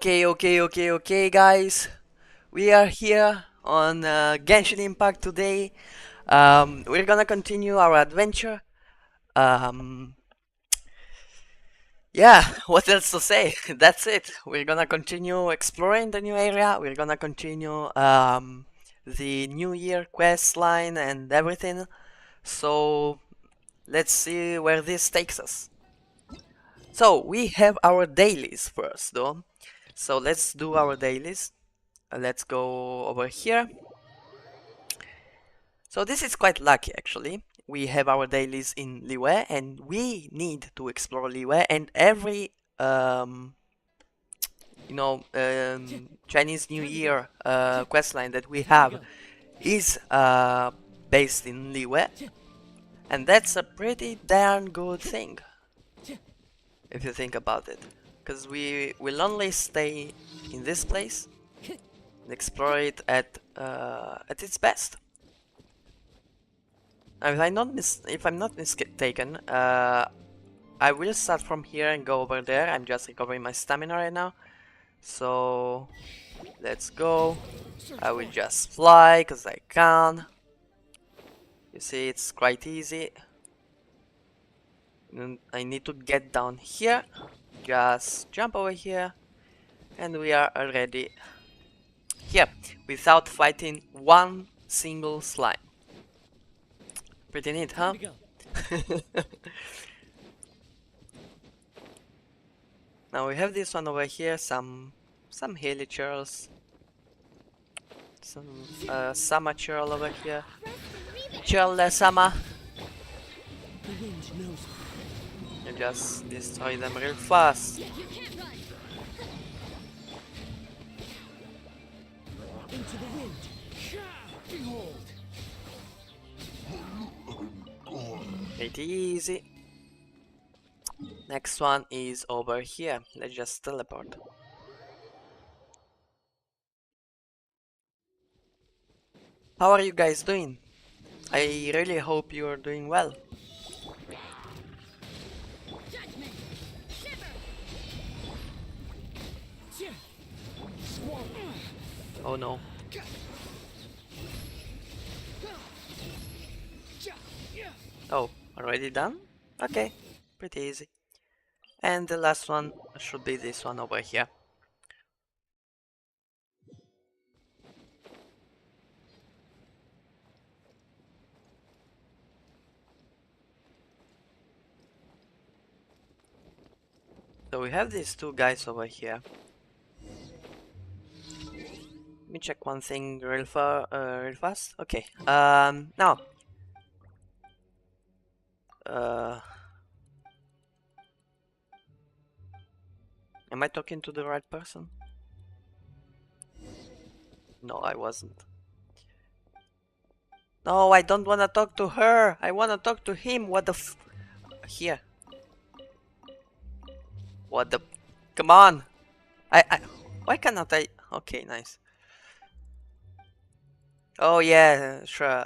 Okay, guys. We are here on Genshin Impact today. We're gonna continue our adventure. Um, yeah, what else to say? That's it. We're gonna continue exploring the new area. We're gonna continue the New Year quest line and everything. So let's see where this takes us. So we have our dailies first, though. So let's do our dailies. Let's go over here. So this is quite lucky actually. We have our dailies in Liyue and we need to explore Liyue and every Chinese New Year questline that we have is based in Liyue, and that's a pretty darn good thing if you think about it, because we will only stay in this place and explore it at its best. If I'm not mistaken, I will start from here and go over there. I'm just recovering my stamina right now. So let's go. I will just fly because I can. You see, it's quite easy. And I need to get down here. Just jump over here. And we are already here without fighting one single slime. Pretty neat, huh? Now we have this one over here, some hilichurls, some Sama churl over here. Churl Sama. You just destroy them real fast. Into the wind. Behold. Pretty easy. Next one is over here. Let's just teleport. How are you guys doing? I really hope you are doing well. Oh no. Oh, already done? Okay, pretty easy. And the last one should be this one over here. So we have these two guys over here. Let me check one thing real fast. Okay. Now. Am I talking to the right person? No, I wasn't. No, I don't wanna talk to her. I wanna talk to him. What the f... Here. What the... Come on. Why cannot I... Okay, nice. Oh yeah, sure.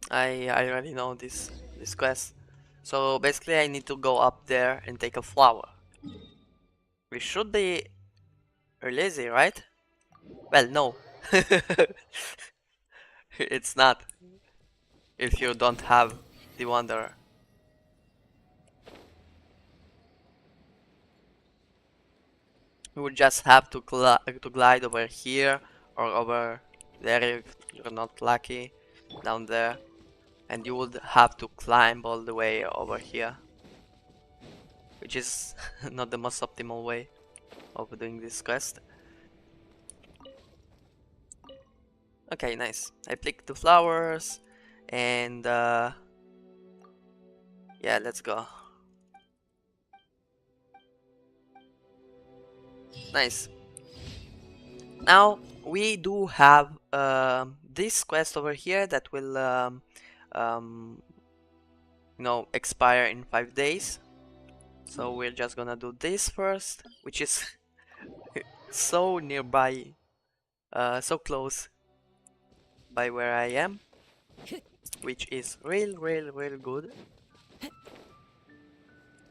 I already know this quest. So basically I need to go up there and take a flower. We should be lazy, right? Well, no. It's not. If you don't have the Wanderer. You would just have to glide over here or over there if you're not lucky, down there, and you would have to climb all the way over here, which is not the most optimal way of doing this quest. Okay, nice. I picked the flowers and yeah, let's go. Nice. Now we do have this quest over here that will expire in 5 days. So we're just gonna do this first, which is so nearby, so close by where I am, which is real good.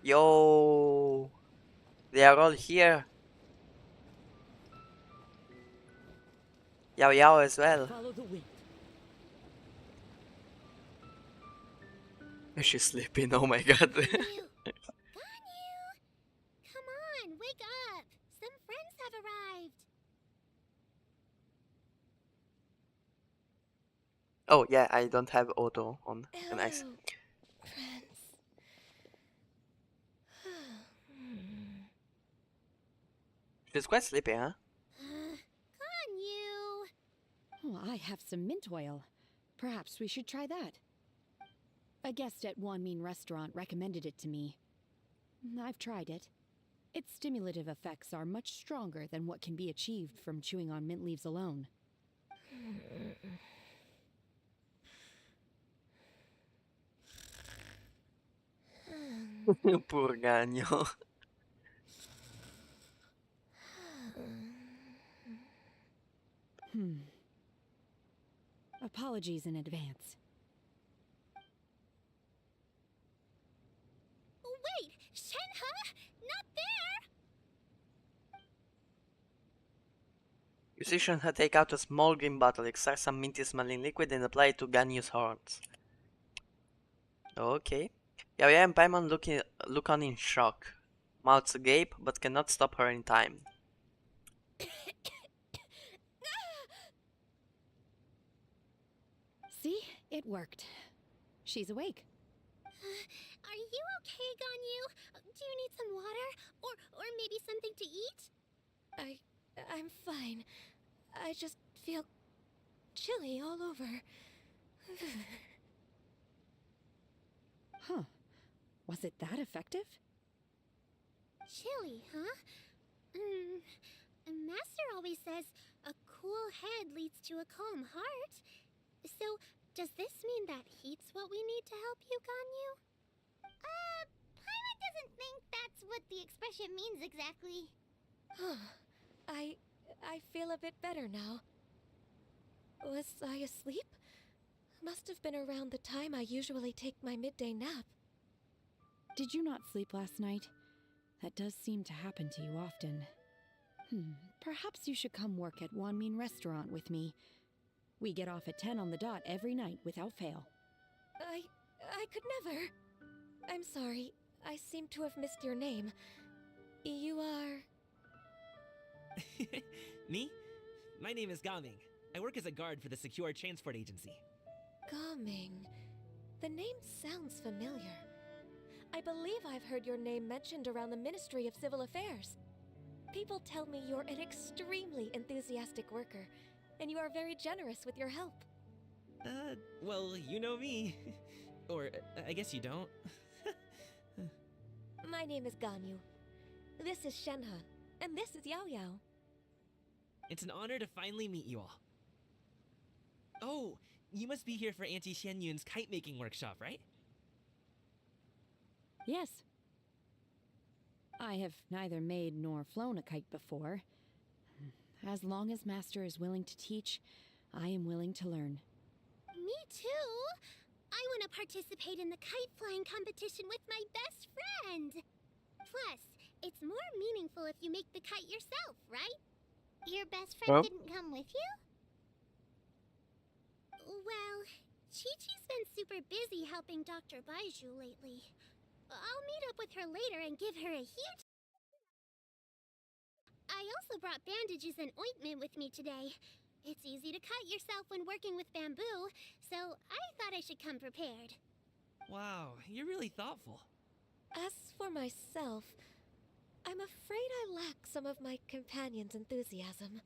Yo, they are all here. Yao Yao as well. Follow the wind. She's sleeping, oh my god. Ganyu! Ganyu! Come on, wake up! Some friends have arrived! Oh yeah, I don't have auto on. Nice. Hello, friends. She's quite sleepy, huh? Ganyu! Oh, I have some mint oil. Perhaps we should try that. A guest at Wanmin restaurant recommended it to me. I've tried it. Its stimulative effects are much stronger than what can be achieved from chewing on mint leaves alone. Poor Ganyo. Apologies in advance. Wait! Shenhe? Not there! Musician had take out a small green bottle, extract some minty smelling liquid and apply it to Ganyu's horns. Okay. Yao Yao and Paimon look on in shock. Mouths agape, but cannot stop her in time. See? It worked. She's awake. Are you okay, Ganyu? Do you need some water? Or maybe something to eat? I'm fine. I just feel chilly all over. Huh. Was it that effective? Chilly, huh? Master always says a cool head leads to a calm heart. So, does this mean that heat's what we need to help you, Ganyu? Paimon doesn't think that's what the expression means exactly. I feel a bit better now. Was I asleep? Must have been around the time I usually take my midday nap. Did you not sleep last night? That does seem to happen to you often. Perhaps you should come work at Wanmin restaurant with me. We get off at 10 on the dot every night without fail. I could never. I'm sorry. I seem to have missed your name. You are... Me? My name is Gaming. I work as a guard for the Secure Transport Agency. Gaming. The name sounds familiar. I believe I've heard your name mentioned around the Ministry of Civil Affairs. People tell me you're an extremely enthusiastic worker, and you are very generous with your help. Well, you know me. Or, I guess you don't. My name is Ganyu. This is Shenhe, and this is Yao Yao. It's an honor to finally meet you all. Oh, you must be here for Auntie Xianyun's kite-making workshop, right? Yes. I have neither made nor flown a kite before. As long as Master is willing to teach, I am willing to learn. Me too! I want to participate in the kite flying competition with my best friend! Plus, it's more meaningful if you make the kite yourself, right? Your best friend Well- didn't come with you? Well, Chi-Chi's been super busy helping Dr. Baiju lately. I'll meet up with her later and give her a huge... I also brought bandages and ointment with me today. It's easy to cut yourself when working with bamboo, so I thought I should come prepared. Wow, you're really thoughtful. As for myself, I'm afraid I lack some of my companion's enthusiasm.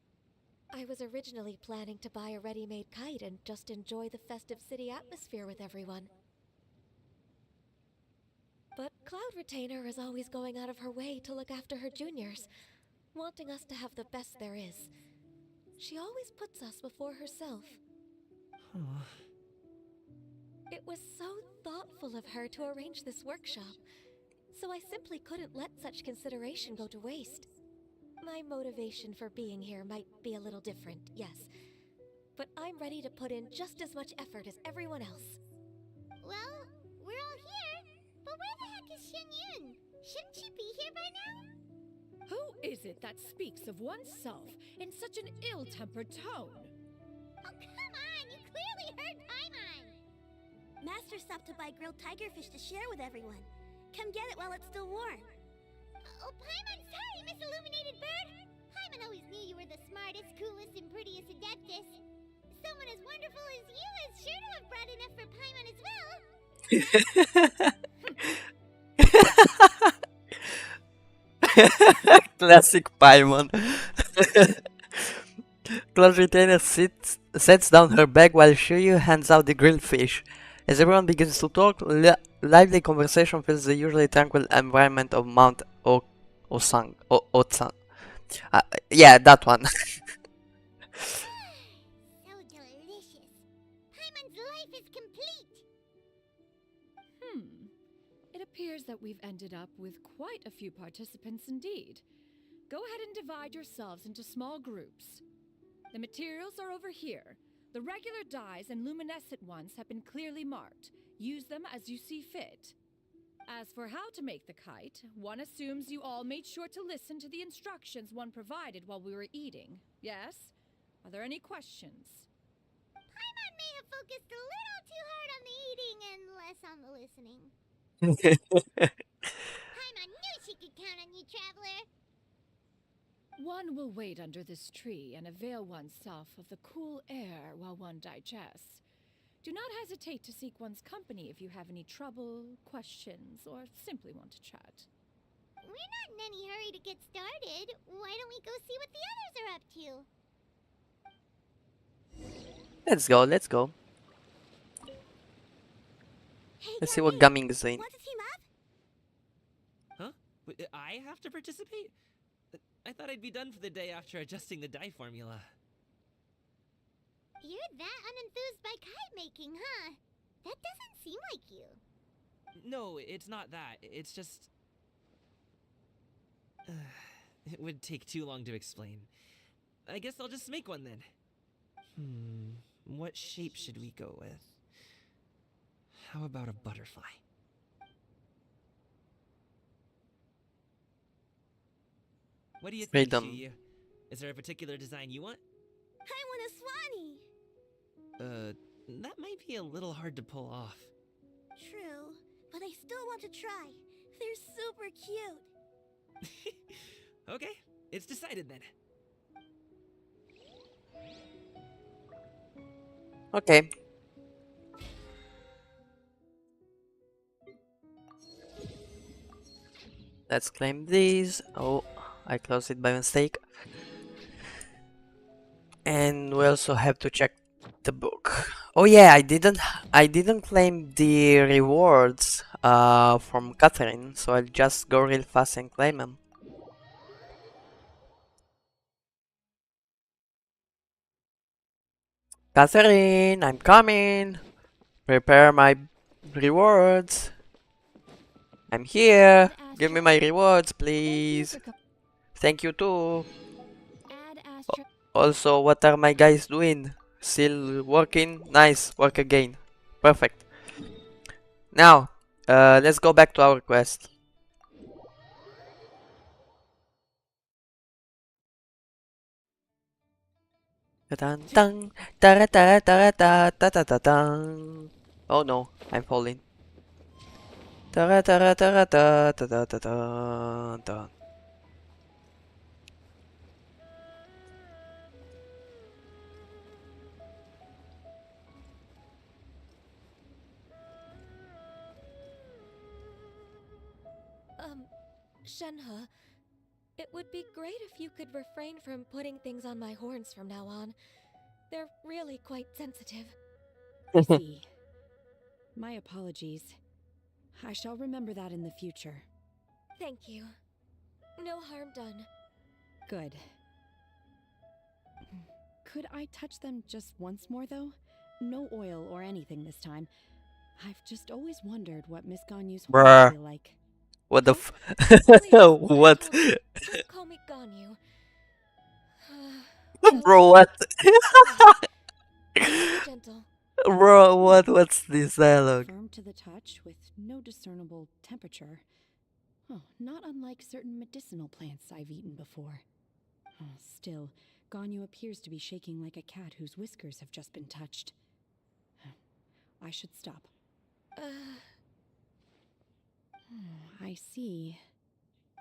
I was originally planning to buy a ready-made kite and just enjoy the festive city atmosphere with everyone. But Cloud Retainer is always going out of her way to look after her juniors, wanting us to have the best there is. She always puts us before herself. Huh. It was so thoughtful of her to arrange this workshop, so I simply couldn't let such consideration go to waste. My motivation for being here might be a little different, yes, but I'm ready to put in just as much effort as everyone else. Well, we're all here, but where the heck is Xianyun? Shouldn't she be here by now? Who is it that speaks of oneself in such an ill-tempered tone? Oh, come on! You clearly heard Paimon! Master stopped to buy grilled tigerfish to share with everyone. Come get it while it's still warm. Oh, Paimon, sorry, Miss Illuminated Bird! Paimon always knew you were the smartest, coolest, and prettiest Adeptus. Someone as wonderful as you is sure to have brought enough for Paimon as well. Classic Paimon. Class retainer sets down her bag while Shiryu hands out the grilled fish. As everyone begins to talk, lively conversation fills the usually tranquil environment of Mount Osang. Otsang. Yeah, that one. So delicious. Paimon's life is complete. It appears that we've ended up with quite a few participants indeed. Go ahead and divide yourselves into small groups. The materials are over here. The regular dyes and luminescent ones have been clearly marked. Use them as you see fit. As for how to make the kite, one assumes you all made sure to listen to the instructions one provided while we were eating. Yes? Are there any questions? Paimon may have focused a little too hard on the eating and less on the listening. Paimon knew she could count on you, Traveler. One will wait under this tree and avail oneself of the cool air while one digests. Do not hesitate to seek one's company if you have any trouble, questions, or simply want to chat. We're not in any hurry to get started. Why don't we go see what the others are up to? Let's go, let's go. Hey, Let's see what Gummy, Gumming is saying. want to team up? Huh? I have to participate? I thought I'd be done for the day after adjusting the dye formula. You're that unenthused by kite making, huh? That doesn't seem like you. No, it's not that. It's just... it would take too long to explain. I guess I'll just make one then. What shape should we go with? How about a butterfly? What do you think, Freedom. Shiryu? Is there a particular design you want? I want a swanee. That might be a little hard to pull off. True, but I still want to try. They're super cute. Okay, it's decided then. Okay. Let's claim these. Oh, I closed it by mistake. And we also have to check the book. Oh yeah, I didn't claim the rewards from Catherine, so I'll just go real fast and claim them. Catherine, I'm coming. Prepare my rewards. I'm here. Give me my rewards, please. Thank you too. Add Astra. Also, what are my guys doing? Still working? Nice, work again. Perfect. Now, let's go back to our quest. Ta-tan-tan, ta-ra-ta-ra-ta-ra-ta-ta-ta-tan. Oh no, I'm falling. Ta-ra-ta-ra-ta-ra-ta-ta-ta-ta-ta-ta. Shenhe, it would be great if you could refrain from putting things on my horns from now on. They're really quite sensitive. I see. My apologies. I shall remember that in the future. Thank you. No harm done. Good. Could I touch them just once more, though? No oil or anything this time. I've just always wondered what Miss Ganyu's horns Bruh. feel like. What the f- Please, What? Just call me Ganyu. Bro, what? Be gentle. Bro, what's this dialogue? Firm to the touch with no discernible temperature. Oh, not unlike certain medicinal plants I've eaten before. Oh, still, Ganyu appears to be shaking like a cat whose whiskers have just been touched. I should stop. I see.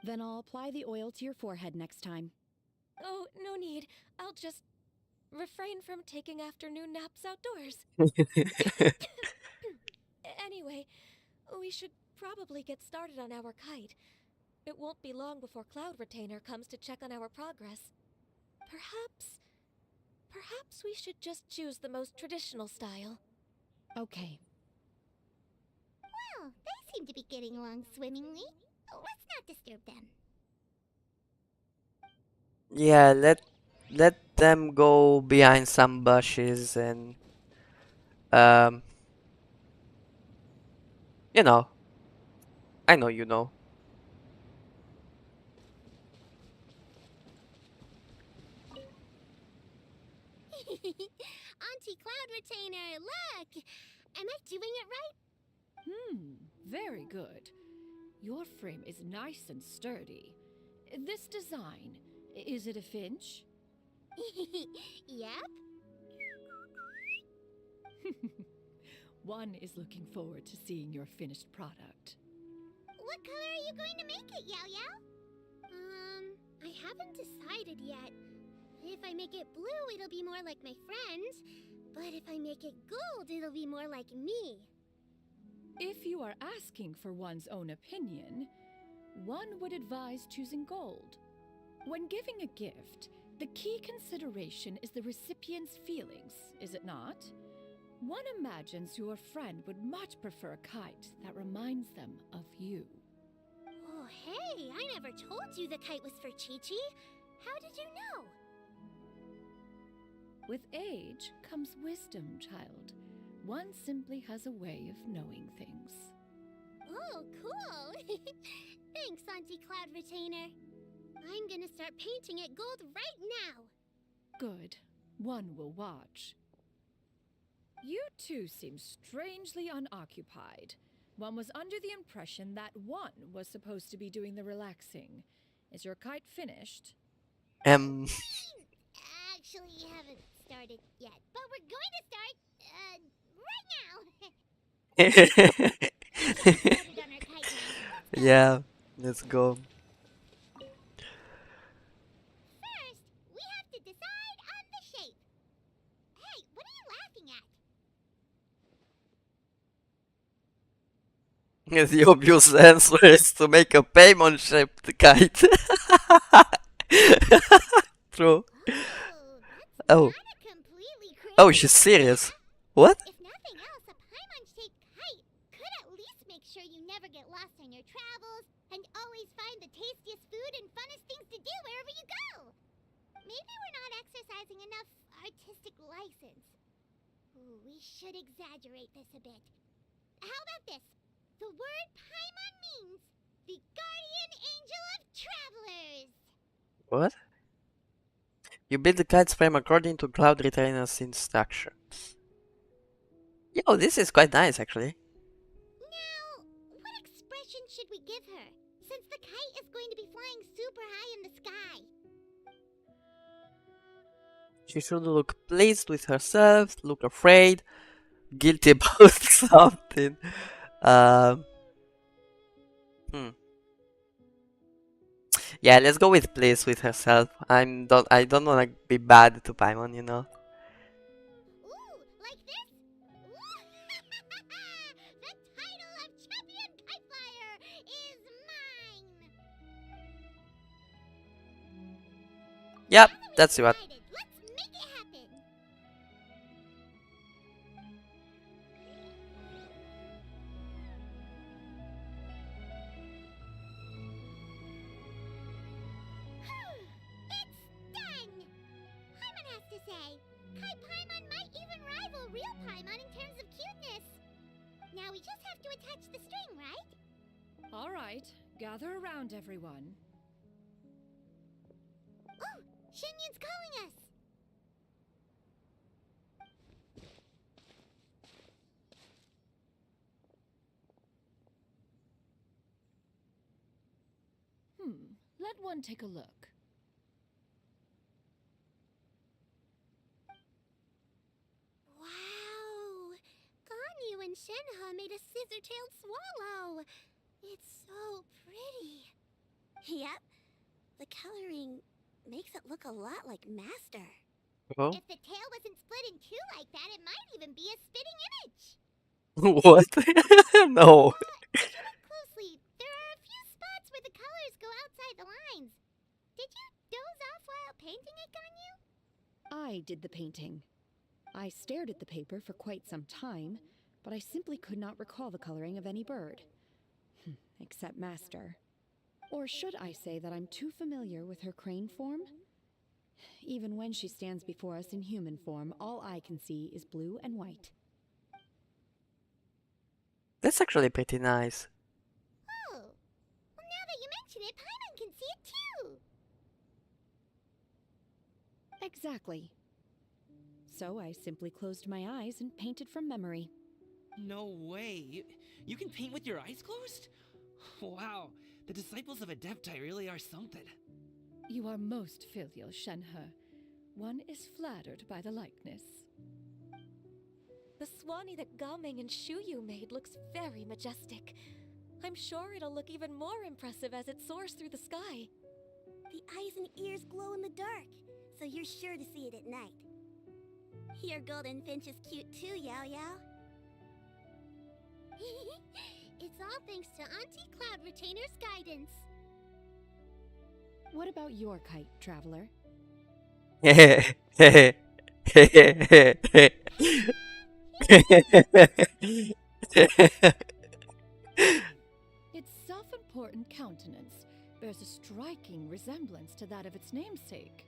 Then I'll apply the oil to your forehead next time. Oh, no need. I'll just refrain from taking afternoon naps outdoors. Anyway, we should probably get started on our kite. It won't be long before Cloud Retainer comes to check on our progress. Perhaps we should just choose the most traditional style. Okay. Well, they seem to be getting along swimmingly. Let's not disturb them. Yeah, let them go behind some bushes and um you know, I know you know. Auntie Cloud Retainer, look! Am I doing it right? Very good. Your frame is nice and sturdy. This design, is it a finch? Yep. One is looking forward to seeing your finished product. What color are you going to make it, Yao Yao? I haven't decided yet. If I make it blue, it'll be more like my friend. But if I make it gold, it'll be more like me. If you are asking for one's own opinion, one would advise choosing gold. When giving a gift, the key consideration is the recipient's feelings, is it not? One imagines your friend would much prefer a kite that reminds them of you. Oh, hey, I never told you the kite was for Chi-Chi. How did you know? With age comes wisdom, child. One simply has a way of knowing things. Oh, cool. Thanks, Auntie Cloud Retainer. I'm gonna start painting it gold right now. Good. One will watch. You two seem strangely unoccupied. One was under the impression that one was supposed to be doing the relaxing. Is your kite finished? Actually, haven't started yet, but we're going to start, right now. Started on our kite now. Yeah, let's go. First, we have to decide on the shape. Hey, what are you laughing at? The obvious answer is to make a Paimon-shaped kite. True. That's Oh. not a completely crazy Oh, she's serious. idea. What? If nothing else, a Paimon-shaped kite could at least make sure you never get lost on your travels and always find the tastiest food and funnest things to do wherever you go. Maybe we're not exercising enough artistic license. Ooh, we should exaggerate this a bit. How about this? The word Paimon means the guardian angel of travelers. What? You build the kite's frame according to Cloud Retainer's instructions. Yo, this is quite nice, actually. Now, what expression should we give her, since the kite is going to be flying super high in the sky? She should look pleased with herself, look afraid, guilty about something. Um, hmm. Yeah, let's go with pleased with herself. I don't wanna be bad to Paimon, you know. Ooh, like this? Ooh. The title of champion kite flyer is mine. Yep, Now that we've that's what. decided, let's make it happen. It's done! Paimon has to say, Kai Paimon might even rival real Paimon in terms of cuteness. Now we just have to attach the string, right? All right, gather around, everyone. Oh, Shenyun's calling us! Let one take a look. Shenhe made a scissor-tailed swallow. It's so pretty. Yep. The coloring makes it look a lot like Master. Oh, If the tail wasn't split in two like that, it might even be a spitting image. what? No. If you look closely, there are a few spots where the colors go outside the lines. Did you doze off while painting it, Ganyu? I did the painting. I stared at the paper for quite some time, but I simply could not recall the coloring of any bird. Except Master. Or should I say that I'm too familiar with her crane form? Even when she stands before us in human form, all I can see is blue and white. That's actually pretty nice. Oh, well now that you mention it, Paimon can see it too. Exactly. So I simply closed my eyes and painted from memory. No way. You can paint with your eyes closed? Wow, the disciples of Adepti really are something. You are most filial, Shenhe. One is flattered by the likeness. The Swanee that Gaming and Shuyu made looks very majestic. I'm sure it'll look even more impressive as it soars through the sky. The eyes and ears glow in the dark, so you're sure to see it at night. Your golden finch is cute too, Yao Yao. It's all thanks to Auntie Cloud Retainer's guidance. What about your kite, Traveler? Its self-important countenance bears a striking resemblance to that of its namesake.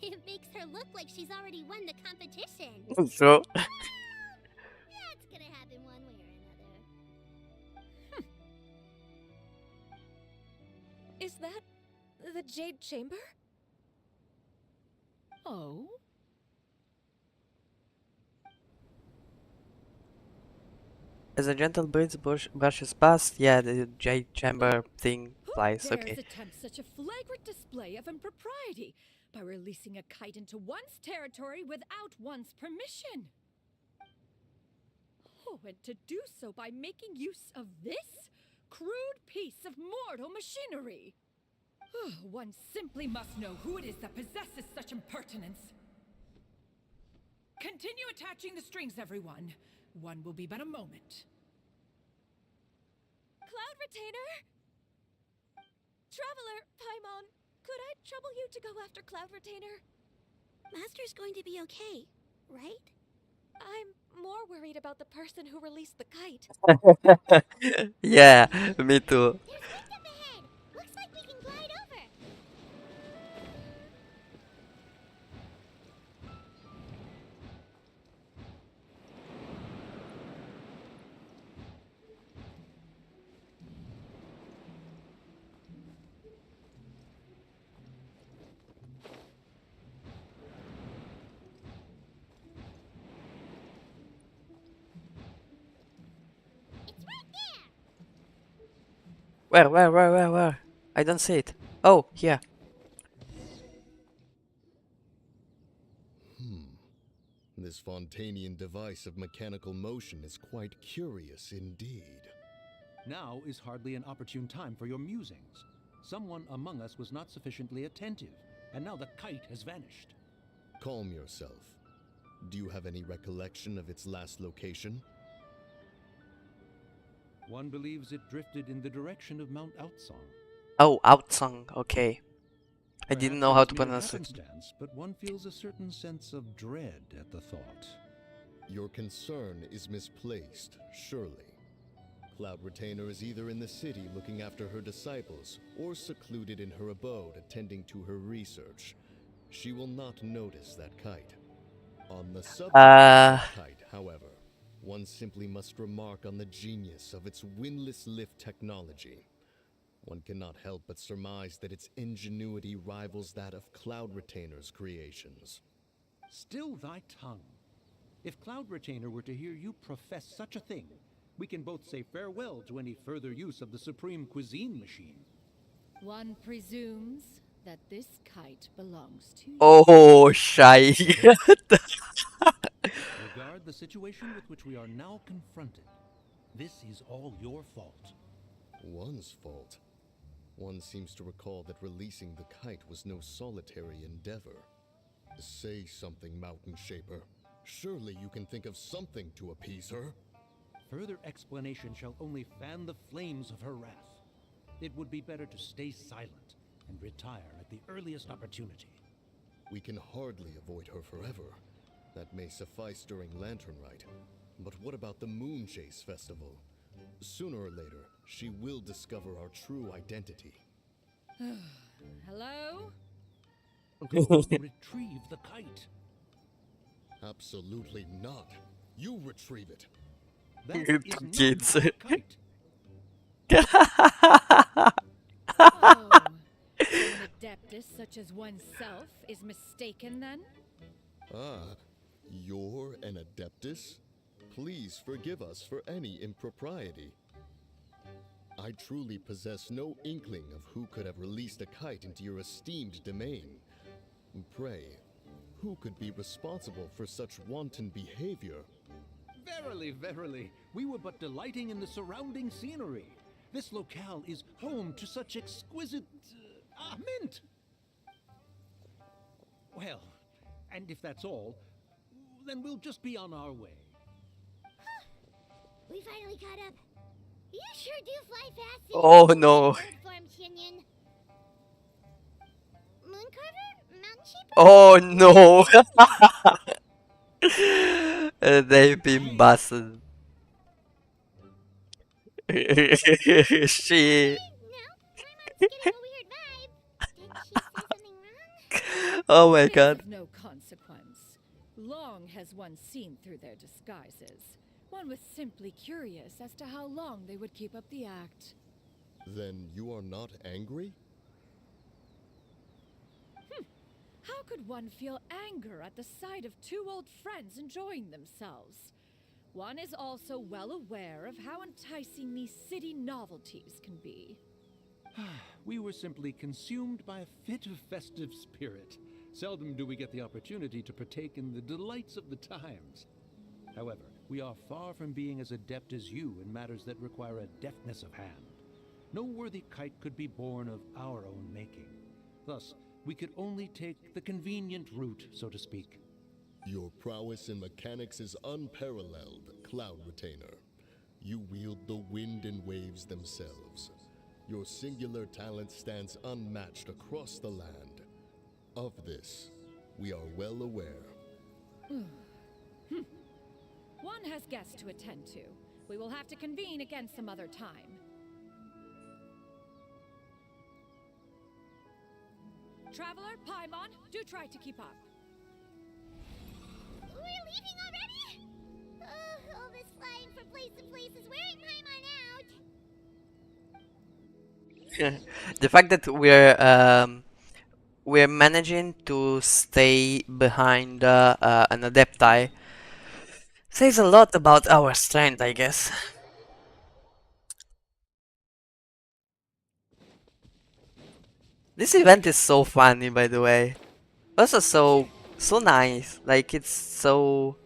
It makes her look like she's already won the competition. So, That's gonna happen one way or another. Is that the Jade Chamber? Oh? as a gentle breeze brushes past, yeah, the jade chamber thing Who flies. dares Okay. attempt such a flagrant display of impropriety by releasing a kite into one's territory without one's permission? Oh, and to do so by making use of this crude piece of mortal machinery. One simply must know who it is that possesses such impertinence. Continue attaching the strings, everyone. One will be but a moment. Cloud Retainer? Traveler, Paimon, could I trouble you to go after Cloud Retainer? Master's going to be okay, right? I'm more worried about the person who released the kite. Yeah, me too. There's wind up ahead. Looks like we can glide over. It's right there. Where? I don't see it. Oh, here. This Fontanian device of mechanical motion is quite curious indeed. Now is hardly an opportune time for your musings. Someone among us was not sufficiently attentive, and now the kite has vanished. Calm yourself. Do you have any recollection of its last location? One believes it drifted in the direction of Mount Outsong. Oh, Outsong. Okay. I didn't Perhaps know it how was to mere pronounce it. happenstance, but one feels a certain sense of dread at the thought. Your concern is misplaced, surely. Cloud Retainer is either in the city looking after her disciples, or secluded in her abode attending to her research. She will not notice that kite. On the subject of that kite, however, one simply must remark on the genius of its windless lift technology. One cannot help but surmise that its ingenuity rivals that of Cloud Retainer's creations. Still thy tongue. If Cloud Retainer were to hear you profess such a thing, we can both say farewell to any further use of the Supreme Cuisine Machine. One presumes that this kite belongs to you. Oh, shy. Regard the situation with which we are now confronted. This is all your fault. One's fault? One seems to recall that releasing the kite was no solitary endeavor. Say something, Mountain Shaper. Surely you can think of something to appease her. Further explanation shall only fan the flames of her wrath. It would be better to stay silent and retire at the earliest opportunity. We can hardly avoid her forever. That may suffice during Lantern Rite. But what about the Moon Chase Festival? Sooner or later, she will discover our true identity. Hello? Retrieve the kite. Absolutely not. You retrieve it. That Good is not kids. our kite. Oh, so an adeptus such as oneself is mistaken then? Ah, you're an Adeptus? Please forgive us for any impropriety. I truly possess no inkling of who could have released a kite into your esteemed domain. Pray, who could be responsible for such wanton behavior? Verily, verily, we were but delighting in the surrounding scenery. This locale is home to such exquisite... mint! Well, and if that's all, then we'll just be on our way. We finally caught up. You sure do fly fast. Oh no. Old form, Shinyan. Mooncarver? Mountain sheep? Oh no. They've been busted. She. No, Paimon's getting a weird vibe. Did she say something wrong? Oh my It is god. of no consequence. Long has one seen through their disguises. One was simply curious as to how long they would keep up the act. Then you are not angry? How could one feel anger at the sight of two old friends enjoying themselves? One is also well aware of how enticing these city novelties can be. We were simply consumed by a fit of festive spirit. Seldom do we get the opportunity to partake in the delights of the times. However, we are far from being as adept as you in matters that require a deftness of hand. No worthy kite could be born of our own making. Thus, we could only take the convenient route, so to speak. Your prowess in mechanics is unparalleled, Cloud Retainer. You wield the wind and waves themselves. Your singular talent stands unmatched across the land. Of this, we are well aware. One has guests to attend to. We will have to convene again some other time. Traveler, Paimon, do try to keep up. We're leaving already? All this flying from place to place is wearing Paimon out. The fact that we're managing to stay behind an Adepti says a lot about our strength, I guess. This event is so funny, by the way. Also so nice. Like it's so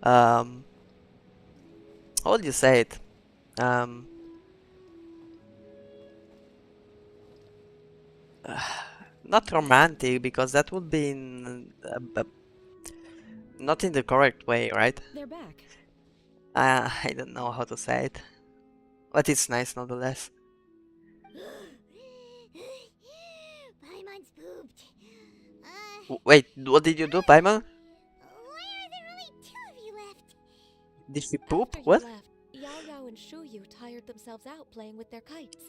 how would you say it? Um Not romantic because that would be in not in the correct way, right? They're back. I don't know how to say it, but it's nice nonetheless. Paimon's pooped. Wait, what did you do, Paimon? Why are there only two of you left? Did she poop? After you What? left, Yao Yao and Shu Yu tired themselves out playing with their kites.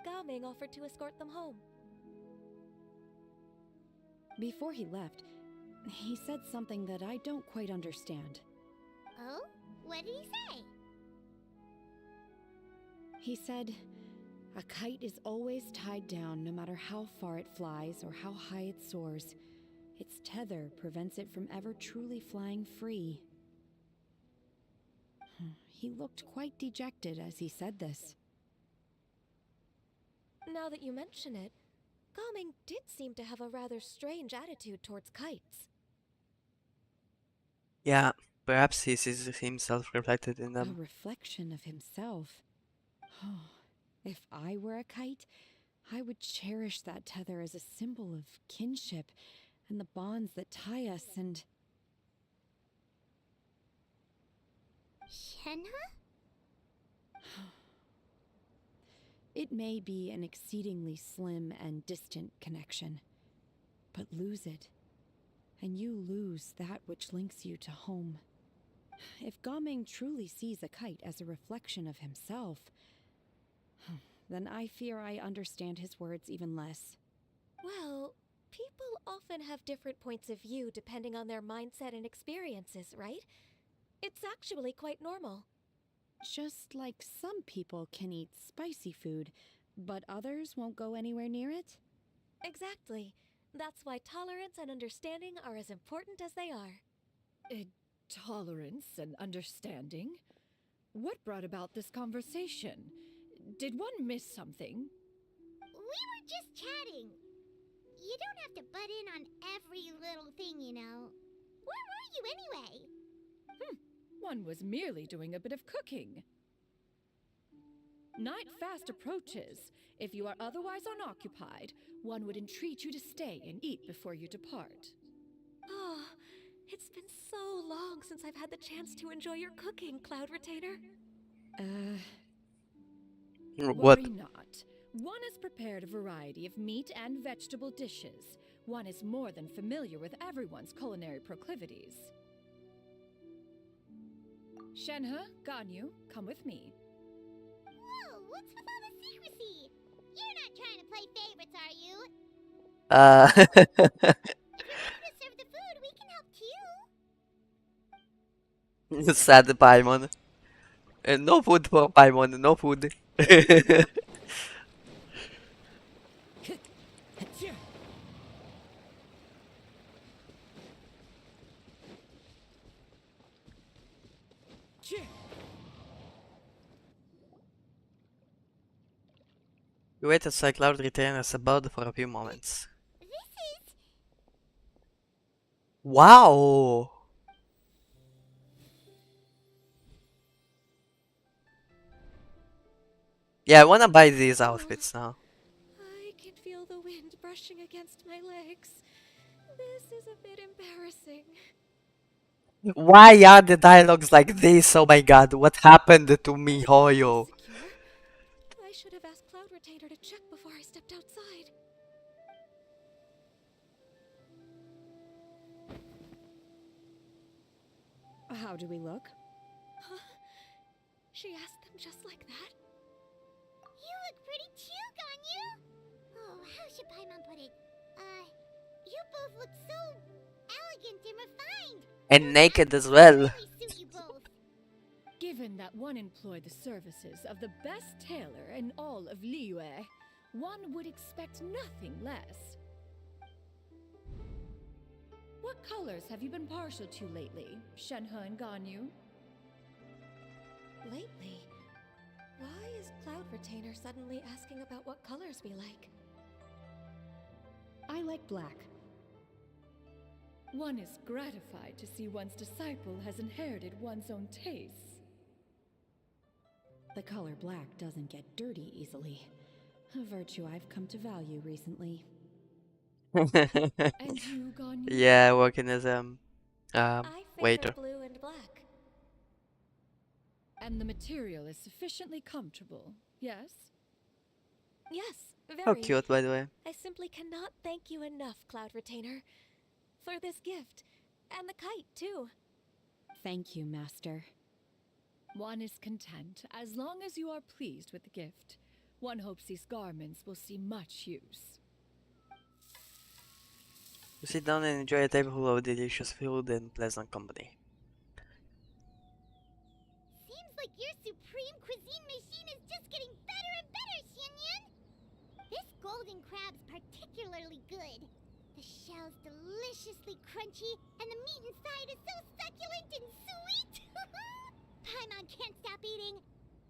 Gao Ming offered to escort them home. Before he left, he said something that I don't quite understand. Oh? What did he say? He said, a kite is always tied down no matter how far it flies or how high it soars. Its tether prevents it from ever truly flying free. He looked quite dejected as he said this. Now that you mention it, Gao Ming did seem to have a rather strange attitude towards kites. Yeah, perhaps he sees himself reflected in A them. reflection of himself. Oh, if I were a kite, I would cherish that tether as a symbol of kinship and the bonds that tie us and... Shenhe? It may be an exceedingly slim and distant connection, but lose it, and you lose that which links you to home. If Gaming truly sees a kite as a reflection of himself, then I fear I understand his words even less. Well, people often have different points of view depending on their mindset and experiences, right? It's actually quite normal. Just like some people can eat spicy food, but others won't go anywhere near it? Exactly. That's why tolerance and understanding are as important as they are. Tolerance and understanding? What brought about this conversation? Did one miss something? We were just chatting. You don't have to butt in on every little thing, you know. Where were you anyway? One was merely doing a bit of cooking. Night fast approaches. If you are otherwise unoccupied, one would entreat you to stay and eat before you depart. Oh, it's been so long since I've had the chance to enjoy your cooking, Cloud Retainer. What? Worry not. One has prepared a variety of meat and vegetable dishes. One is more than familiar with everyone's culinary proclivities. Shenhe, Ganyu, come with me. Whoa, what's with all the secrecy? You're not trying to play favorites, are you? If you're ready to serve the food, we can help too. Sad Paimon. No food for Paimon, no food. We wait as Cloud returns about for a few moments. This is... Wow! Yeah, I wanna buy these outfits now. I can feel the wind brushing against my legs. This is a bit embarrassing. Why are the dialogues like this? Oh my god, what happened to me, Hoyo? Secure? I should have asked Cloud Retainer to check before I stepped outside. How do we look? She asked them just like that? You look pretty too, Ganyu. Oh, how should Paimon put it? You both look so elegant and refined. And Those naked outfits as well. really suit you both. Given that one employed the services of the best tailor in all of Liyue, one would expect nothing less. What colors have you been partial to lately, Shenhe and Ganyu? Lately? Why is Cloud Retainer suddenly asking about what colors we like? I like black. One is gratified to see one's disciple has inherited one's own tastes. The color black doesn't get dirty easily. A virtue I've come to value recently. And you, Ganyu? Yeah, working as I favor waiter. blue and black. And the material is sufficiently comfortable, yes? Yes, very. How cute, by the way. I simply cannot thank you enough, Cloud Retainer, for this gift. And the kite, too. Thank you, Master. One is content as long as you are pleased with the gift. One hopes these garments will see much use. You sit down and enjoy a table of delicious food and pleasant company. Seems like your supreme cuisine machine is just getting better and better, Xianyun. This golden crab's particularly good. The shell's deliciously crunchy, and the meat inside is so succulent and sweet. Paimon can't stop eating.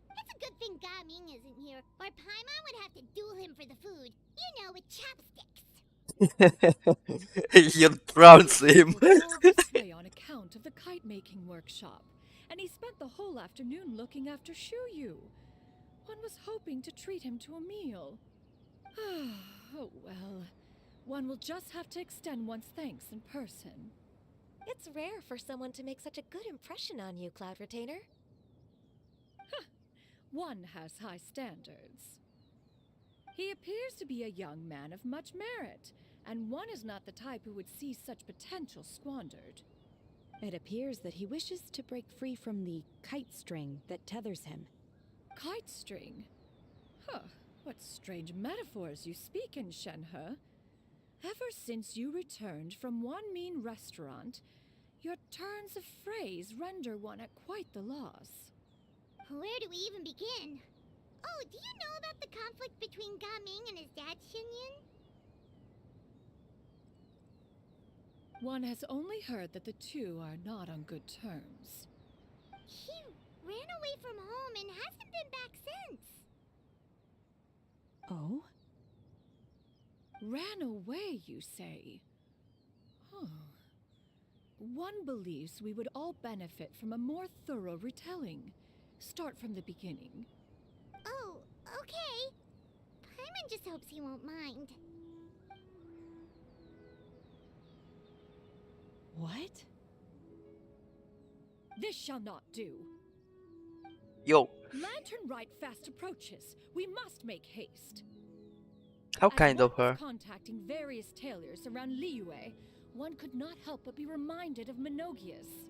It's a good thing Gaming isn't here, or Paimon would have to duel him for the food. You know, with chopsticks. You trounce him. All this way on account of the kite making workshop, and he spent the whole afternoon looking after Shuyu. One was hoping to treat him to a meal. Oh well. One will just have to extend one's thanks in person. It's rare for someone to make such a good impression on you, Cloud Retainer. One has high standards. He appears to be a young man of much merit, and one is not the type who would see such potential squandered. It appears that he wishes to break free from the kite string that tethers him. Kite string? Huh, what strange metaphors you speak in, Shenhe. Ever since you returned from one mean restaurant, your turns of phrase render one at quite the loss. Where do we even begin? Oh, do you know about the conflict between Gaming and his dad, Xinyun? One has only heard that the two are not on good terms. He ran away from home and hasn't been back since. Oh? Ran away, you say? Huh. One believes we would all benefit from a more thorough retelling. Start from the beginning. Oh, okay. Paimon just hopes he won't mind. What? This shall not do. Yo, Lantern Rite fast approaches. We must make haste. how As kind one of her. was contacting various tailors around Liyue, one could not help but be reminded of Menogius.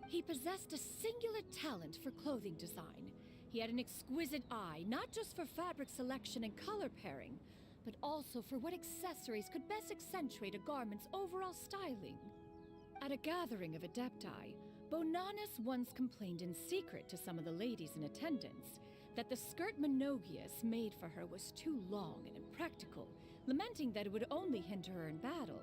He possessed a singular talent for clothing design. He had an exquisite eye, not just for fabric selection and color pairing, but also for what accessories could best accentuate a garment's overall styling. At a gathering of Adepti, Bonanus once complained in secret to some of the ladies in attendance that the skirt Menogius made for her was too long and impractical, lamenting that it would only hinder her in battle.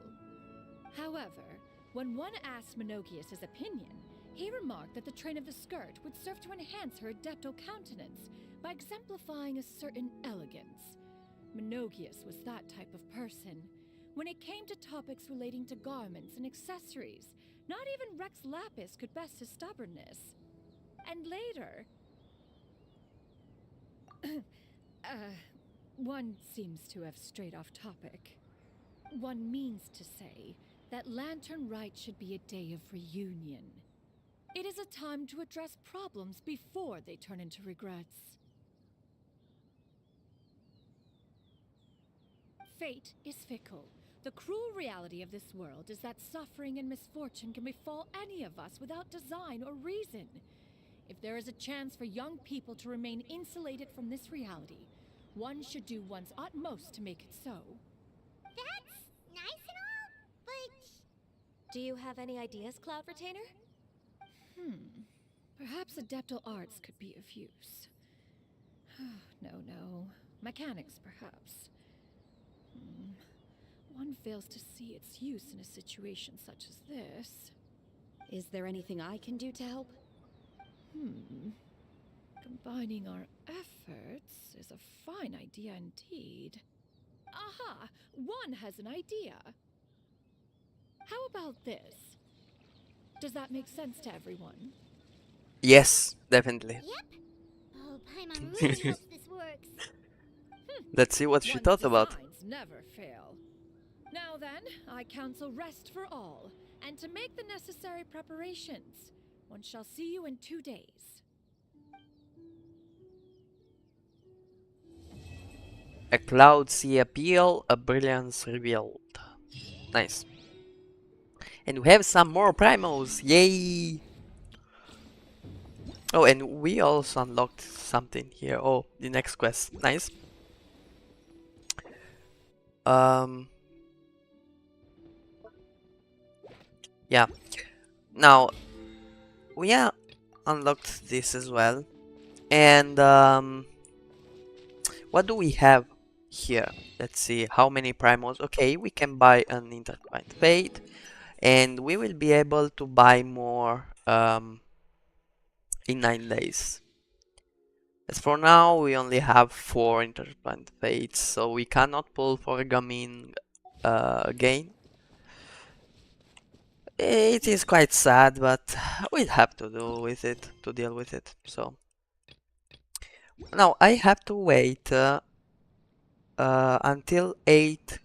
However, when one asked Menogius' opinion, he remarked that the train of the skirt would serve to enhance her adeptal countenance by exemplifying a certain elegance. Menogius was that type of person. When it came to topics relating to garments and accessories, not even Rex Lapis could best his stubbornness. And later... one seems to have strayed off topic. One means to say that Lantern Rite should be a day of reunion. It is a time to address problems before they turn into regrets. Fate is fickle. The cruel reality of this world is that suffering and misfortune can befall any of us without design or reason. If there is a chance for young people to remain insulated from this reality, one should do one's utmost to make it so. That's nice and all, but... Do you have any ideas, Cloud Retainer? Perhaps adeptal arts could be of use. No. Mechanics, perhaps. One fails to see its use in a situation such as this. Is there anything I can do to help? Combining our efforts is a fine idea indeed. Aha! One has an idea. How about this? Does that make sense to everyone? Yes, definitely. Yep. Oh, Paimon really hopes this works. Let's see what she One's thought about. designs never fail. Now then, I counsel rest for all, and to make the necessary preparations. One shall see you in 2 days. A cloud sea appeal, a brilliance revealed. Nice. And we have some more primals, yay! Oh, and we also unlocked something here. Oh, the next quest, nice. Yeah. Now, we unlocked this as well. And, what do we have here? Let's see, how many primals? Okay, we can buy an intertwined fate. And we will be able to buy more, in 9 days. As for now, we only have 4 interplant fates, so we cannot pull for Gamin again. It is quite sad, but we'll have to deal with it. So now I have to wait until 8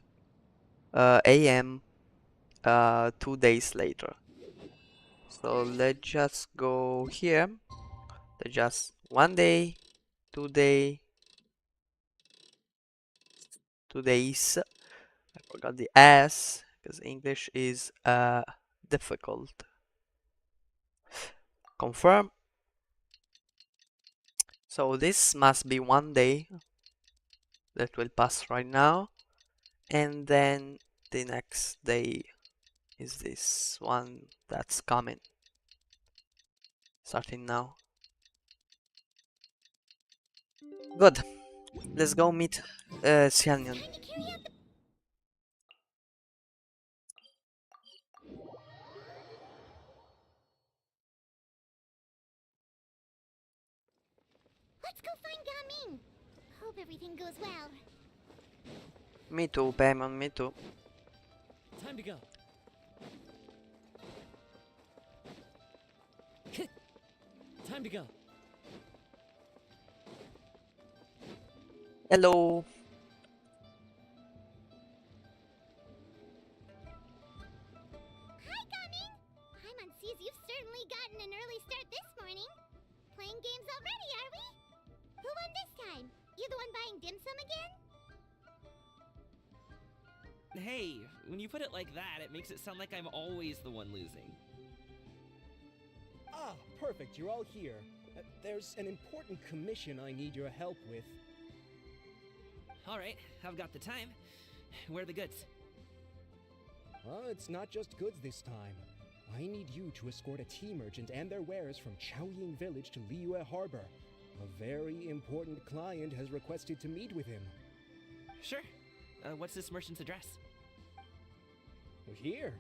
a.m. 2 days later. So let's just go here. Let's just 1 day, 2 day, 2 days. I forgot the S because English is difficult. Confirm. So this must be 1 day that will pass right now, and then the next day is this one that's coming, starting now. Good. Let's go meet Xianyan. Time to carry out the... Let's go find Gaming. Hope everything goes well. Me too, Paimon, me too. Time to go. Time to go. Hello. Hi, Gaming. Paimon sees you've certainly gotten an early start this morning. Playing games already, are we? Who won this time? You the one buying dim sum again? Hey, when you put it like that, it makes it sound like I'm always the one losing. Ah, perfect, you're all here. There's an important commission I need your help with. Alright, I've got the time. Where are the goods? It's not just goods this time. I need you to escort a tea merchant and their wares from Chaoying Village to Liyue Harbor. A very important client has requested to meet with him. Sure. What's this merchant's address? Here.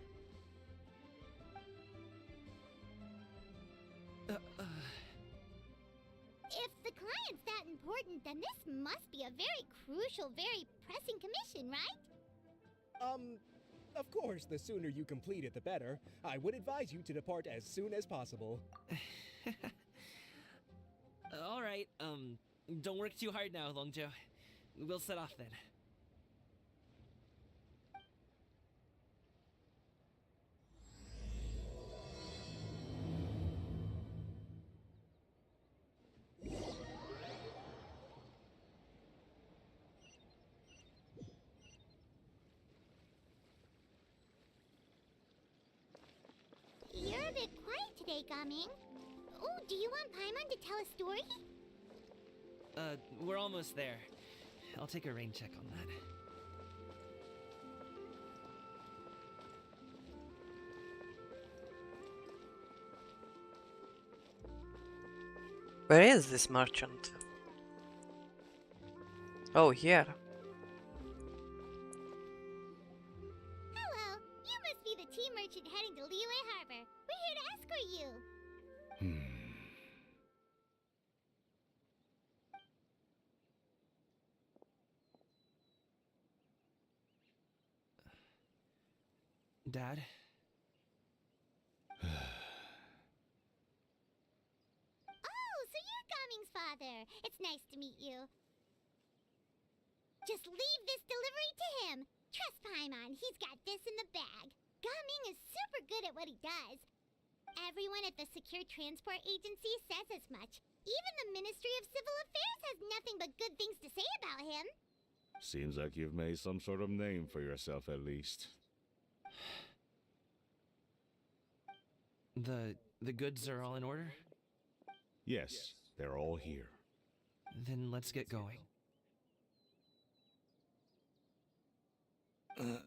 If the client's that important, then this must be a very crucial, very pressing commission, right? Of course, the sooner you complete it, the better. I would advise you to depart as soon as possible. Alright, don't work too hard now, Longjo. We'll set off then. You're a bit quiet today, Gaming. Oh, do you want Paimon to tell a story? We're almost there. I'll take a rain check on that. Where is this merchant? Oh, here. Hello, you must be the tea merchant heading to Liyue Harbor. We're here to escort you. Dad? Oh, so you're Gaming's father. It's nice to meet you. Just leave this delivery to him. Trust Paimon, he's got this in the bag. Gaming is super good at what he does. Everyone at the Secure Transport Agency says as much. Even the Ministry of Civil Affairs has nothing but good things to say about him. Seems like you've made some sort of name for yourself at least. The goods are all in order? Yes, they're all here. Then let's get going. A very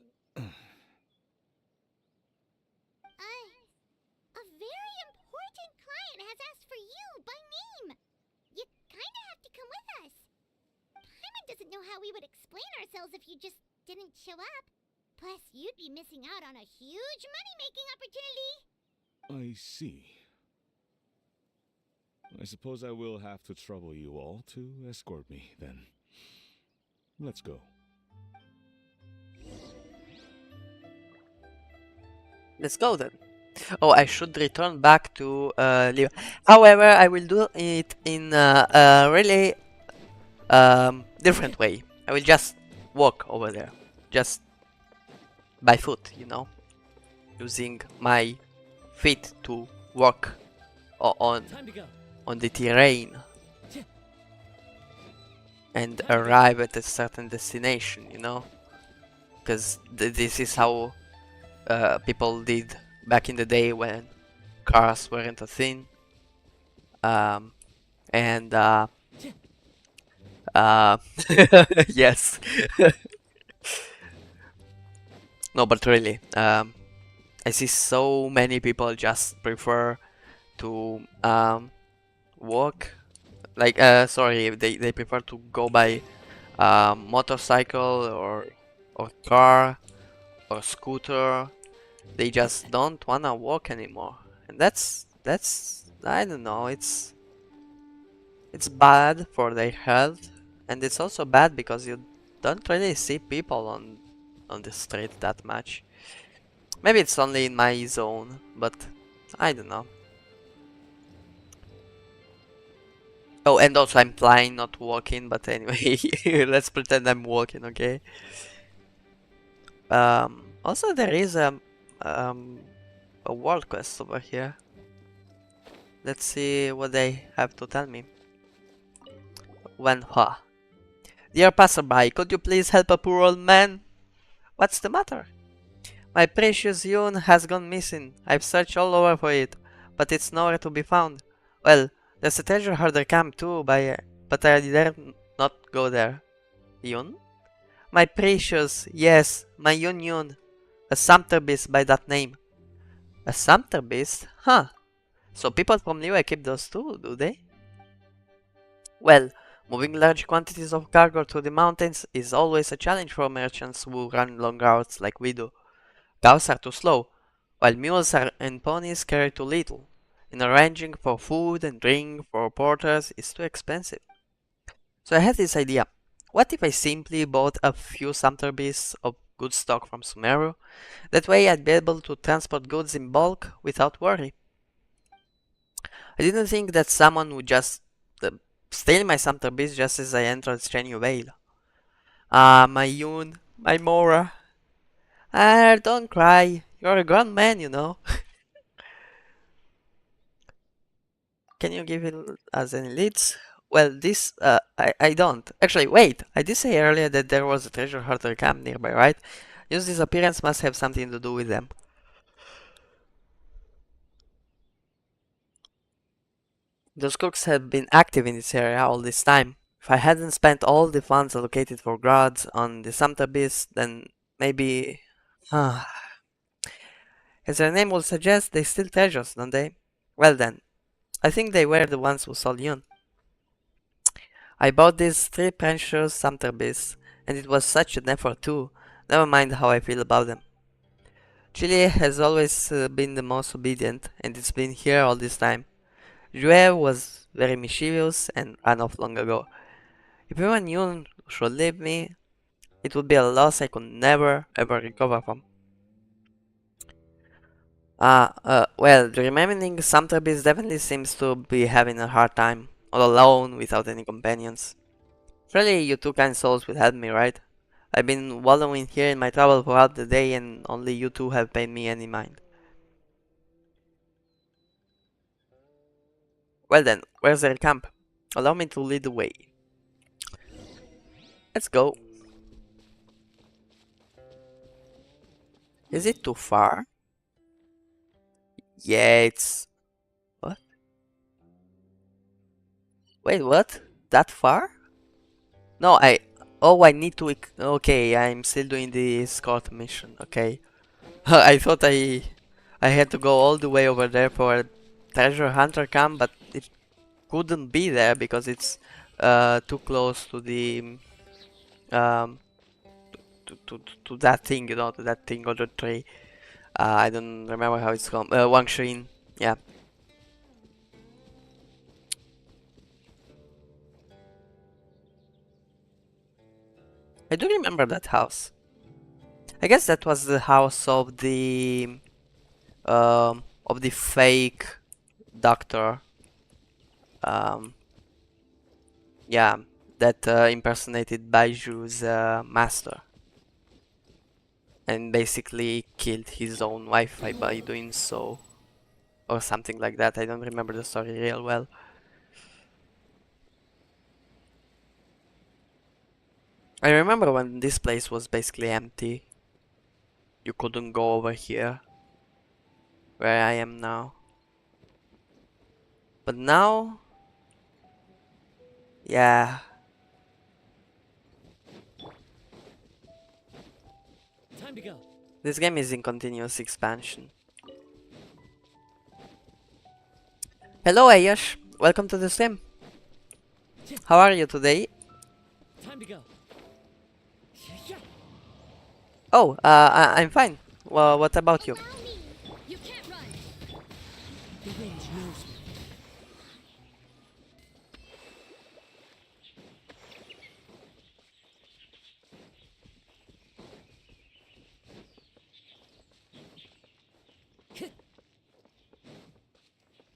important client has asked for you by name. You kinda have to come with us. Paimon doesn't know how we would explain ourselves if you just didn't show up. Plus, you'd be missing out on a huge money-making opportunity. I see. I suppose I will have to trouble you all to escort me, then. Let's go. Let's go then. Oh, I should return back to Leo. However, I will do it in a really different way. I will just walk over there. Just by foot, you know? Using my feet to walk on the terrain and arrive at a certain destination, you know? Because this is how people did back in the day when cars weren't a thing. And yes. No, but really, I see so many people just prefer to walk. Like, sorry, they prefer to go by motorcycle or car or scooter. They just don't wanna walk anymore, and that's I don't know. It's bad for their health, and it's also bad because you don't really see people on the street that much. Maybe it's only in my zone, but I don't know. Oh, and also I'm flying, not walking, but anyway, let's pretend I'm walking, okay? Also there is um, a world quest over here. Let's see what they have to tell me. Wenhua. Dear passerby, could you please help a poor old man? What's the matter? My precious Yun has gone missing. I've searched all over for it, but it's nowhere to be found. Well, there's a treasure harder camp too, but I dare not go there. Yun? My precious, yes, my Yun Yun. A sumpter beast by that name. A sumpter beast? Huh. So people from Liyue keep those too, do they? Well, moving large quantities of cargo through the mountains is always a challenge for merchants who run long routes like we do. Cows are too slow, while mules and ponies carry too little, and arranging for food and drink for porters is too expensive. So I had this idea. What if I simply bought a few sumpter beasts of good stock from Sumeru? That way I'd be able to transport goods in bulk without worry. I didn't think that someone would just uh, steal my sumpter beast just as I entered Shenyu Vale. Ah, my Yoon, my Mora. Ah, don't cry. You're a grown man, you know. Can you give us any leads? Well, this, I don't. Actually, wait. I did say earlier that there was a treasure hunter camp nearby, right? Yun's disappearance must have something to do with them. Those cooks have been active in this area all this time. If I hadn't spent all the funds allocated for guards on the Sumter Beast, then maybe... As their name would suggest, they steal treasures, don't they? Well then, I think they were the ones who sold Yun. I bought these three precious Sumter Beasts, and it was such an effort too. Never mind how I feel about them. Chile has always been the most obedient, and it's been here all this time. Jue was very mischievous and ran off long ago. If anyone new should leave me, it would be a loss I could never ever recover from. Well, the remaining Sumter Beast definitely seems to be having a hard time, all alone, without any companions. Surely you two kind souls will help me, right? I've been wallowing here in my trouble throughout the day and only you two have paid me any mind. Well then, where's their camp? Allow me to lead the way. Let's go. Is it too far? Yeah, it's... What? Wait, what? That far? No, Oh, I need to... Okay, I'm still doing the escort mission, okay. I thought I had to go all the way over there for a treasure hunter camp, but it couldn't be there because it's too close to the... Um, to that thing, you know, to that thing on the tree. I don't remember how it's called. Wang Shin, yeah. I do remember that house. I guess that was the house of the fake doctor. Yeah, that impersonated Baiju's master and basically killed his own wife by doing so, or something like that. I don't remember the story real well. I remember when this place was basically empty. You couldn't go over here, where I am now. But now, yeah. Time to go. This game is in continuous expansion. Hello Ayash, welcome to the stream. How are you today? Time to go. Oh, I'm fine. Well, what about you? You can't run. The wind knows me.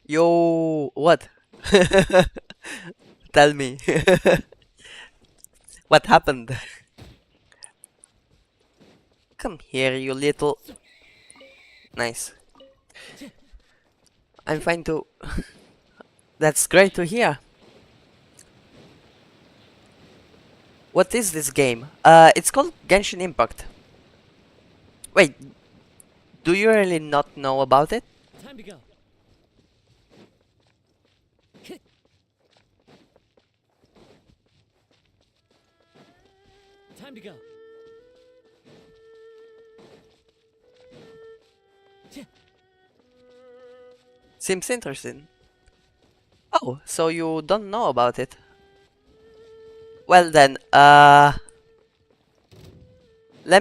Yo, what? Tell me. What happened? Come here, you little... Nice. I'm fine too. That's great to hear. What is this game? It's called Genshin Impact. Wait, do you really not know about it? Time to go. Time to go. Seems interesting. Oh, so you don't know about it? Well then, let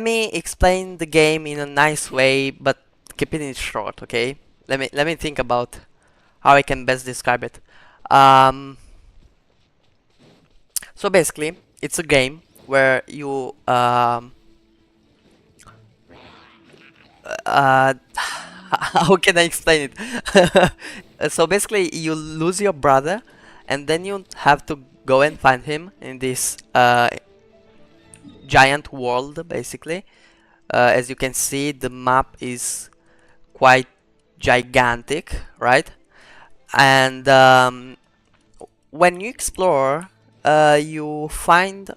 me explain the game in a nice way, but keeping it short, okay? Let me think about how I can best describe it. So basically, it's a game where you how can I explain it? So basically, you lose your brother, and then you have to go and find him in this giant world, basically. As you can see, the map is quite gigantic, right? And when you explore, you find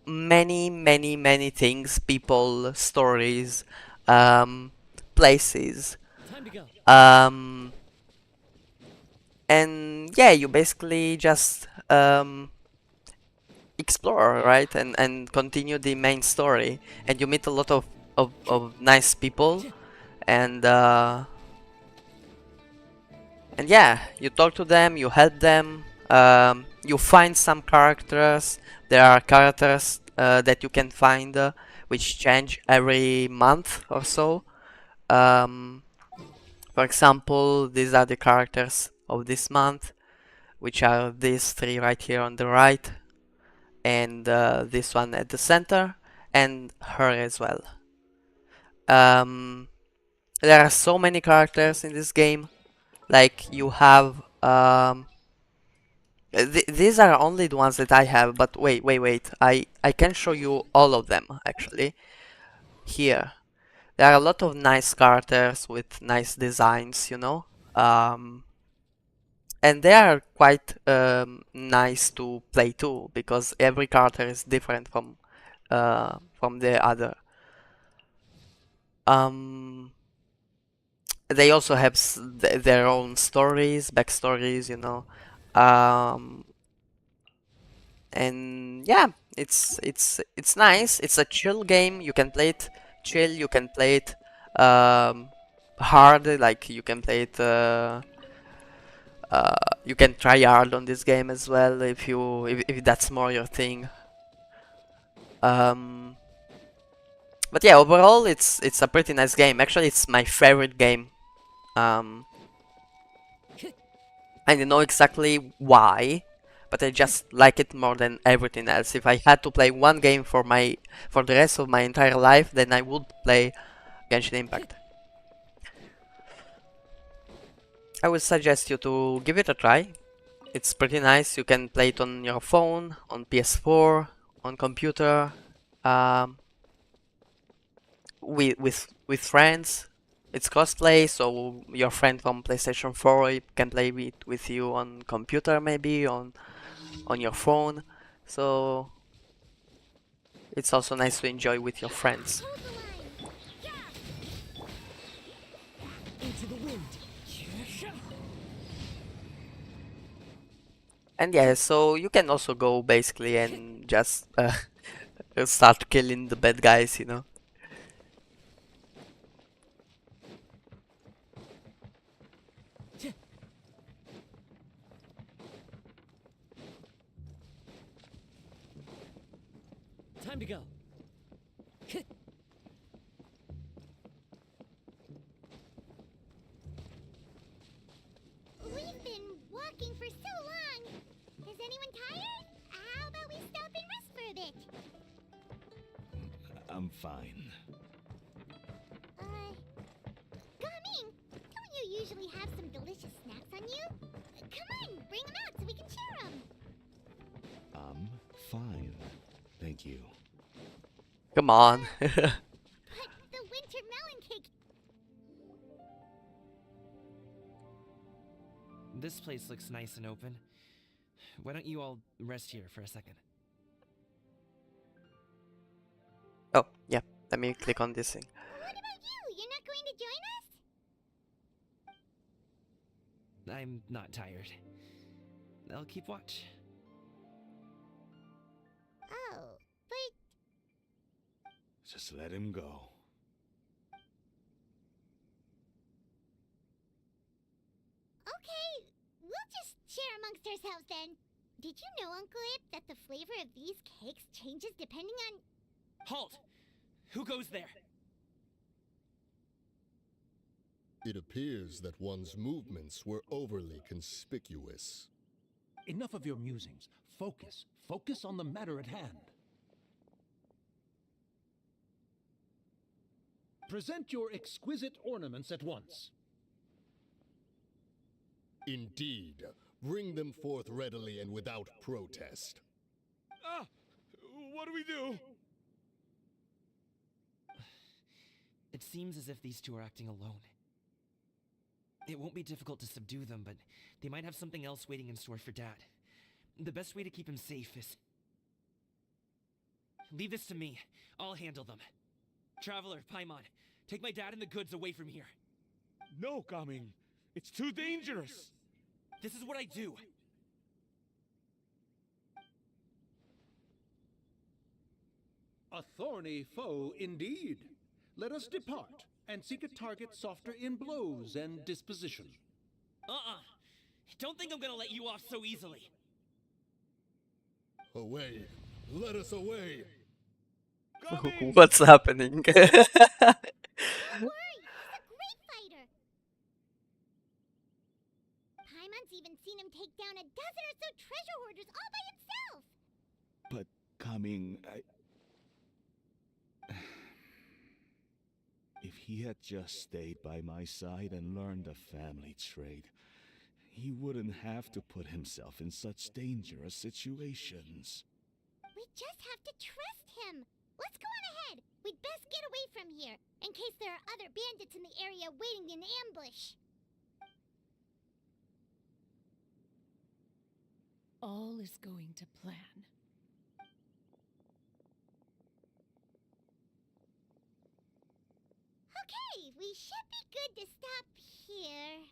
many things, people, stories, places. Time to go. And yeah, you basically just explore, right? And continue the main story. And you meet a lot of nice people. And yeah, you talk to them, you help them, you find some characters. There are characters that you can find which change every month or so. For example, these are the characters of this month, which are these three right here on the right, and this one at the center, and her as well. There are so many characters in this game. Like you have these are only the ones that I have, but wait. I can show you all of them actually. Here. There are a lot of nice characters with nice designs, you know. And they are quite nice to play too, because every character is different from the other. They also have their own stories, backstories, you know. And yeah, it's nice. It's a chill game. You can play it chill. You can play it hard. Like you can play it. You can try hard on this game as well if that's more your thing. But yeah, overall it's a pretty nice game. Actually, it's my favorite game. I don't know exactly why, but I just like it more than everything else. If I had to play one game for the rest of my entire life, then I would play Genshin Impact. I would suggest you to give it a try. It's pretty nice. You can play it on your phone, on PS4, on computer, um, with friends. It's crossplay, so your friend from PlayStation 4 can play it with you on computer, maybe on your phone. So it's also nice to enjoy with your friends. Into the wind. And yeah, so you can also go basically and just start killing the bad guys, you know. Time to go. We've been walking for so long. Is anyone tired? How about we stop and rest for a bit? I'm fine. Gaming, don't you usually have some delicious snacks on you? Come on, bring them out so we can share them. I'm fine. Thank you. Come on. But the winter melon cake. This place looks nice and open. Why don't you all rest here for a second? Oh, yeah. Let me click on this thing. What about you? You're not going to join us? I'm not tired. I'll keep watch. Oh, but Just let him go. okay, we'll just share amongst ourselves then. Did you know, Uncle Ip, that the flavor of these cakes changes depending on... Halt! Who goes there? It appears that one's movements were overly conspicuous. Enough of your musings. Focus. Focus on the matter at hand. Present your exquisite ornaments at once. Indeed. Bring them forth readily and without protest. Ah! What do we do? It seems as if these two are acting alone. It won't be difficult to subdue them, but they might have something else waiting in store for Dad. The best way to keep him safe is... Leave this to me. I'll handle them. Traveler, Paimon, take my dad and the goods away from here. No, Coming. It's too dangerous. This is what I do. A thorny foe indeed. Let us depart and seek a target softer in blows and disposition. Don't think I'm gonna let you off so easily. Away! Let us away! What's happening? Don't worry, he's a great fighter. Paimon's even seen him take down a dozen or so treasure hoarders all by himself. But Coming, if he had just stayed by my side and learned a family trade, he wouldn't have to put himself in such dangerous situations. We just have to trust him. Let's go on ahead. We'd best get away from here, in case there are other bandits in the area waiting in ambush. All is going to plan. Okay, we should be good to stop here.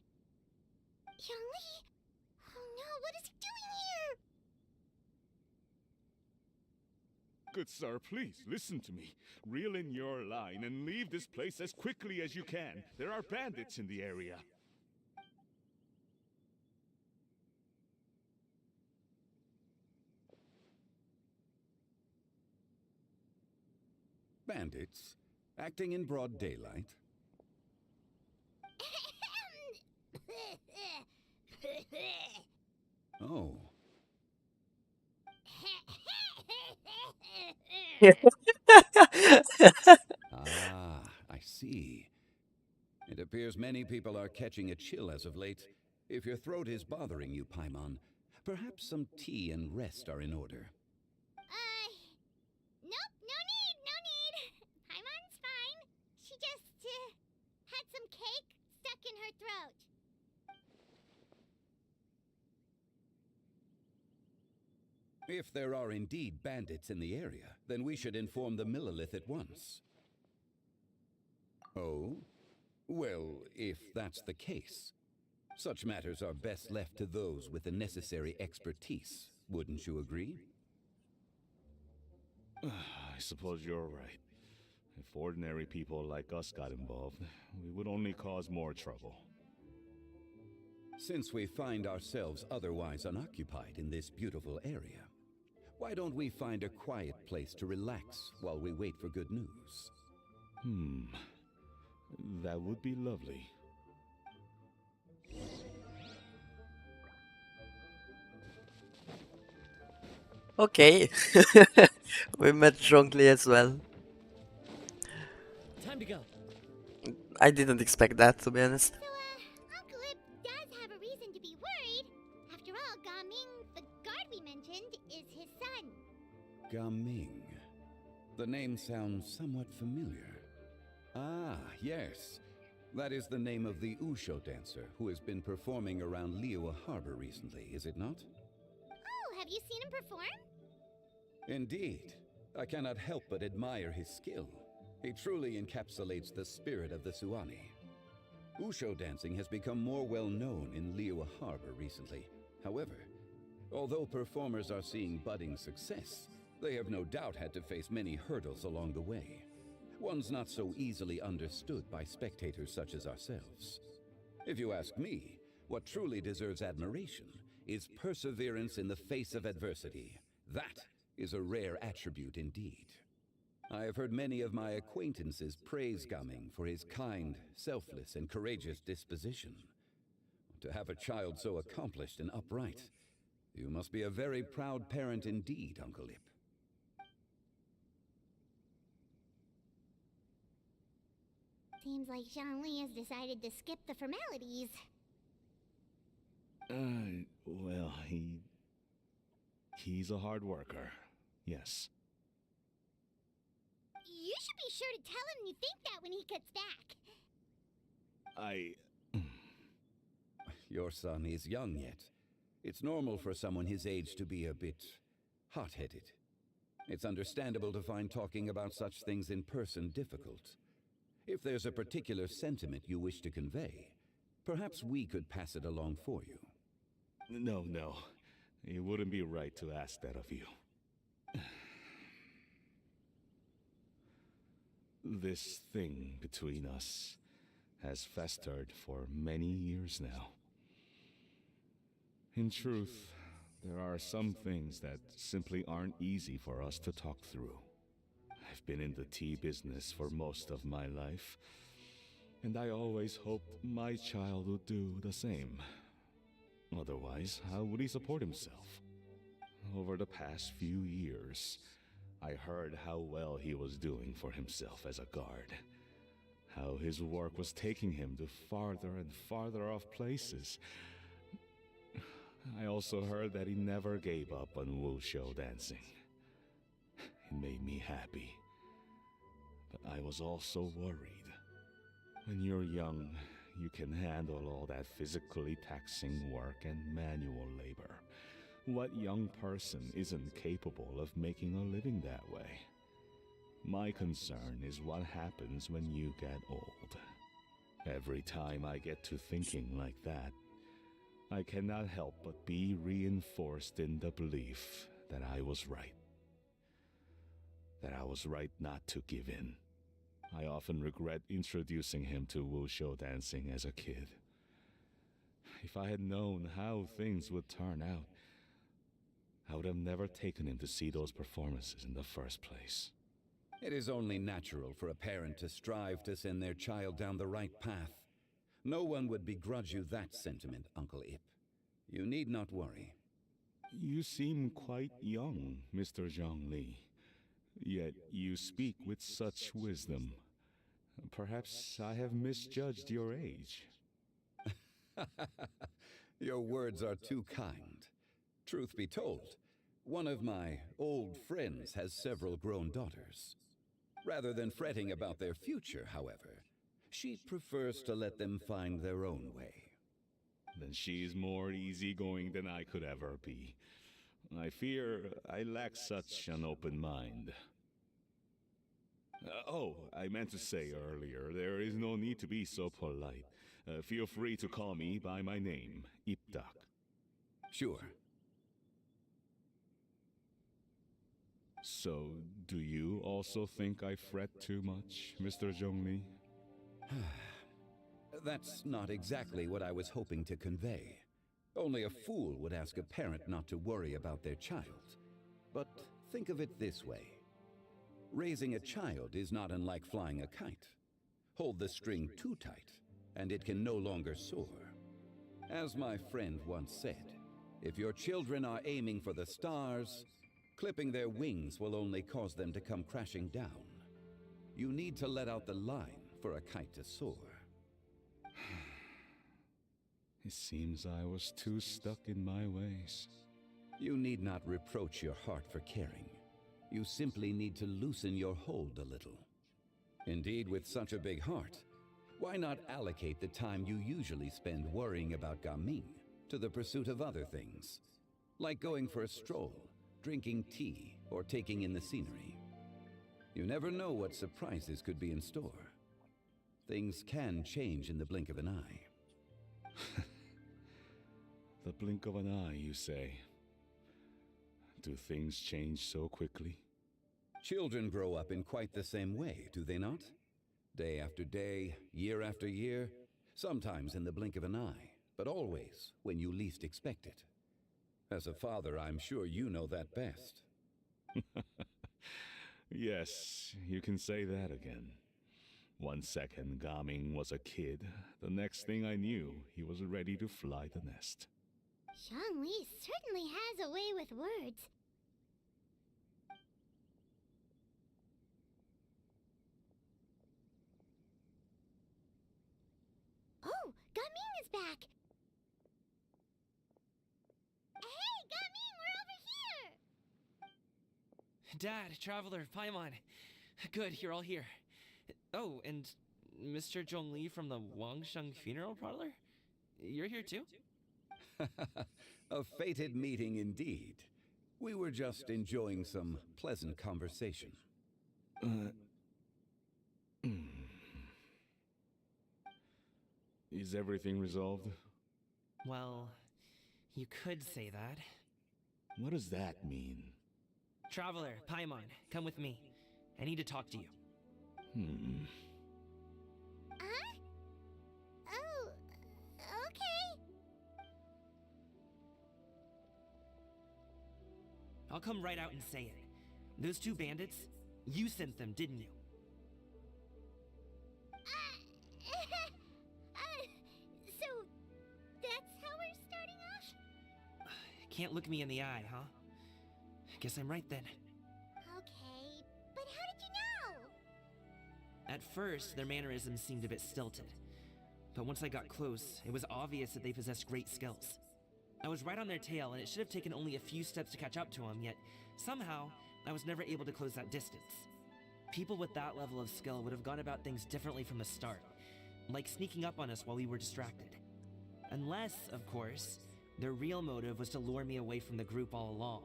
Yongli? Oh no, what is he doing here? Good sir, please listen to me. Reel in your line and leave this place as quickly as you can. There are bandits in the area. Bandits? Acting in broad daylight? Oh. Ah, I see. It appears many people are catching a chill as of late. If your throat is bothering you, Paimon, perhaps some tea and rest are in order. Nope, no need, no need. Paimon's fine. She just, had some cake stuck in her throat. If there are indeed bandits in the area, then we should inform the Millilith at once. Oh? Well, if that's the case, such matters are best left to those with the necessary expertise, wouldn't you agree? I suppose you're right. If ordinary people like us got involved, we would only cause more trouble. Since we find ourselves otherwise unoccupied in this beautiful area, why don't we find a quiet place to relax while we wait for good news? That would be lovely. Okay. We met Zhongli as well. Time to go. I didn't expect that, to be honest. So, Uncle Ip does have a reason to be worried. After all, Gaming, the guard we mentioned, is his son. Gaming. The name sounds somewhat familiar. Ah, yes. That is the name of the Usho dancer who has been performing around Liyue Harbor recently, is it not? Oh, have you seen him perform? Indeed. I cannot help but admire his skill. He truly encapsulates the spirit of the Suani. Usho dancing has become more well known in Liyue Harbor recently. However, although performers are seeing budding success, they have no doubt had to face many hurdles along the way. Ones not so easily understood by spectators such as ourselves. If you ask me, what truly deserves admiration is perseverance in the face of adversity. That is a rare attribute indeed. I have heard many of my acquaintances praise Gaming for his kind, selfless, and courageous disposition. To have a child so accomplished and upright, you must be a very proud parent indeed, Uncle Ip. Seems like Zhongli has decided to skip the formalities. Well, he's a hard worker. Yes. You should be sure to tell him you think that when he gets back. Your son is young yet. It's normal for someone his age to be a bit hot-headed. It's understandable to find talking about such things in person difficult. If there's a particular sentiment you wish to convey, perhaps we could pass it along for you. No. It wouldn't be right to ask that of you. This thing between us has festered for many years now. In truth, there are some things that simply aren't easy for us to talk through. I've been in the tea business for most of my life, and I always hoped my child would do the same. Otherwise, how would he support himself? Over the past few years, I heard how well he was doing for himself as a guard. How his work was taking him to farther and farther off places. I also heard that he never gave up on Wushu dancing. It made me happy. But I was also worried. When you're young, you can handle all that physically taxing work and manual labor. What young person isn't capable of making a living that way? My concern is what happens when you get old. Every time I get to thinking like that, I cannot help but be reinforced in the belief that I was right. That I was right not to give in. I often regret introducing him to Wushu dancing as a kid. If I had known how things would turn out, I would have never taken him to see those performances in the first place. It is only natural for a parent to strive to send their child down the right path. No one would begrudge you that sentiment, Uncle Ip. You need not worry. You seem quite young, Mr. Zhongli. Yet you speak with such wisdom. Perhaps I have misjudged your age. Your words are too kind. Truth be told, one of my old friends has several grown daughters. Rather than fretting about their future, however, she prefers to let them find their own way. Then she is more easygoing than I could ever be. I fear I lack such an open mind. Oh, I meant to say earlier, there is no need to be so polite. Feel free to call me by my name, Iptak. Sure. So, do you also think I fret too much, Mr. Zhongli? That's not exactly what I was hoping to convey. Only a fool would ask a parent not to worry about their child. But think of it this way. Raising a child is not unlike flying a kite. Hold the string too tight, and it can no longer soar. As my friend once said, if your children are aiming for the stars, clipping their wings will only cause them to come crashing down. You need to let out the line for a kite to soar. It seems I was too stuck in my ways. You need not reproach your heart for caring. You simply need to loosen your hold a little. Indeed, with such a big heart, why not allocate the time you usually spend worrying about Gaming to the pursuit of other things, like going for a stroll, drinking tea, or taking in the scenery? You never know what surprises could be in store. Things can change in the blink of an eye. The blink of an eye, you say? Do things change so quickly? Children grow up in quite the same way, do they not? Day after day, year after year, sometimes in the blink of an eye, but always when you least expect it. As a father, I'm sure you know that best. Yes, you can say that again. 1 second, Gaming was a kid. The next thing I knew, he was ready to fly the nest. Zhongli certainly has a way with words. Oh, Gaming is back! Hey, Gaming, we're over here! Dad, Traveler, Paimon. Good, you're all here. Oh, and Mr. Zhongli from the Wangsheng Funeral Parlor? You're here too? A fated meeting indeed. We were just enjoying some pleasant conversation. Is everything resolved? Well, you could say that. What does that mean? Traveler, Paimon, come with me. I need to talk to you. Huh? Oh, okay. I'll come right out and say it. Those two bandits, you sent them, didn't you? So, that's how we're starting off? Can't look me in the eye, huh? Guess I'm right then. Okay, but how did you know? At first, their mannerisms seemed a bit stilted. But once I got close, it was obvious that they possessed great skills. I was right on their tail, and it should have taken only a few steps to catch up to them, yet somehow, I was never able to close that distance. People with that level of skill would have gone about things differently from the start, like sneaking up on us while we were distracted. Unless, of course, their real motive was to lure me away from the group all along.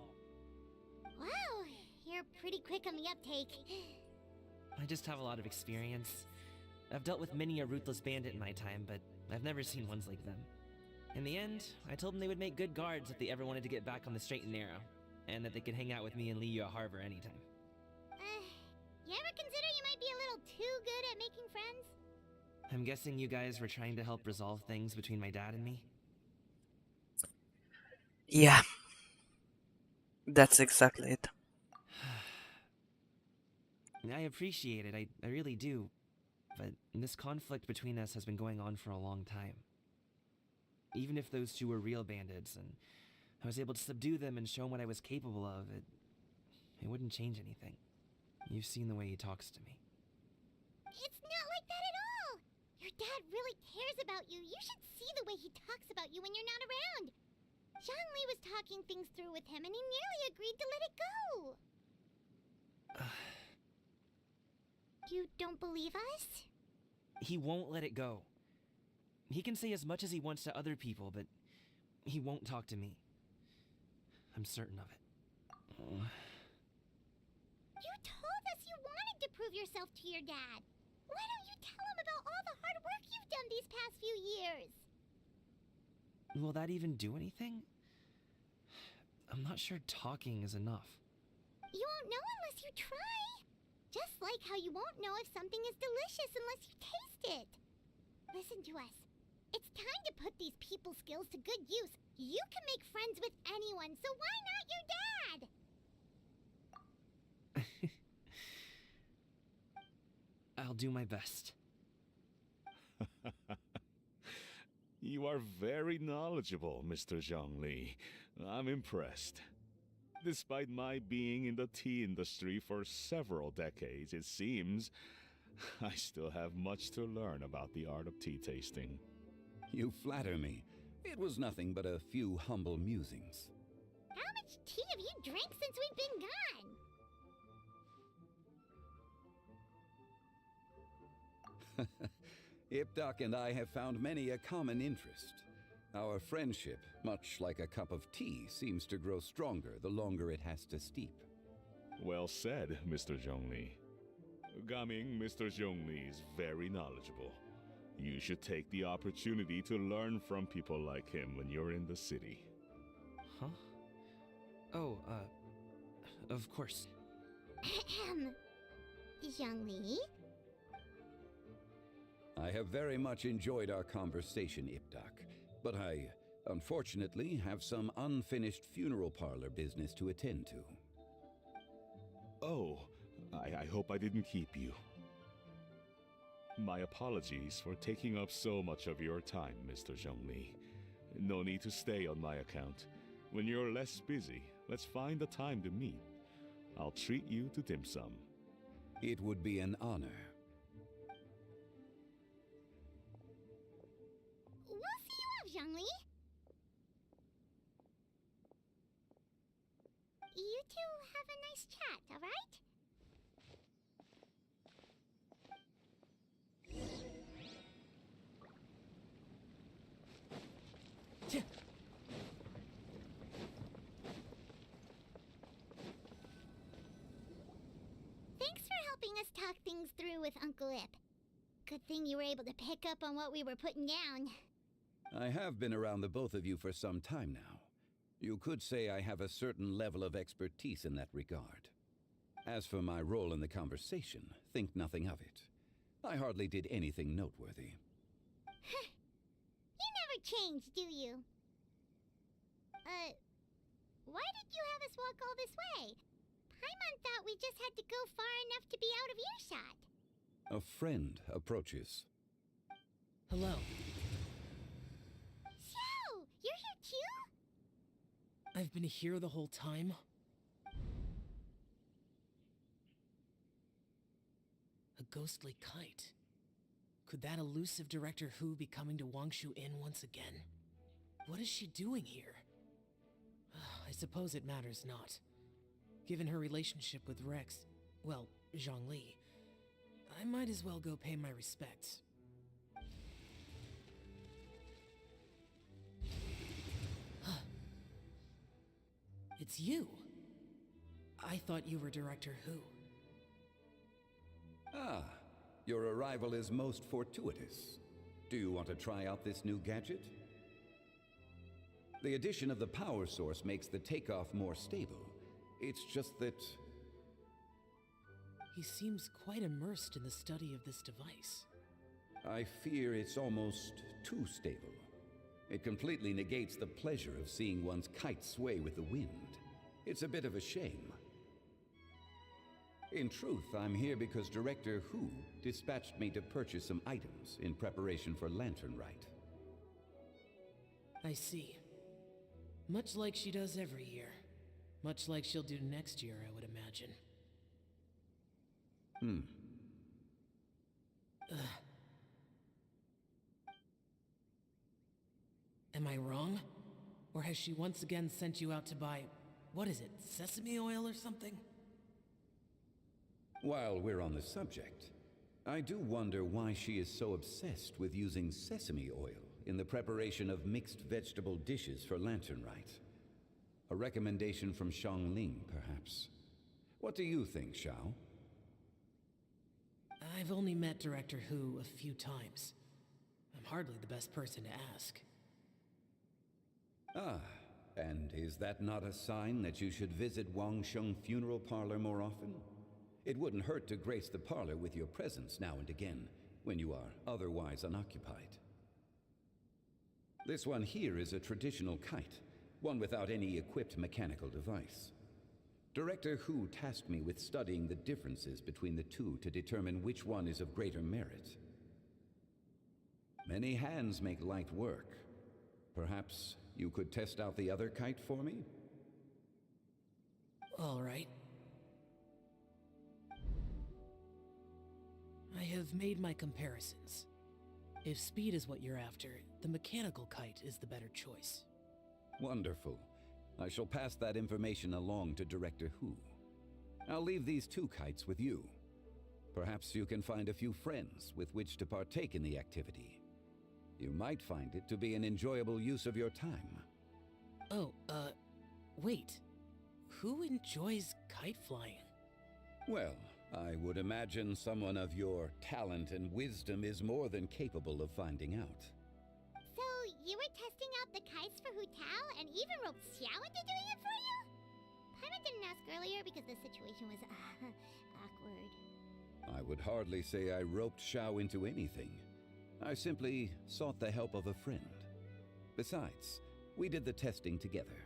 Wow, you're pretty quick on the uptake. I just have a lot of experience. I've dealt with many a ruthless bandit in my time, but I've never seen ones like them. In the end, I told them they would make good guards if they ever wanted to get back on the straight and narrow, and that they could hang out with me in Liyue Harbor anytime. You ever consider you might be a little too good at making friends? I'm guessing you guys were trying to help resolve things between my dad and me? Yeah, that's exactly it. I appreciate it, I really do. But this conflict between us has been going on for a long time. Even if those two were real bandits, and I was able to subdue them and show them what I was capable of, it wouldn't change anything. You've seen the way he talks to me. It's not like that at all! Your dad really cares about you. You should see the way he talks about you when you're not around. Zhongli was talking things through with him, and he nearly agreed to let it go. You don't believe us? He won't let it go. He can say as much as he wants to other people, but he won't talk to me. I'm certain of it. You told us you wanted to prove yourself to your dad. Why don't you tell him about all the hard work you've done these past few years? Will that even do anything? I'm not sure talking is enough. You won't know unless you try. Just like how you won't know if something is delicious unless you taste it. Listen to us. It's time to put these people skills to good use. You can make friends with anyone, so why not your dad? I'll do my best. You are very knowledgeable, Mr. Zhongli. I'm impressed. Despite my being in the tea industry for several decades, it seems I still have much to learn about the art of tea tasting. You flatter me. It was nothing but a few humble musings. How much tea have you drank since we've been gone? Ipdak and I have found many a common interest. Our friendship, much like a cup of tea, seems to grow stronger the longer it has to steep. Well said, Mr. Zhongli. Gaming, Mr. Zhongli is very knowledgeable. You should take the opportunity to learn from people like him when you're in the city. Huh? Oh, of course. Ahem. Zhongli? I have very much enjoyed our conversation, Ipdak, but I, unfortunately, have some unfinished funeral parlor business to attend to. Oh, I hope I didn't keep you. My apologies for taking up so much of your time, Mr. Zhongli. No need to stay on my account. When you're less busy, let's find a time to meet. I'll treat you to dim sum. It would be an honor. We'll see you off, Zhongli. You two have a nice chat, alright? Thanks for helping us talk things through with Uncle Ip. Good thing you were able to pick up on what we were putting down. I have been around the both of you for some time now. You could say I have a certain level of expertise in that regard. As for my role in the conversation, think nothing of it. I hardly did anything noteworthy. You never change, do you? Why did you have us walk all this way? Paimon thought we just had to go far enough to be out of earshot. A friend approaches. Hello. So, you're here too? I've been here the whole time? A ghostly kite. Could that elusive Director Hu be coming to Wangshu Inn once again? What is she doing here? I suppose it matters not. Given her relationship with Rex, well, Zhongli, I might as well go pay my respects. It's you! I thought you were Director Hu. Ah, your arrival is most fortuitous. Do you want to try out this new gadget? The addition of the power source makes the takeoff more stable. It's just that... He seems quite immersed in the study of this device. I fear it's almost too stable. It completely negates the pleasure of seeing one's kite sway with the wind. It's a bit of a shame. In truth, I'm here because Director Hu dispatched me to purchase some items in preparation for Lantern Rite. I see. Much like she does every year. Much like she'll do next year, I would imagine. Hmm. Am I wrong? Or has she once again sent you out to buy, what is it, sesame oil or something? While we're on the subject, I do wonder why she is so obsessed with using sesame oil in the preparation of mixed vegetable dishes for Lantern Rite. A recommendation from Xiangling, perhaps. What do you think, Xiao? I've only met Director Hu a few times. I'm hardly the best person to ask. Ah, and is that not a sign that you should visit Wangsheng Funeral Parlor more often? It wouldn't hurt to grace the parlor with your presence now and again, when you are otherwise unoccupied. This one here is a traditional kite, one without any equipped mechanical device. Director Hu tasked me with studying the differences between the two to determine which one is of greater merit. Many hands make light work. Perhaps you could test out the other kite for me? All right. I have made my comparisons. If speed is what you're after, the mechanical kite is the better choice. Wonderful. I shall pass that information along to Director Hu. I'll leave these two kites with you. Perhaps you can find a few friends with which to partake in the activity. You might find it to be an enjoyable use of your time. Oh, wait. Who enjoys kite flying? Well, I would imagine someone of your talent and wisdom is more than capable of finding out. So, you were testing out the kites for Hu Tao and even roped Xiao into doing it for you? Paimon didn't ask earlier because the situation was, awkward. I would hardly say I roped Xiao into anything. I simply sought the help of a friend. Besides, we did the testing together.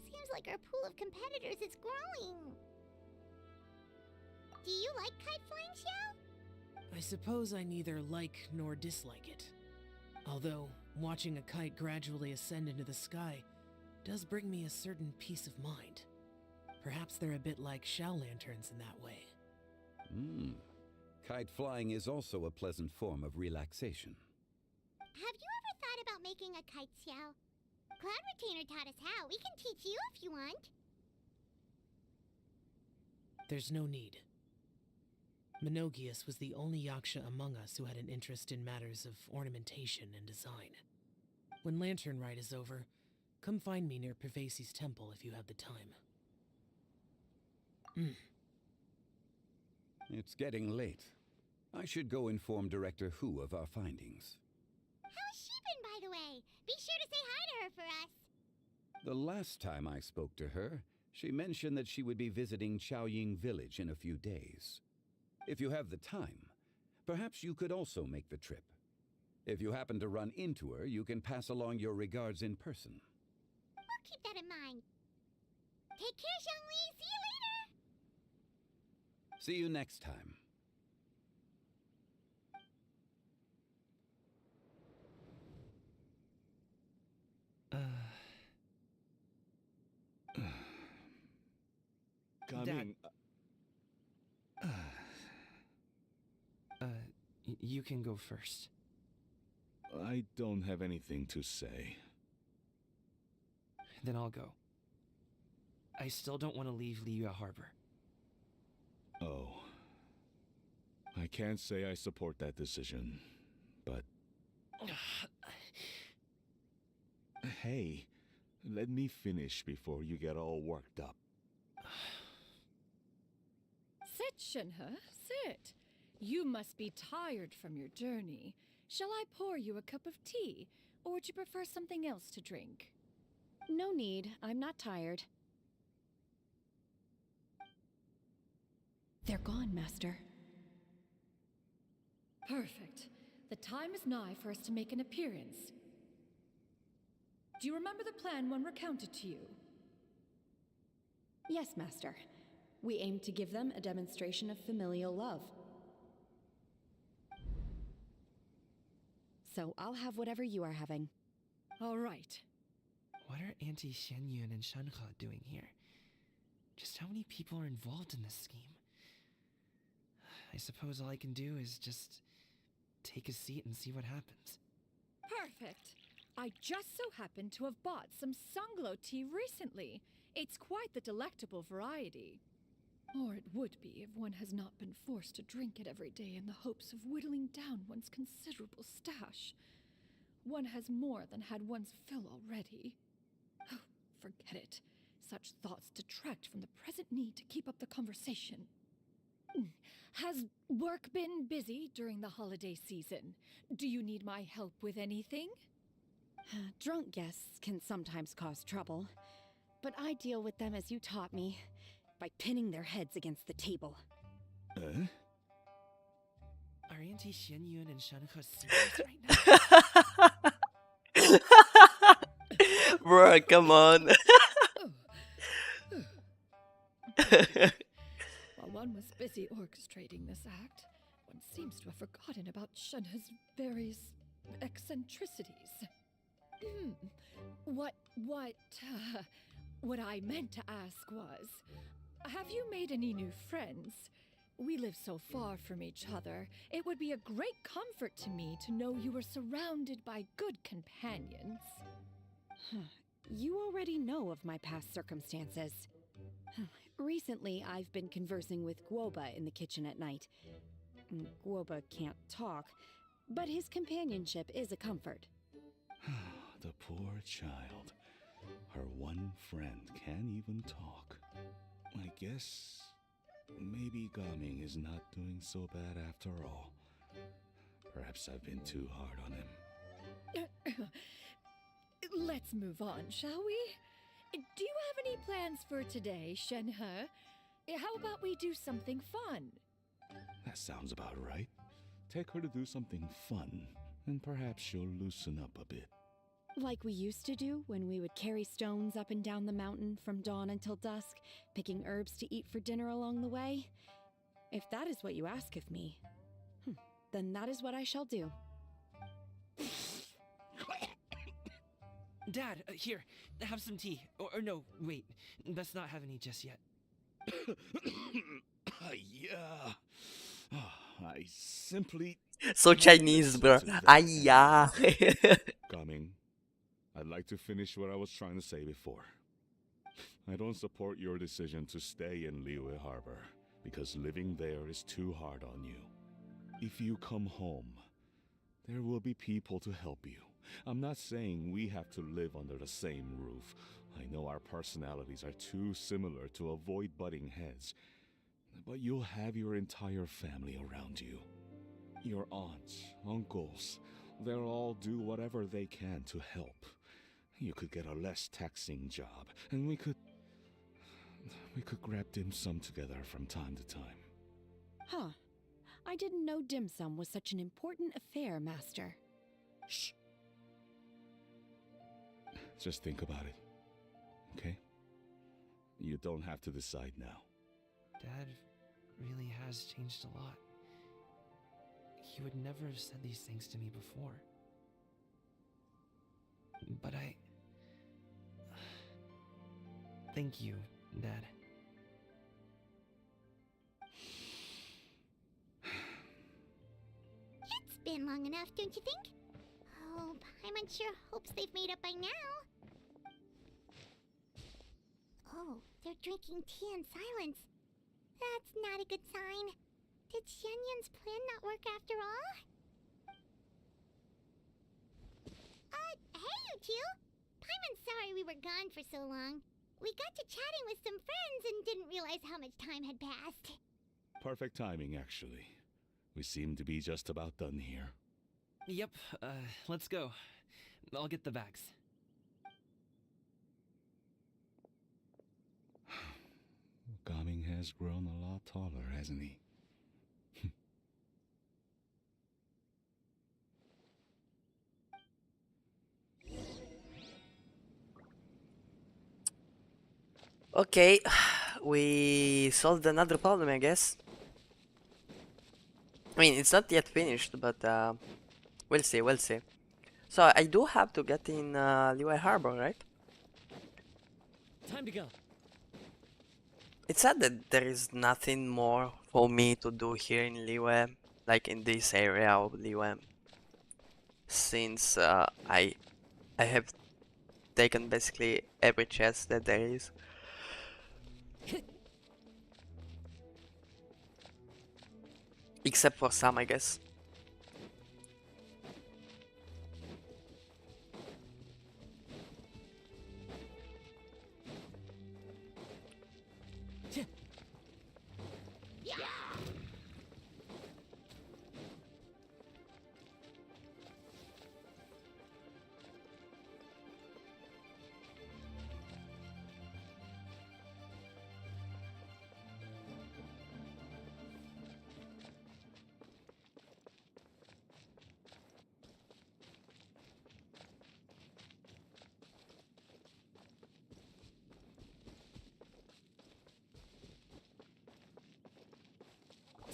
Seems like our pool of competitors is growing. Do you like kite flying, Xiao? I suppose I neither like nor dislike it. Although, watching a kite gradually ascend into the sky does bring me a certain peace of mind. Perhaps they're a bit like Xiao lanterns in that way. Kite flying is also a pleasant form of relaxation. Have you ever thought about making a kite, Xiao? Cloud Retainer taught us how. We can teach you if you want. There's no need. Menogius was the only Yaksha among us who had an interest in matters of ornamentation and design. When Lantern Rite is over, come find me near Pervasi's temple if you have the time. It's getting late. I should go inform Director Hu of our findings. How's she been, by the way? Be sure to say hi to her for us. The last time I spoke to her, she mentioned that she would be visiting Chaoying Village in a few days. If you have the time, perhaps you could also make the trip. If you happen to run into her, you can pass along your regards in person. We'll keep that in mind. Take care, Xiangli. See you later. See you next time. Coming. You can go first. I don't have anything to say. Then I'll go. I still don't want to leave Liyue Harbor. Oh. I can't say I support that decision, but... Hey, let me finish before you get all worked up. Sit, Shenhe, sit. You must be tired from your journey. Shall I pour you a cup of tea, or would you prefer something else to drink? No need. I'm not tired. They're gone, Master. Perfect. The time is nigh for us to make an appearance. Do you remember the plan one recounted to you? Yes, Master. We aim to give them a demonstration of familial love. So I'll have whatever you are having. All right. What are Auntie Xianyun and Shenhe doing here? Just how many people are involved in this scheme? I suppose all I can do is just take a seat and see what happens. Perfect. I just so happen to have bought some Sunglow tea recently. It's quite the delectable variety. Or it would be if one has not been forced to drink it every day in the hopes of whittling down one's considerable stash. One has more than had one's fill already. Oh, forget it. Such thoughts detract from the present need to keep up the conversation. Has work been busy during the holiday season? Do you need my help with anything? Drunk guests can sometimes cause trouble, but I deal with them as you taught me, by pinning their heads against the table. Are Auntie Xianyun and Shanhe serious right now? Bro, come on. While one was busy orchestrating this act, one seems to have forgotten about Shenhe's various eccentricities. What I meant to ask was, have you made any new friends? We live so far from each other, it would be a great comfort to me to know you were surrounded by good companions. You already know of my past circumstances. Recently, I've been conversing with Guoba in the kitchen at night. Guoba can't talk, but his companionship is a comfort. The poor child. Her one friend can't even talk. I guess maybe Gaming is not doing so bad after all. Perhaps I've been too hard on him. Let's move on, shall we? Do you have any plans for today, Shenhe? How about we do something fun? That sounds about right. Take her to do something fun, and perhaps she'll loosen up a bit. Like we used to do when we would carry stones up and down the mountain from dawn until dusk, picking herbs to eat for dinner along the way? If that is what you ask of me, then that is what I shall do. Dad, here, have some tea. Or no, wait, let's not have any just yet. Yeah. I simply... So Chinese, bro. Ayya. Coming. I'd like to finish what I was trying to say before. I don't support your decision to stay in Liyue Harbor, because living there is too hard on you. If you come home, there will be people to help you. I'm not saying we have to live under the same roof. I know our personalities are too similar to avoid butting heads. But you'll have your entire family around you. Your aunts, uncles, they'll all do whatever they can to help. You could get a less taxing job, and we could grab dim sum together from time to time. Huh. I didn't know dim sum was such an important affair, Master. Shh. Just think about it, okay? You don't have to decide now. Dad really has changed a lot. He would never have said these things to me before. But thank you, Dad. It's been long enough, don't you think? Oh, Paimon sure hopes they've made up by now. Oh, they're drinking tea in silence. That's not a good sign. Did Xianyun's plan not work after all? Hey you two! Paimon's sorry we were gone for so long. We got to chatting with some friends and didn't realize how much time had passed. Perfect timing, actually. We seem to be just about done here. Yep, let's go. I'll get the bags. Gaming has grown a lot taller, hasn't he? Okay, we solved another problem, I guess. I mean, it's not yet finished, but we'll see, we'll see. So I do have to get in Liyue Harbor, right? Time to go. It's sad that there is nothing more for me to do here in Liyue, like in this area of Liyue, since I have taken basically every chest that there is. Except for some, I guess.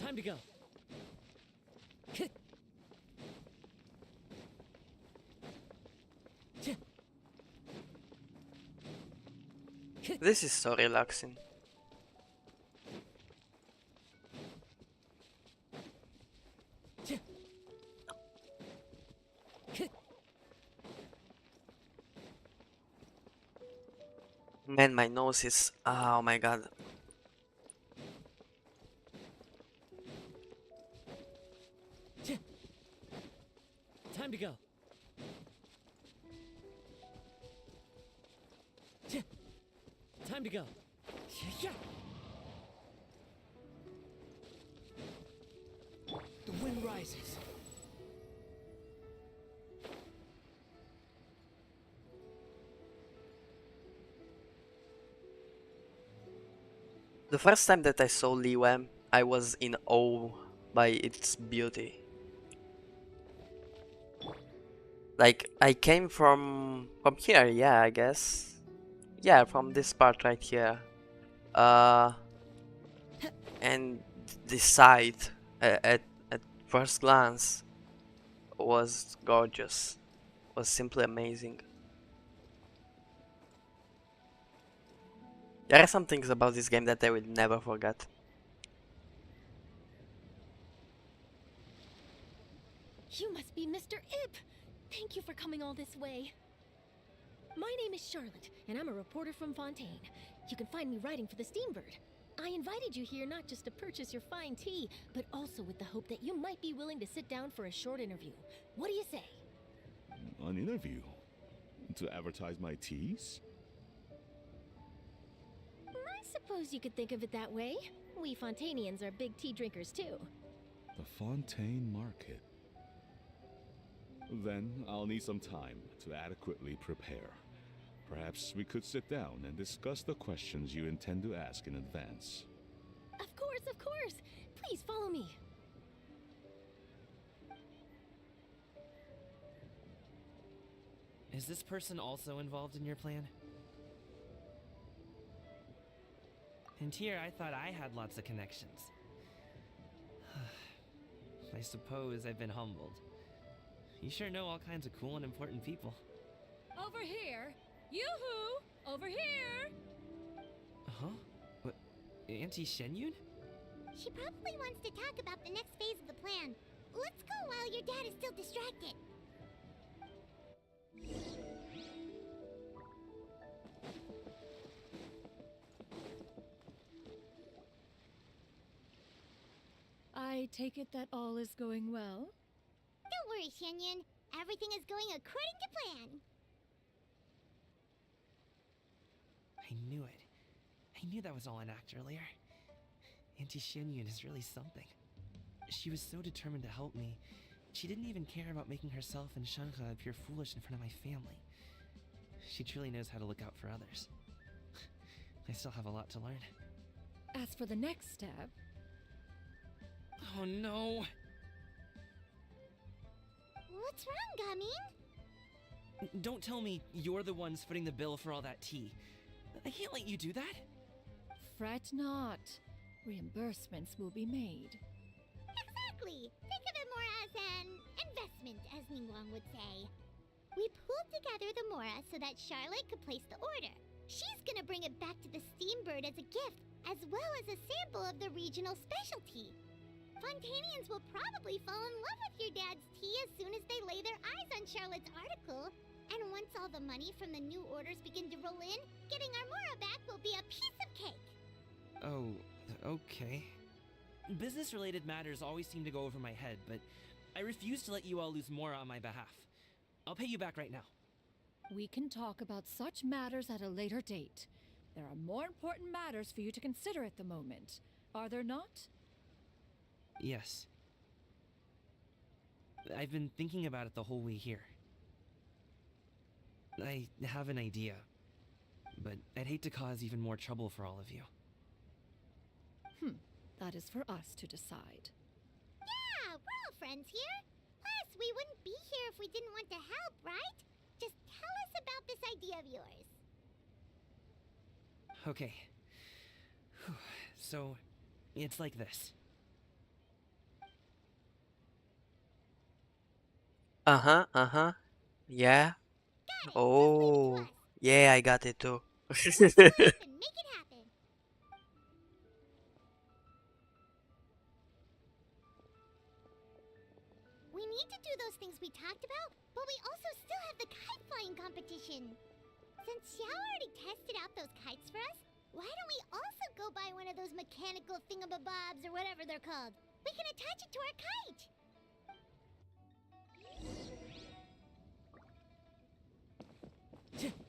Time to go. This is so relaxing. Man, my nose is... Oh my god. Time to go. Time to go. The wind rises. The first time that I saw Liyue, I was in awe by its beauty. Like, I came from here, yeah, I guess. Yeah, from this part right here. And the sight at first glance was gorgeous. Was simply amazing. There are some things about this game that I will never forget. You must be Mr. Ip! Thank you for coming all this way. My name is Charlotte, and I'm a reporter from Fontaine. You can find me writing for the Steambird. I invited you here not just to purchase your fine tea, but also with the hope that you might be willing to sit down for a short interview. What do you say? An interview? To advertise my teas? I suppose you could think of it that way. We Fontainians are big tea drinkers too. The Fontaine Market. Then I'll need some time to adequately prepare. Perhaps we could sit down and discuss the questions you intend to ask in advance. Of course, of course! Please follow me. Is this person also involved in your plan? And here I thought I had lots of connections. I suppose I've been humbled. You sure know all kinds of cool and important people. Over here! Yoo-hoo! Over here! Huh? What? Auntie Shenyun? She probably wants to talk about the next phase of the plan. Let's go while your dad is still distracted. I take it that all is going well? Don't worry, Shenyun. Everything is going according to plan. I knew it. I knew that was all an act earlier. Auntie Shenyun is really something. She was so determined to help me. She didn't even care about making herself and Shanka appear foolish in front of my family. She truly knows how to look out for others. I still have a lot to learn. As for the next step... Oh no! What's wrong, Gamin? Don't tell me you're the ones footing the bill for all that tea. I can't let you do that. Fret not. Reimbursements will be made. Exactly. Think of it more as an investment, as Ningguang would say. We pooled together the Mora so that Charlotte could place the order. She's gonna bring it back to the Steambird as a gift, as well as a sample of the regional specialty. Fontanians will probably fall in love with your dad's tea as soon as they lay their eyes on Charlotte's article. And once all the money from the new orders begin to roll in, getting our Mora back will be a piece of cake. Oh, okay. Business-related matters always seem to go over my head, but I refuse to let you all lose more on my behalf. I'll pay you back right now. We can talk about such matters at a later date. There are more important matters for you to consider at the moment, are there not? Yes. I've been thinking about it the whole way here. I have an idea, but I'd hate to cause even more trouble for all of you. That is for us to decide. Yeah, we're all friends here. Plus, we wouldn't be here if we didn't want to help, right? Just tell us about this idea of yours. Okay. So, it's like this. Yeah. Oh, yeah, I got it too. And make it happen. We need to do those things we talked about, but we also still have the kite flying competition. Since Xiao already tested out those kites for us, why don't we also go buy one of those mechanical thingamabobs or whatever they're called? We can attach it to our kite. Hello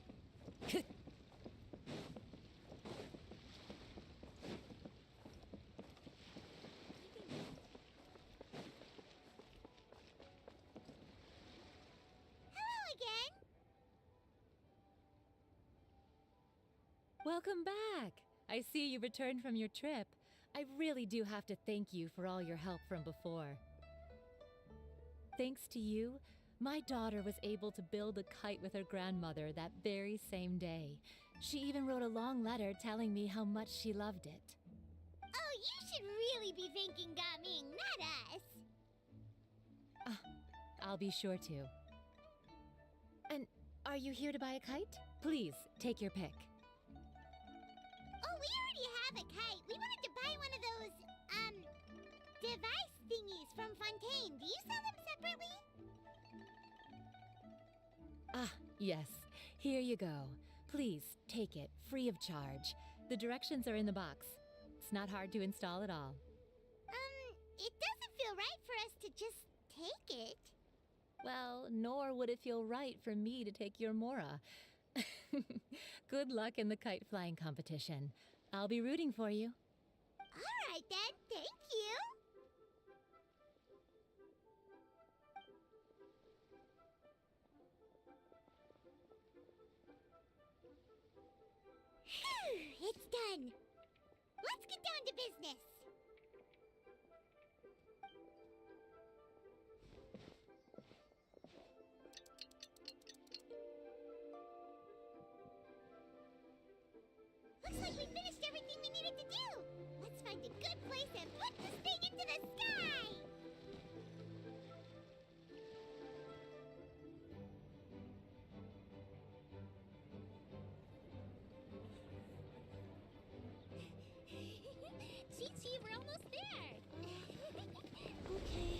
again. Welcome back! I see you returned from your trip. I really do have to thank you for all your help from before. Thanks to you, my daughter was able to build a kite with her grandmother that very same day. She even wrote a long letter telling me how much she loved it. Oh, you should really be thanking Gaming, not us. I'll be sure to. And are you here to buy a kite? Please, take your pick. Oh, we already have a kite. We wanted to buy one of those, device thingies from Fontaine. Do you sell them separately? Ah, yes. Here you go. Please, take it, free of charge. The directions are in the box. It's not hard to install at all. It doesn't feel right for us to just take it. Well, nor would it feel right for me to take your Mora. Good luck in the kite flying competition. I'll be rooting for you. All right then, thank you. Phew, it's done. Let's get down to business. Looks like we finished everything we needed to do. Let's find a good place and put this thing into the sky. Chi-Chi, we're almost there. Okay.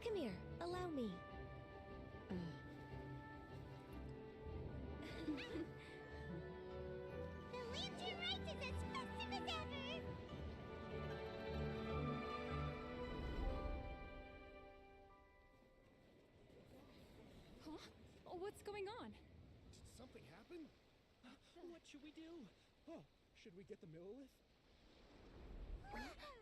Come here, allow me. The lantern rite is as festive as ever. Huh? Oh, what's going on? Did something happen? What should we do? Oh, should we get the Millilith? What's that?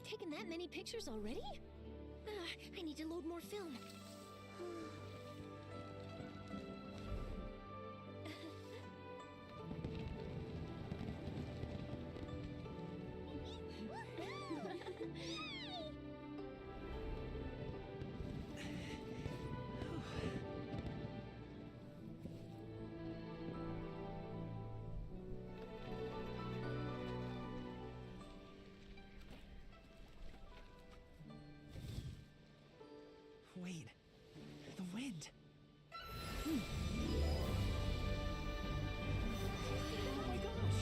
taken that many pictures already? I need to load more film. Wait, the wind. Oh my gosh!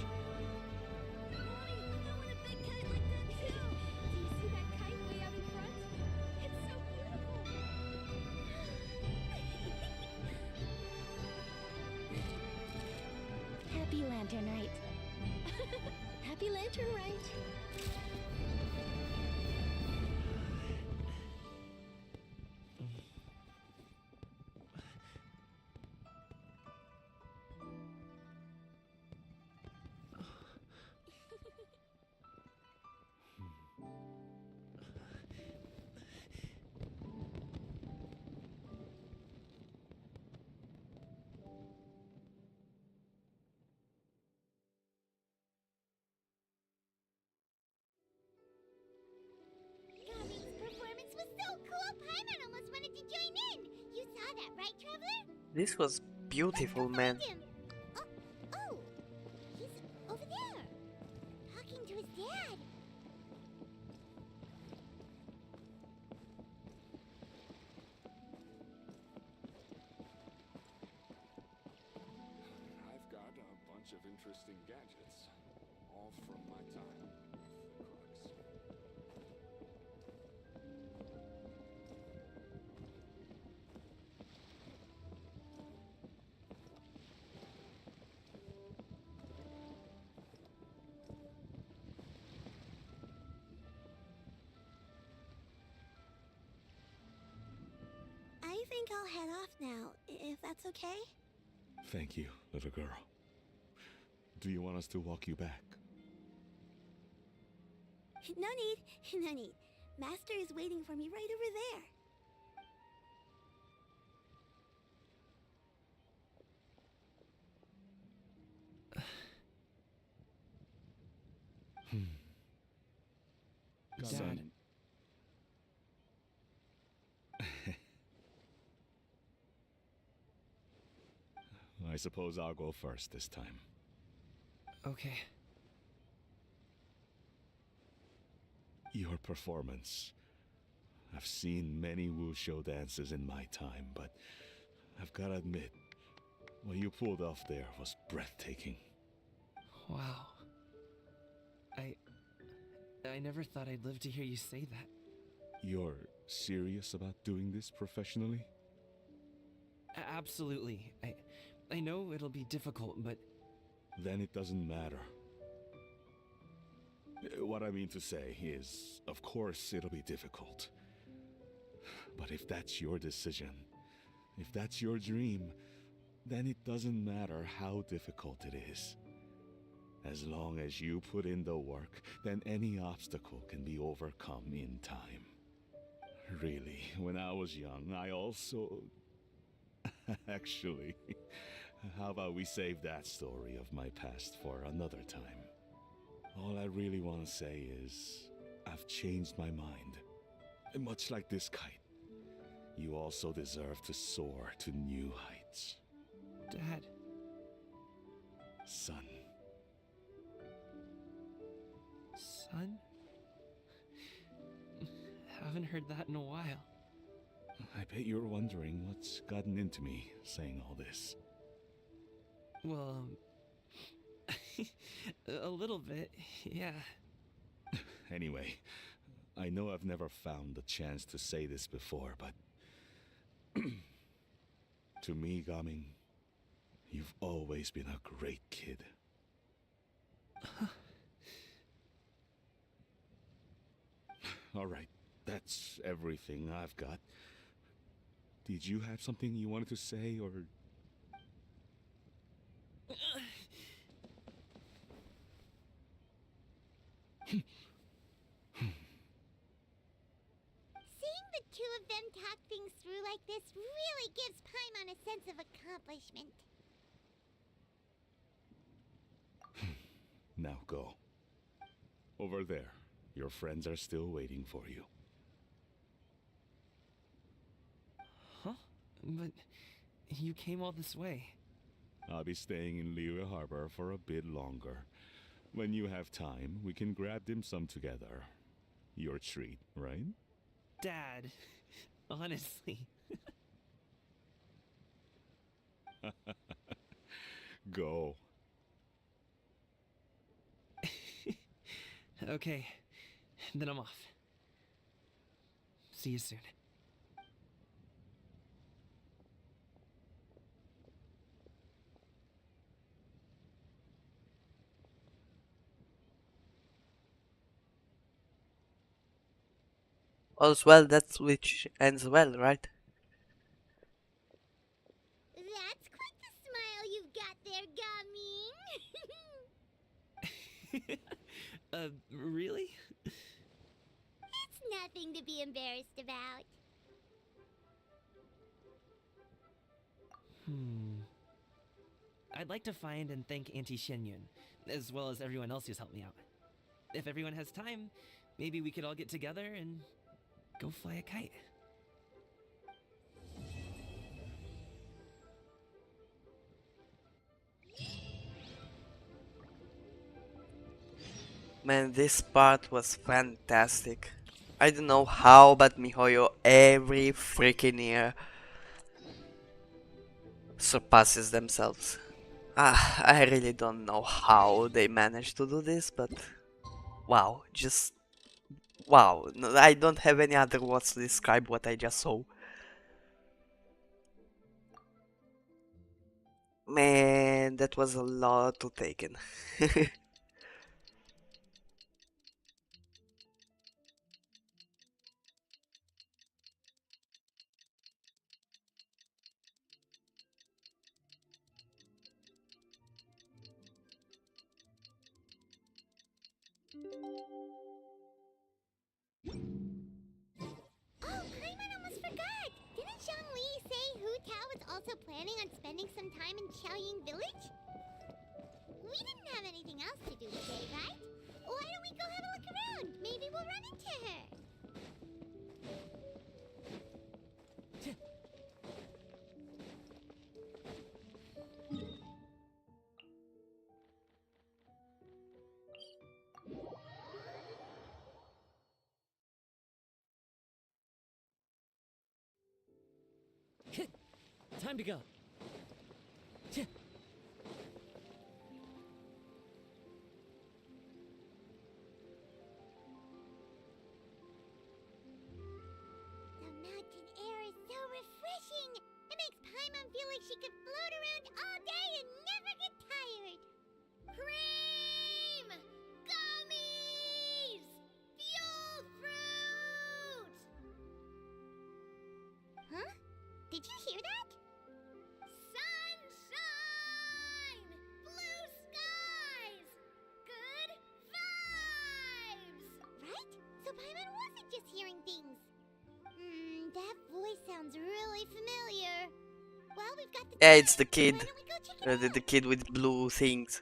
Mommy, I want a big kite like that too! Do you see that kite way out in front? It's so beautiful! Happy Lantern Rite. Happy Lantern Rite. Gavin's performance was so cool, Paimon almost wanted to join in! You saw that, right, Traveler? This was beautiful, man. Him. Oh, he's over there, talking to his dad. I've got a bunch of interesting gadgets, all from my time with Crux. I think I'll head off now, if that's okay? Thank you, little girl. Do you want us to walk you back? No need, no need. Master is waiting for me right over there. Dad. I suppose I'll go first this time. Okay. Your performance. I've seen many wushou dances in my time, but I've gotta admit, what you pulled off there was breathtaking. Wow. I never thought I'd live to hear you say that. You're serious about doing this professionally? Absolutely. I know it'll be difficult, but... Then it doesn't matter. What I mean to say is, of course it'll be difficult. But if that's your decision, if that's your dream, then it doesn't matter how difficult it is. As long as you put in the work, then any obstacle can be overcome in time. Really, when I was young, I also... Actually, how about we save that story of my past for another time? All I really want to say is, I've changed my mind. And much like this kite, you also deserve to soar to new heights. Dad. Son. Son? Haven't heard that in a while. I bet you're wondering what's gotten into me saying all this. Well, a little bit, yeah. Anyway, I know I've never found the chance to say this before, but... to me, Gaming, you've always been a great kid. Alright, that's everything I've got. Did you have something you wanted to say, or... two of them talk things through like this really gives Paimon a sense of accomplishment. Now go. Over there. Your friends are still waiting for you. Huh? But you came all this way. I'll be staying in Liyue Harbor for a bit longer. When you have time, we can grab dim sum together. Your treat, right? Dad, honestly. Go. Okay, then I'm off. See you soon. All's well that which ends well, right? That's quite the smile you've got there, Gaming. Really? It's nothing to be embarrassed about. I'd like to find and thank Auntie Shenyun, as well as everyone else who's helped me out. If everyone has time, maybe we could all get together and go fly a kite. Man, this part was fantastic. I don't know how, but MiHoYo every freaking year surpasses themselves. I really don't know how they managed to do this, but wow, just wow. No, I don't have any other words to describe what I just saw. Man, that was a lot to take in. Oh, Paimon almost forgot! Didn't Zhongli say Hu Tao was also planning on spending some time in Xiaoying Village? We didn't have anything else to do today, right? Why don't we go have a look around? Maybe we'll run into her. Time to go. The mountain air is so refreshing! It makes Paimon feel like she could float around all day and never get tired. Cream! Gummies! Fuel fruit! Huh? Did you hear that? Sunshine! Blue skies! Good vibes! Right? So Paimon wasn't just hearing things. That voice sounds really familiar. Well, we've got the Yeah, it's the time. kid. Why don't we go check it The kid with blue things.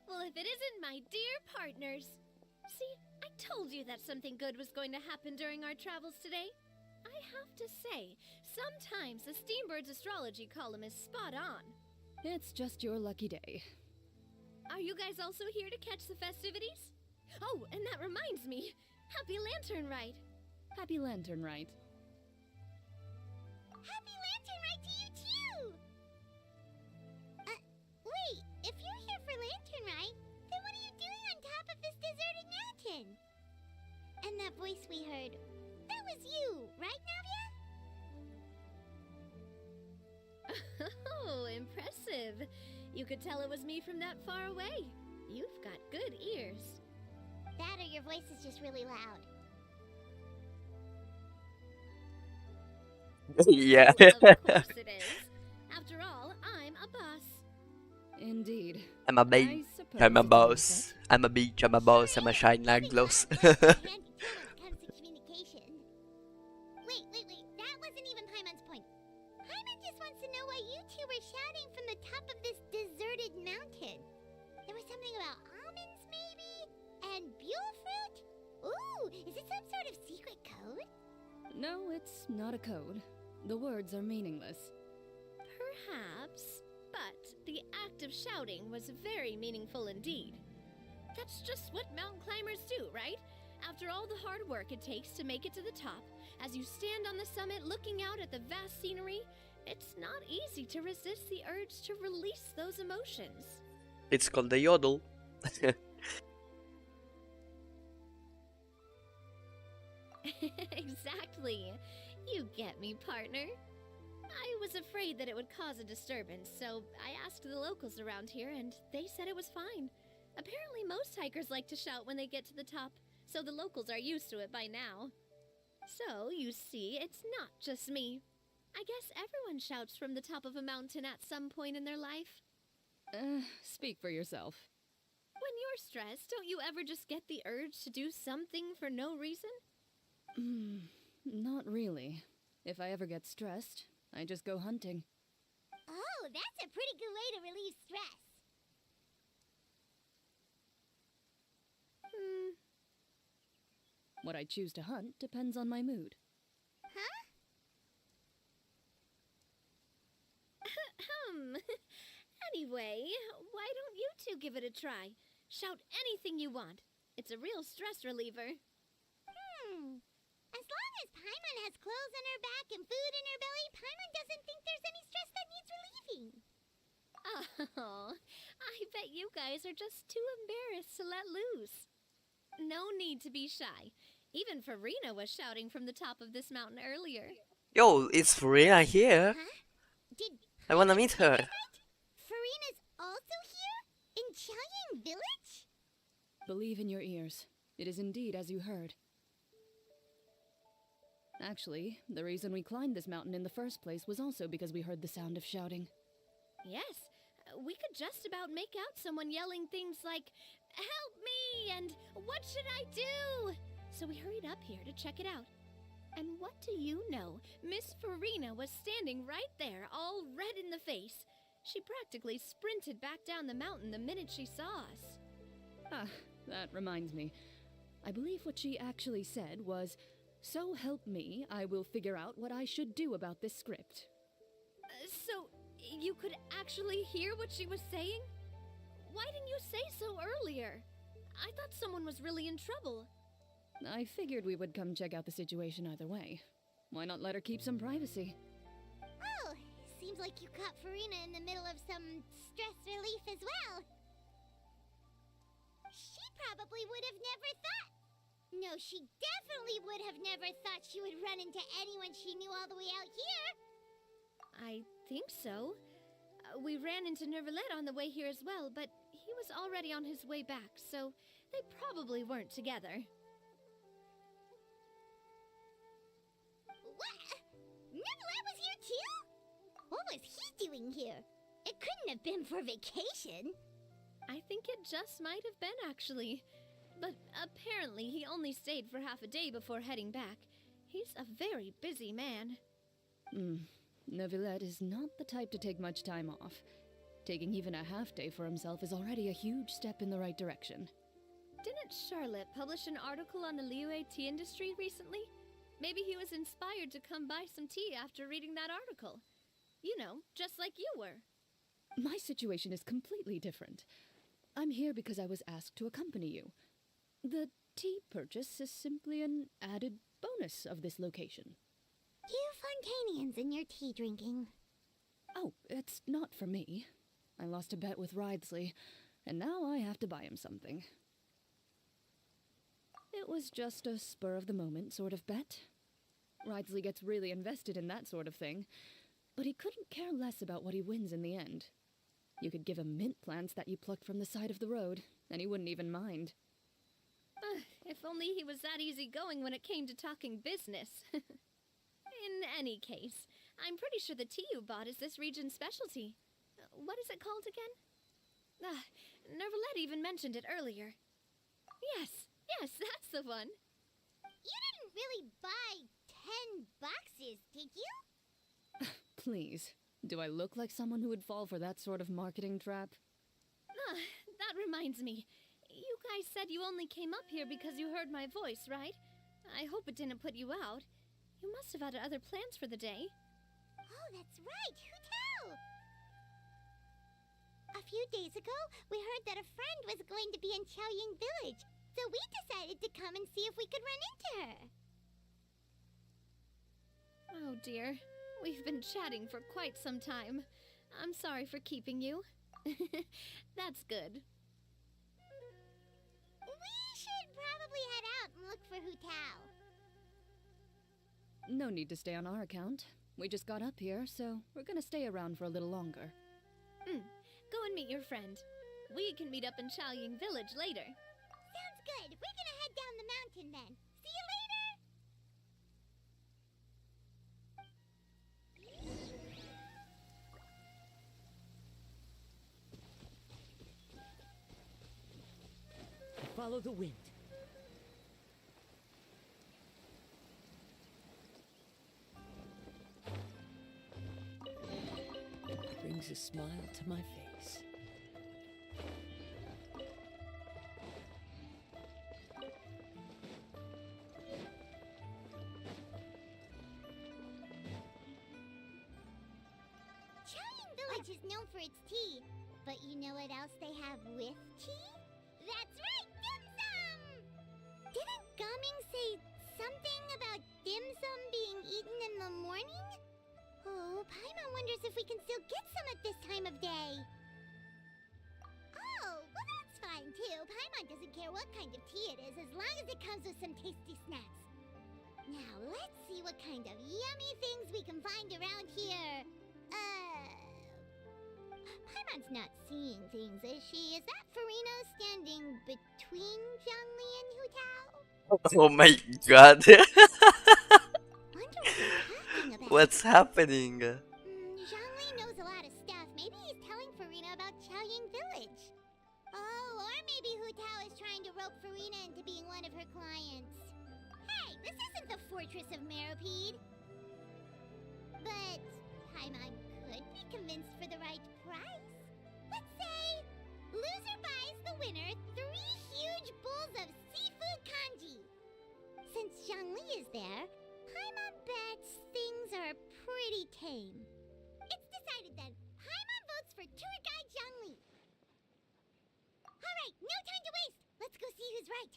Well, if it isn't my dear partners. See, I told you that something good was going to happen during our travels today. I have to say, sometimes the Steambird's astrology column is spot on. It's just your lucky day. Are you guys also here to catch the festivities? Oh, and that reminds me, Happy Lantern Rite! Happy Lantern Rite. Happy Lantern Rite to you too! Wait, if you're here for Lantern Rite, then what are you doing on top of this deserted mountain? And that voice we heard, that was you, right, Navia? Oh, impressive. impressive. You could tell it was me from that far away. You've got good ears. That or your voice is just really loud. Yeah. Of course it is. After all, I'm a boss. Indeed. I'm a I babe. suppose I'm a it's an boss. asset. I'm a beach. I'm a boss. I'm a shine like gloss. Handy too when it comes to communication. Wait. That wasn't even Paimon's point. Paimon just wants to know why you two were shouting from the top of this deserted mountain. There was something about almonds, maybe? And buell fruit? Ooh, is it some sort of secret code? No, it's not a code. The words are meaningless. Perhaps, but the act of shouting was very meaningful indeed. That's just what mountain climbers do, right? After all the hard work it takes to make it to the top, as you stand on the summit looking out at the vast scenery, it's not easy to resist the urge to release those emotions. It's called the yodel. Exactly. You get me, partner. I was afraid that it would cause a disturbance, so I asked the locals around here, and they said it was fine. Apparently most hikers like to shout when they get to the top, so the locals are used to it by now. So, you see, it's not just me. I guess everyone shouts from the top of a mountain at some point in their life. Speak for yourself. When you're stressed, don't you ever just get the urge to do something for no reason? Not really. If I ever get stressed, I just go hunting. Oh, that's a pretty good way to relieve stress. What I choose to hunt depends on my mood. Huh? Anyway, why don't you two give it a try? Shout anything you want. It's a real stress reliever. As long as Paimon has clothes on her back and food in her belly, Paimon doesn't think there's any stress that needs relieving. Oh, I bet you guys are just too embarrassed to let loose. No need to be shy. Even Farina was shouting from the top of this mountain earlier. Yo, it's Farina here. Huh? Did I wanna meet her. Farina's also here? In Qiaoying Village? Believe in your ears. It is indeed as you heard. Actually, the reason we climbed this mountain in the first place was also because we heard the sound of shouting. Yes, we could just about make out someone yelling things like, "Help me!" and "What should I do?" So we hurried up here to check it out. And what do you know? Miss Farina was standing right there, all red in the face. She practically sprinted back down the mountain the minute she saw us. Ah, that reminds me. I believe what she actually said was, "So help me, I will figure out what I should do about this script." So, you could actually hear what she was saying? Why didn't you say so earlier? I thought someone was really in trouble. I figured we would come check out the situation either way. Why not let her keep some privacy? Oh, seems like you caught Farina in the middle of some stress relief as well. She probably would have never thought. No, she definitely would have never thought she would run into anyone she knew all the way out here. I think so. We ran into Nervalet on the way here as well, but he was already on his way back, so they probably weren't together. What? Nervalet was here too? What was he doing here? It couldn't have been for vacation. I think it just might have been, actually. But apparently he only stayed for half a day before heading back. He's a very busy man. Neuvillette is not the type to take much time off. Taking even a half day for himself is already a huge step in the right direction. Didn't Charlotte publish an article on the Liyue tea industry recently? Maybe he was inspired to come buy some tea after reading that article. You know, just like you were. My situation is completely different. I'm here because I was asked to accompany you. The tea purchase is simply an added bonus of this location. You Fontanians and your tea drinking. Oh, it's not for me. I lost a bet with Ridesley, and now I have to buy him something. It was just a spur-of-the-moment sort of bet. Ridesley gets really invested in that sort of thing, but he couldn't care less about what he wins in the end. You could give him mint plants that you plucked from the side of the road, and he wouldn't even mind. If only he was that easygoing when it came to talking business. In any case, I'm pretty sure the tea you bought is this region's specialty. What is it called again? Nervalette even mentioned it earlier. Yes, that's the one. You didn't really buy 10 boxes, did you? Please, do I look like someone who would fall for that sort of marketing trap? That reminds me. You guys said you only came up here because you heard my voice, right? I hope it didn't put you out. You must have had other plans for the day. Oh, that's right, Hutao! A few days ago, we heard that a friend was going to be in Chaoying Village, so we decided to come and see if we could run into her. Oh dear, we've been chatting for quite some time. I'm sorry for keeping you. That's good. We should probably head out and look for Hutao. No need to stay on our account. We just got up here, so we're gonna stay around for a little longer. Go and meet your friend. We can meet up in Chaoying Village later. Sounds good. We're gonna head down the mountain then. See you later! Follow the wind. Brings a smile to my face. Chaoying Village is known for its tea, but you know what else they have with tea? That's right, dim sum! Didn't Gaming say something about dim sum being eaten in the morning? Oh, Paimon wonders if we can still get some at this time of day. Oh, well that's fine too. Paimon doesn't care what kind of tea it is as long as it comes with some tasty snacks. Now let's see what kind of yummy things we can find around here. Paimon's not seeing things, is she? Is that Farina standing between Zhongli and Hutao? Oh my god. Wonder what they're talking about. What's happening? Zhongli knows a lot of stuff. Maybe he's telling Farina about Chaoying Village. Oh, or maybe Hutao is trying to rope Farina into being one of her clients. Hey, this isn't the Fortress of Meropide. But Paimon could be convinced for the right price. Let's say loser buys the winner 3 huge bowls of seafood kanji. Since Zhongli is there, Paimon bets things are pretty tame. It's decided then. Paimon votes for tour guide Zhongli. Alright, no time to waste. Let's go see who's right.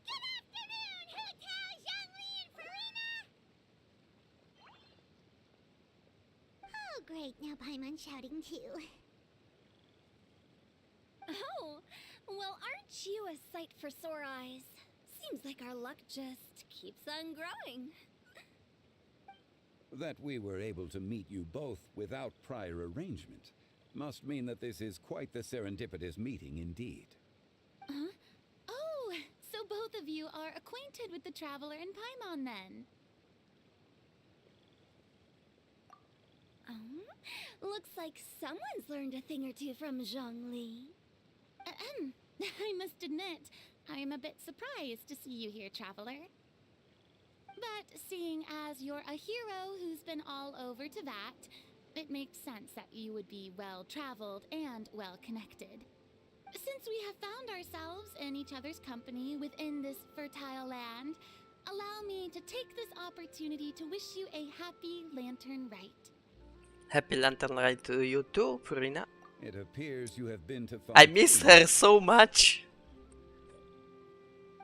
Good afternoon, Hutao, Zhongli, and Farina! Oh, great. Now Paimon's shouting too. Oh, well, aren't you a sight for sore eyes? Seems like our luck just keeps on growing. That we were able to meet you both without prior arrangement must mean that this is quite the serendipitous meeting indeed. Huh? Oh, so both of you are acquainted with the Traveler and Paimon then? Looks like someone's learned a thing or two from Zhongli. I must admit, I am a bit surprised to see you here, Traveler. But seeing as you're a hero who's been all over Teyvat, it makes sense that you would be well-traveled and well-connected. Since we have found ourselves in each other's company within this fertile land, allow me to take this opportunity to wish you a happy Lantern Rite. Happy Lantern Ride to you too, Farina. It appears you have been to I miss her so much.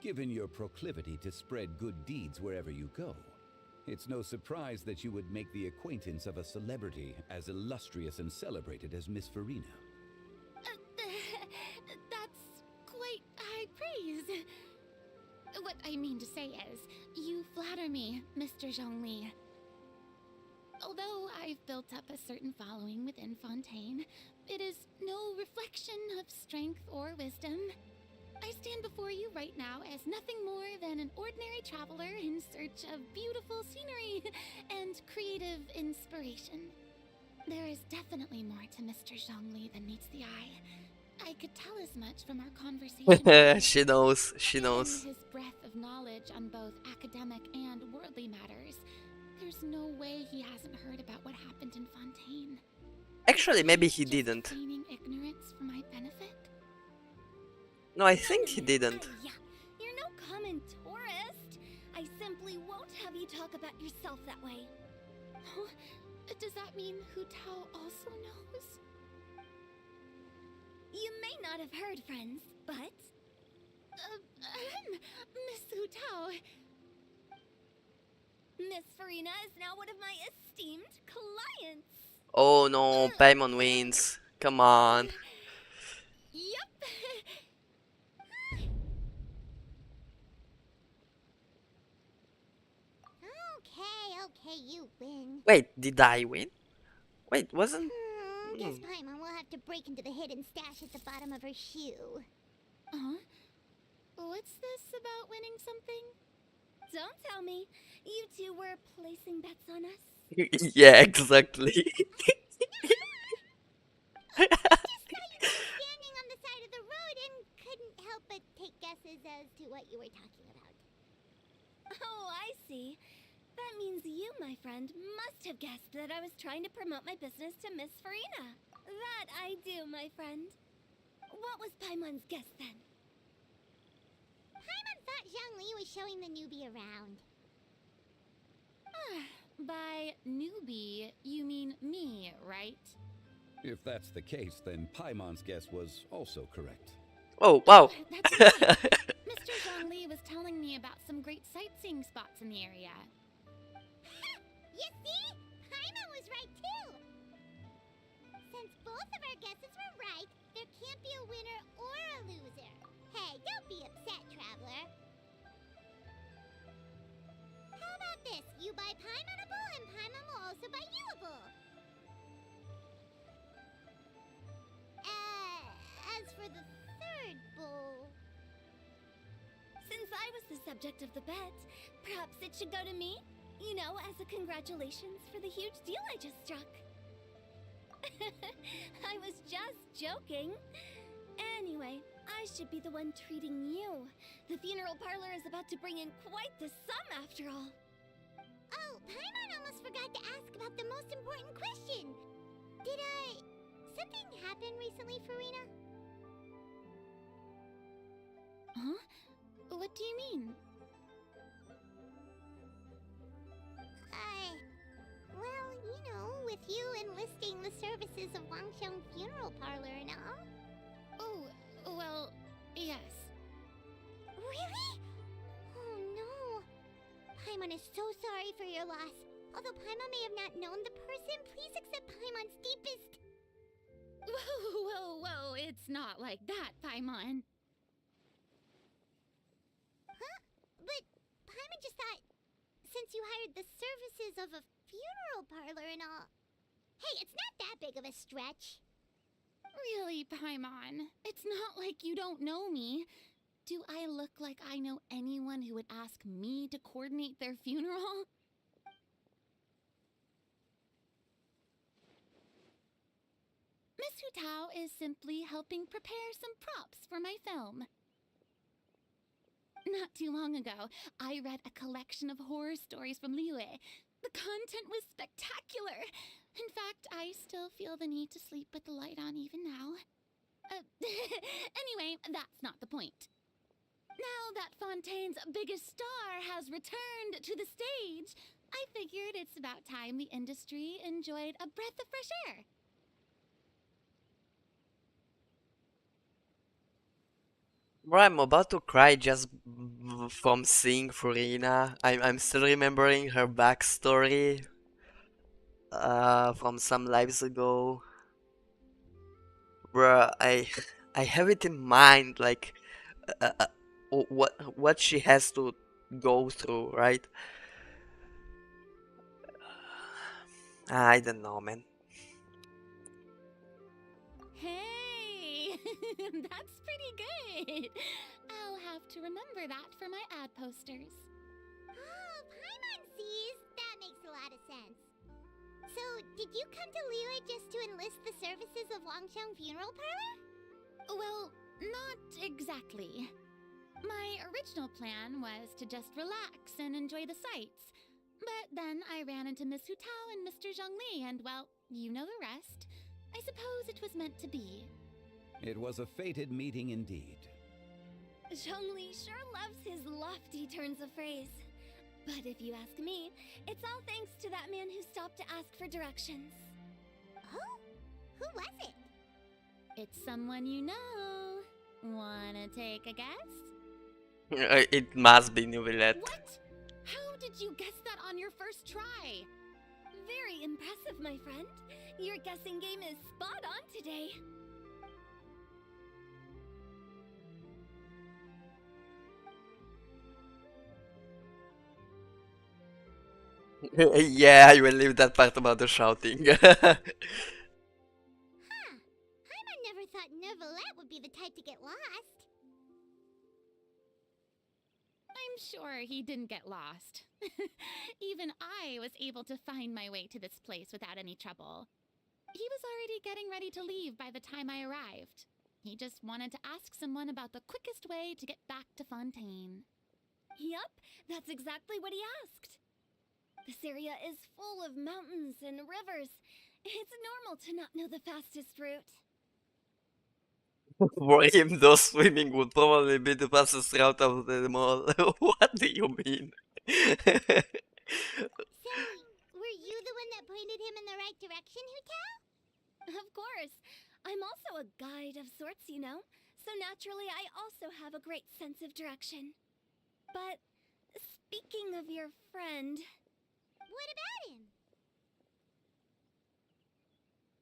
Given your proclivity to spread good deeds wherever you go, it's no surprise that you would make the acquaintance of a celebrity as illustrious and celebrated as Miss Farina. That's quite high praise. What I mean to say is, you flatter me, Mr. Zhongli. Although I've built up a certain following within Fontaine, it is no reflection of strength or wisdom. I stand before you right now as nothing more than an ordinary traveler in search of beautiful scenery and creative inspiration. There is definitely more to Mr. Zhongli than meets the eye. I could tell as much from our conversation earlier. She knows, she Given knows. his breadth of knowledge on both academic and worldly matters, there's no way he hasn't heard about what happened in Fontaine. Actually, maybe he Just didn't. feigning ignorance for my benefit? No, I think he didn't. Yeah, you're no common tourist. I simply won't have you talk about yourself that way. Oh, does that mean Hu Tao also knows? You may not have heard, friends, but... Miss Hu Tao. Miss Farina is now one of my esteemed clients. Oh no, Paimon wins. Come on. Yep. Okay, you win. Wait, did I win? Wait, wasn't... Guess Paimon will have to break into the hidden stash at the bottom of her shoe. Huh? What's this about winning something? Don't tell me. You two were placing bets on us? Yeah, exactly. I just saw you guys standing on the side of the road and couldn't help but take guesses as to what you were talking about. Oh, I see. That means you, my friend, must have guessed that I was trying to promote my business to Miss Farina. That I do, my friend. What was Paimon's guess then? Paimon thought Zhongli was showing the newbie around. By newbie, you mean me, right? If that's the case, then Paimon's guess was also correct. Oh, wow. That's right. Mr. Zhongli was telling me about some great sightseeing spots in the area. You see? Paimon was right too! Since both of our guesses were right, there can't be a winner or a loser. Hey, don't be upset, traveler. How about this? You buy Paimonable and Paimon will also buy youable. As for the third bowl... Since I was the subject of the bet, perhaps it should go to me? You know, as a congratulations for the huge deal I just struck. I was just joking. Anyway, I should be the one treating you. The funeral parlor is about to bring in quite the sum after all. Oh, Paimon almost forgot to ask about the most important question. Did something happen recently, Farina? Huh? What do you mean? Well, you know, with you enlisting the services of Wangsheng Funeral Parlor and all. Oh, well, yes. Really? Oh no. Paimon is so sorry for your loss. Although Paimon may have not known the person, please accept Paimon's deepest... Whoa, it's not like that, Paimon. Huh? But Paimon just thought, since you hired the services of a funeral parlor and all... Hey, it's not that big of a stretch. Really, Paimon? It's not like you don't know me. Do I look like I know anyone who would ask me to coordinate their funeral? Miss Hu Tao is simply helping prepare some props for my film. Not too long ago, I read a collection of horror stories from Liyue. The content was spectacular. In fact, I still feel the need to sleep with the light on even now. Anyway, that's not the point. Now that Fontaine's biggest star has returned to the stage, I figured it's about time the industry enjoyed a breath of fresh air. Bro, I'm about to cry just from seeing Furina. I'm still remembering her backstory from some lives ago. Bruh, I have it in mind, like what she has to go through, right? I don't know, man. Hey, that's pretty good. I'll have to remember that for my ad posters. Oh, Paimon sees. That makes a lot of sense. So, did you come to Liyue just to enlist the services of Longsheng Funeral Parlor? Well, not exactly. My original plan was to just relax and enjoy the sights. But then I ran into Miss Hu Tao and Mr. Zhongli, and well, you know the rest. I suppose it was meant to be. It was a fated meeting indeed. Zhongli sure loves his lofty turns of phrase. But if you ask me, it's all thanks to that man who stopped to ask for directions. Oh? Who was it? It's someone you know. Wanna take a guess? It must be Nouvellette. What? How did you guess that on your first try? Very impressive, my friend. Your guessing game is spot on today. Yeah, I will leave that part about the shouting. Huh. Paimon never thought Neuvillette would be the type to get lost. I'm sure he didn't get lost. Even I was able to find my way to this place without any trouble. He was already getting ready to leave by the time I arrived. He just wanted to ask someone about the quickest way to get back to Fontaine. Yup, that's exactly what he asked. This area is full of mountains and rivers. It's normal to not know the fastest route. For him, those swimming would probably be the fastest route of them all. What do you mean? So, were you the one that pointed him in the right direction, Hu Tao? Of course. I'm also a guide of sorts, you know. So naturally, I also have a great sense of direction. But speaking of your friend... What about him?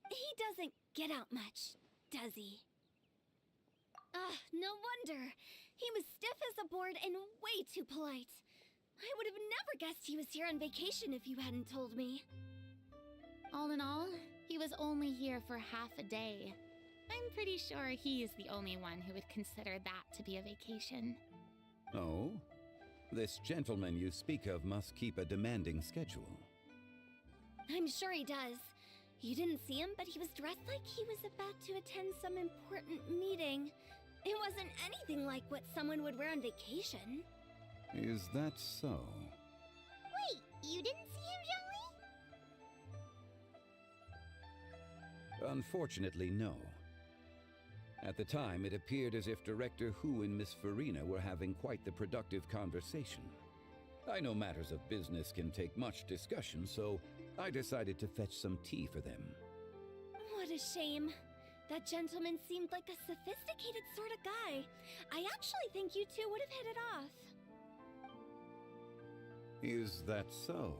He doesn't get out much, does he? No wonder. He was stiff as a board and way too polite. I would have never guessed he was here on vacation if you hadn't told me. All in all, he was only here for half a day. I'm pretty sure he is the only one who would consider that to be a vacation. Oh? This gentleman you speak of must keep a demanding schedule. I'm sure he does. You didn't see him, but he was dressed like he was about to attend some important meeting. It wasn't anything like what someone would wear on vacation. Is that so? Wait, you didn't see him, Zhongli? Unfortunately, no. At the time, it appeared as if Director Hu and Miss Farina were having quite the productive conversation. I know matters of business can take much discussion, so I decided to fetch some tea for them. What a shame. That gentleman seemed like a sophisticated sort of guy. I actually think you two would have hit it off. Is that so?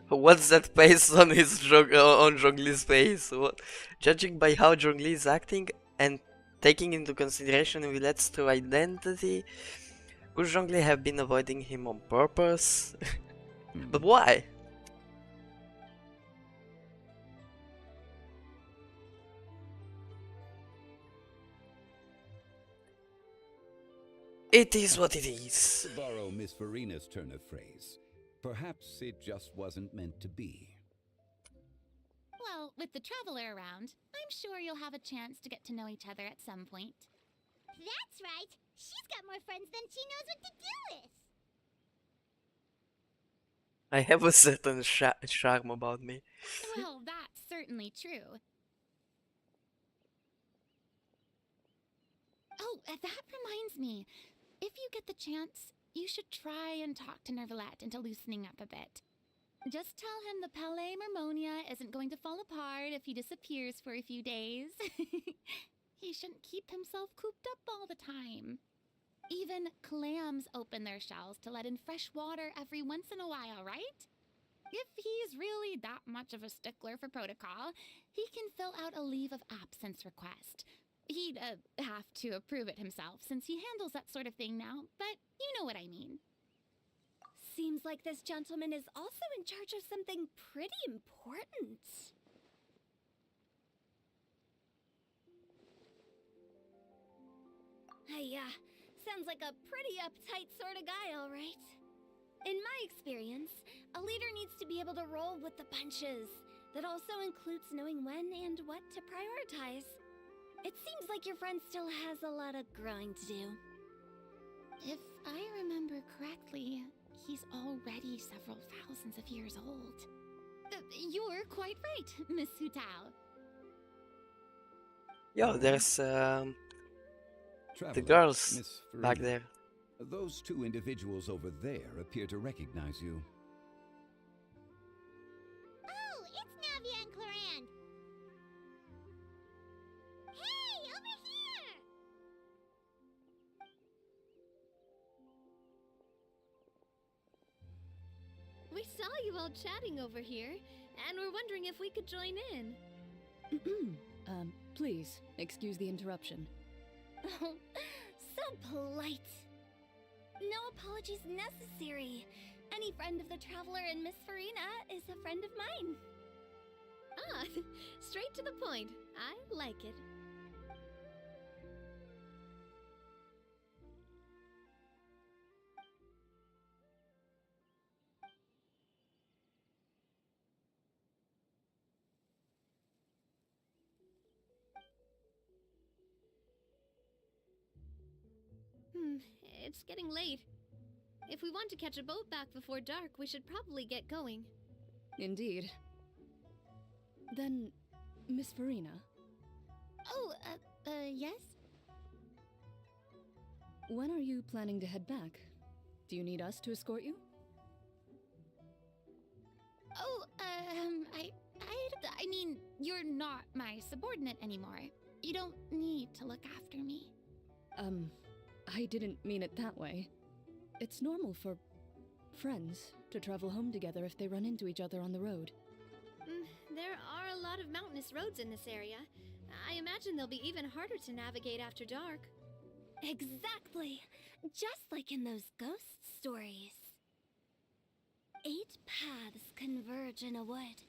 What's that face on on Zhongli's face? What? Judging by how Zhongli is acting and taking into consideration Villette's true identity, could Zhongli have been avoiding him on purpose? But why? It is what it is. To borrow Miss Farina's turn of phrase, perhaps it just wasn't meant to be. Well, with the traveler around, I'm sure you'll have a chance to get to know each other at some point. That's right. She's got more friends than she knows what to do with. I have a certain charm about me. Well, that's certainly true. Oh, that reminds me. If you get the chance, you should try and talk to Neuvillette into loosening up a bit. Just tell him the Palais Mermonia isn't going to fall apart if he disappears for a few days. He shouldn't keep himself cooped up all the time. Even clams open their shells to let in fresh water every once in a while, right? If he's really that much of a stickler for protocol, he can fill out a leave of absence request. He He'd have to approve it himself since he handles that sort of thing now, but you know what I mean. Seems like this gentleman is also in charge of something pretty important. Yeah, sounds like a pretty uptight sort of guy, all right. In my experience, a leader needs to be able to roll with the punches. That also includes knowing when and what to prioritize. It seems like your friend still has a lot of growing to do. If I remember correctly, he's already several thousands of years old. You're quite right, Miss Hu Tao. Yo, there's the Traveler, girls Miss back Farina. there. Those two individuals over there appear to recognize you. Oh, it's Navia and Cloran. Hey, over here! We saw you all chatting over here, and we're wondering if we could join in. Please, excuse the interruption. Oh, so polite. No apologies necessary. Any friend of the Traveler and Miss Farina is a friend of mine. Ah, straight to the point. I like it. It's getting late. If we want to catch a boat back before dark, we should probably get going. Indeed. Then, Miss Farina, Oh, yes? when are you planning to head back? Do you need us to escort you? Oh, I mean, you're not my subordinate anymore. You don't need to look after me. I didn't mean it that way. It's normal for friends to travel home together if they run into each other on the road. There are a lot of mountainous roads in this area. I imagine they'll be even harder to navigate after dark. Exactly. Just like in those ghost stories. 8 paths converge in a wood.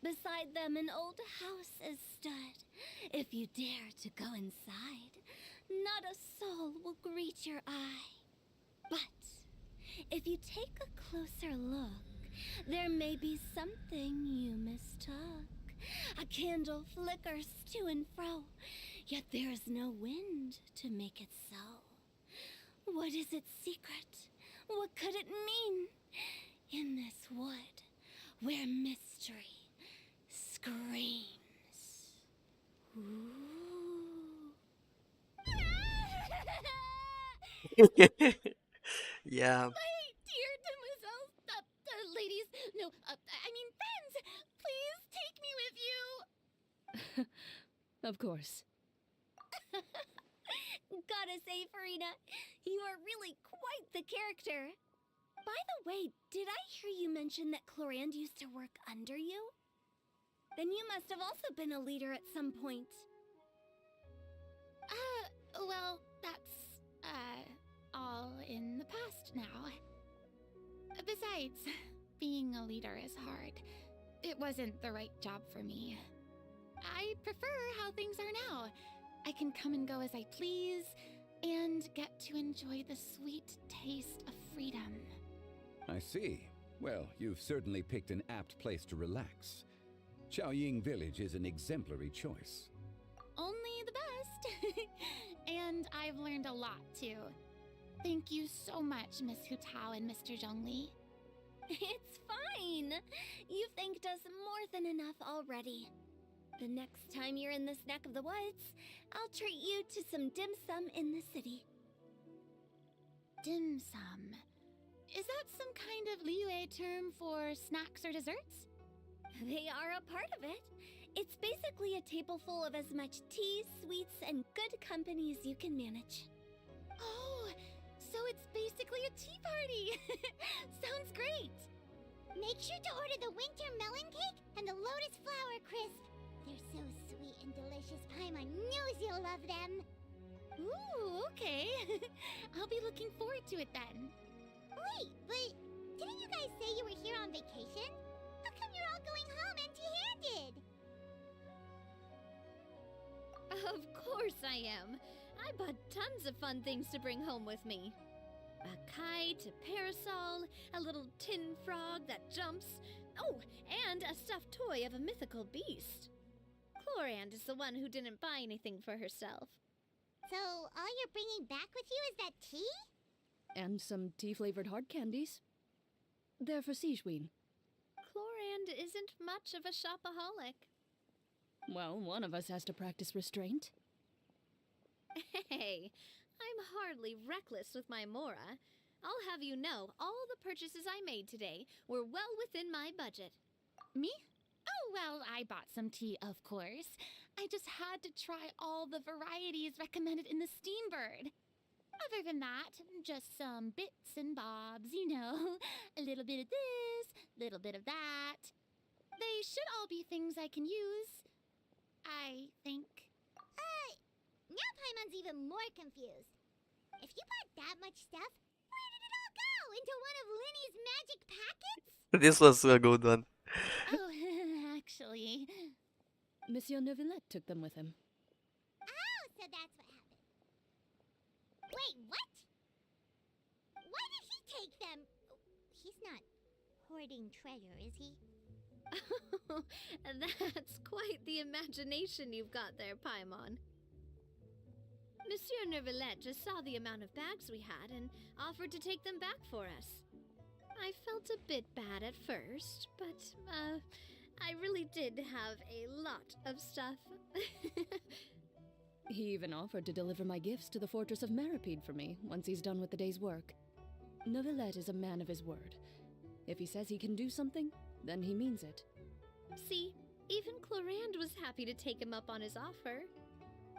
Beside them an old house is stood. If you dare to go inside, not a soul will greet your eye. But if you take a closer look, there may be something you mistook. A candle flickers to and fro, yet there is no wind to make it so. What is its secret? What could it mean? In this wood, where mystery screams. Ooh. Yeah. My dear demoiselles, ladies, no, I mean friends, please take me with you. Of course. Gotta say, Farina, you are really quite the character. By the way, did I hear you mention that Clorand used to work under you? Then you must have also been a leader at some point. Well, that's, all in the past now. Besides, being a leader is hard. It wasn't the right job for me. I prefer how things are now. I can come and go as I please, and get to enjoy the sweet taste of freedom. I see. Well, you've certainly picked an apt place to relax. Chaoying Village is an exemplary choice. Only the best. And I've learned a lot, too. Thank you so much, Miss Hu Tao and Mr. Zhongli. It's fine. You've thanked us more than enough already. The next time you're in this neck of the woods, I'll treat you to some dim sum in the city. Dim sum. Is that some kind of Liyue term for snacks or desserts? They are a part of it. It's basically a table full of as much tea, sweets, and good company as you can manage. Oh, so it's basically a tea party! Sounds great! Make sure to order the winter melon cake and the lotus flower crisp. They're so sweet and delicious. Paimon knows you'll you'll love them. Ooh, okay. I'll be looking forward to it then. Wait, but didn't you guys say you were here on vacation? How come you're all going home empty-handed? Of course I am. I bought tons of fun things to bring home with me. A kite, a parasol, a little tin frog that jumps. Oh, and a stuffed toy of a mythical beast. Chlorand is the one who didn't buy anything for herself. So, all you're bringing back with you is that tea? And some tea-flavored hard candies. They're for Sigewinne. Chlorand isn't much of a shopaholic. Well, one of us has to practice restraint. Hey, I'm hardly reckless with my Mora. I'll have you know, all the purchases I made today were well within my budget. Me? Oh, well, I bought some tea, of course. I just had to try all the varieties recommended in the Steambird. Other than that, just some bits and bobs, you know. A little bit of this, little bit of that. They should all be things I can use, I think. Now Paimon's even more confused. If you bought that much stuff, where did it all go? Into one of Linny's magic packets? This was a good one. Oh, actually... Monsieur Neuvillette took them with him. Oh, so that's what happened. Wait, what? Why did he take them? He's not hoarding treasure, is he? That's quite the imagination you've got there, Paimon. Monsieur Neuvillette just saw the amount of bags we had and offered to take them back for us. I felt a bit bad at first, but, I really did have a lot of stuff. He even offered to deliver my gifts to the Fortress of Meripede for me once he's done with the day's work. Neuvillette is a man of his word. If he says he can do something, then he means it. See, even Chlorand was happy to take him up on his offer.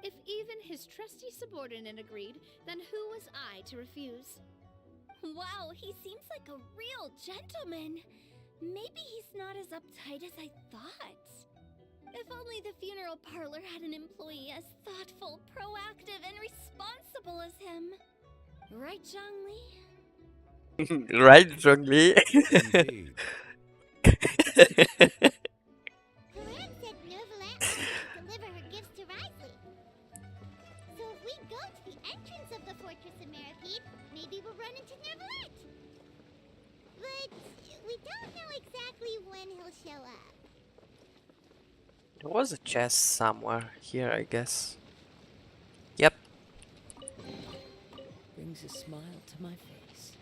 If even his trusty subordinate agreed, then who was I to refuse? Wow, he seems like a real gentleman. Maybe he's not as uptight as I thought. If only the funeral parlor had an employee as thoughtful, proactive, and responsible as him. Right, Zhongli? Right, Zhongli? Indeed. Chlorand said Neuvillette offered to deliver her gifts to Risley. So if we go to the entrance of the Fortress of Meripede, maybe we'll run into Neuvillette. But we don't know exactly when he'll show up. There was a chest somewhere here, I guess. Yep. Brings a smile to my face.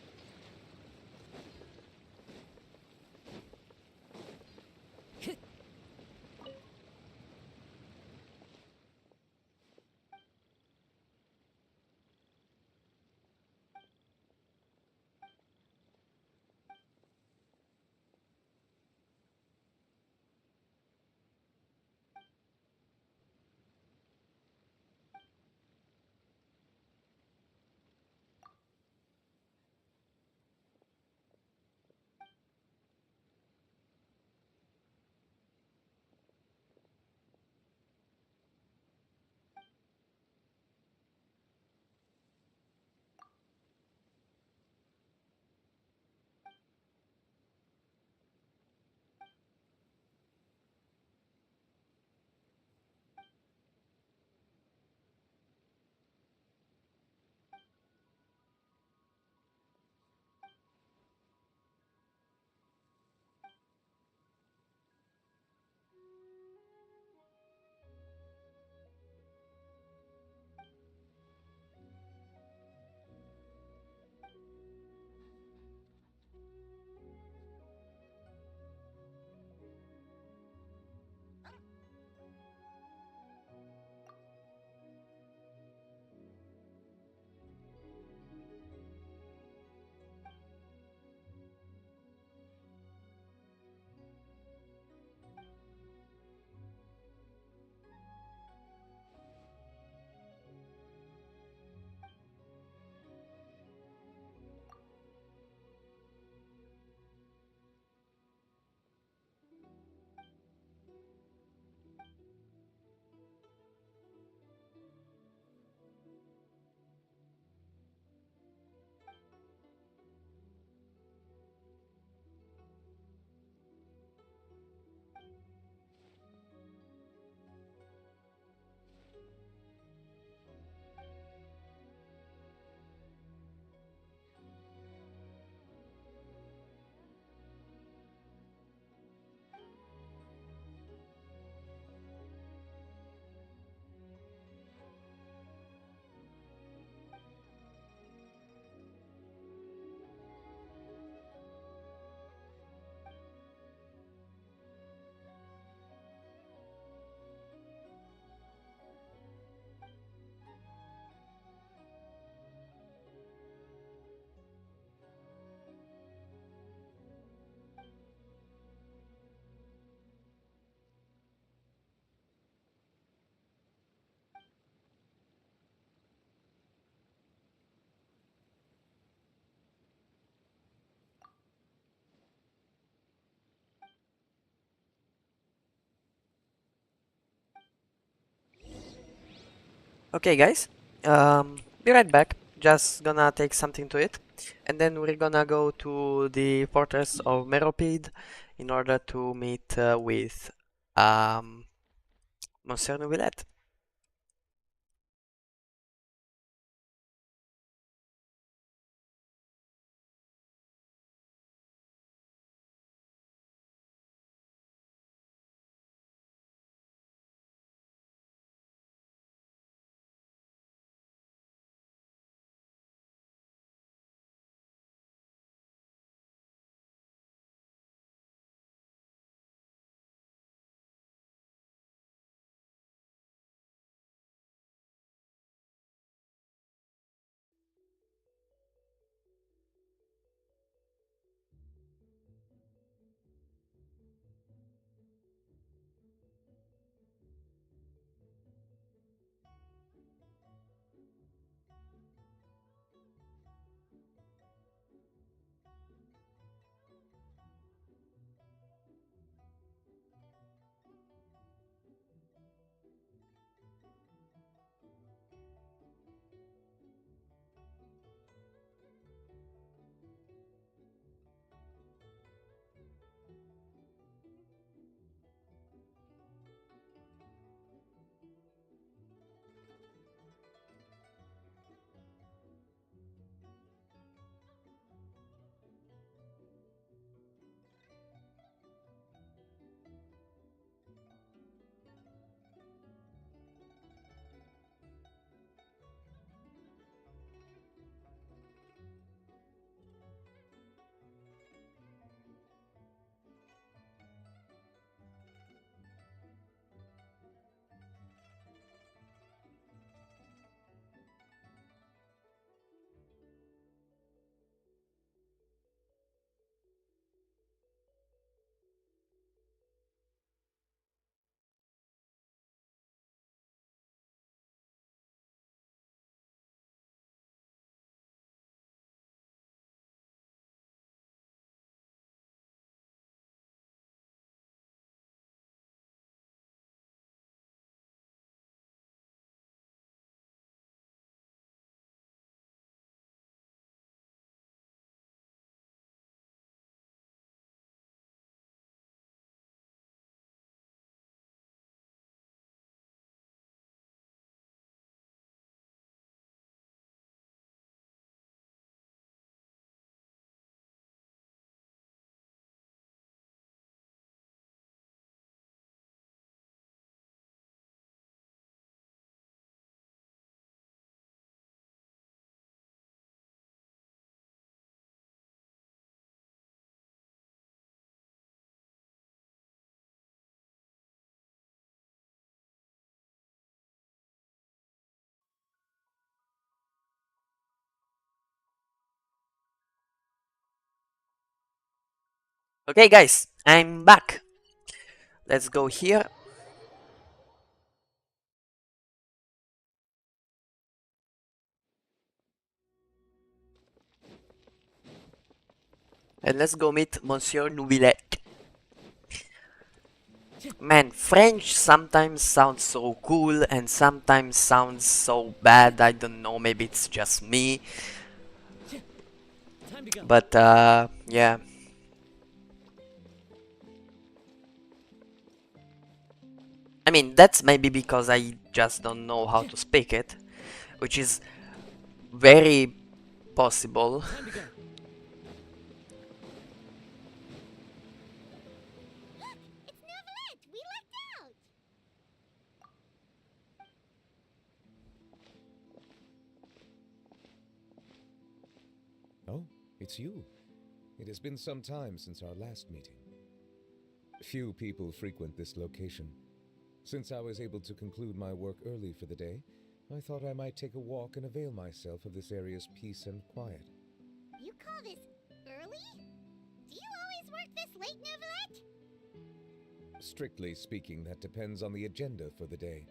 Okay, guys, be right back. Just gonna take something to eat, and then we're gonna go to the fortress of Meropide in order to meet with Monsieur Nouvillette. Okay, guys, I'm back. Let's go here. And let's go meet Monsieur Nouvillette. Man, French sometimes sounds so cool and sometimes sounds so bad. I don't know, maybe it's just me. But, yeah. I mean, that's maybe because I just don't know how to speak it, which is very possible. It's Neuvillette! We lucked out! Oh, it's you. It has been some time since our last meeting. Few people frequent this location. Since I was able to conclude my work early for the day, I thought I might take a walk and avail myself of this area's peace and quiet. You call this early? Do you always work this late, Neuvillette? Strictly speaking, that depends on the agenda for the day.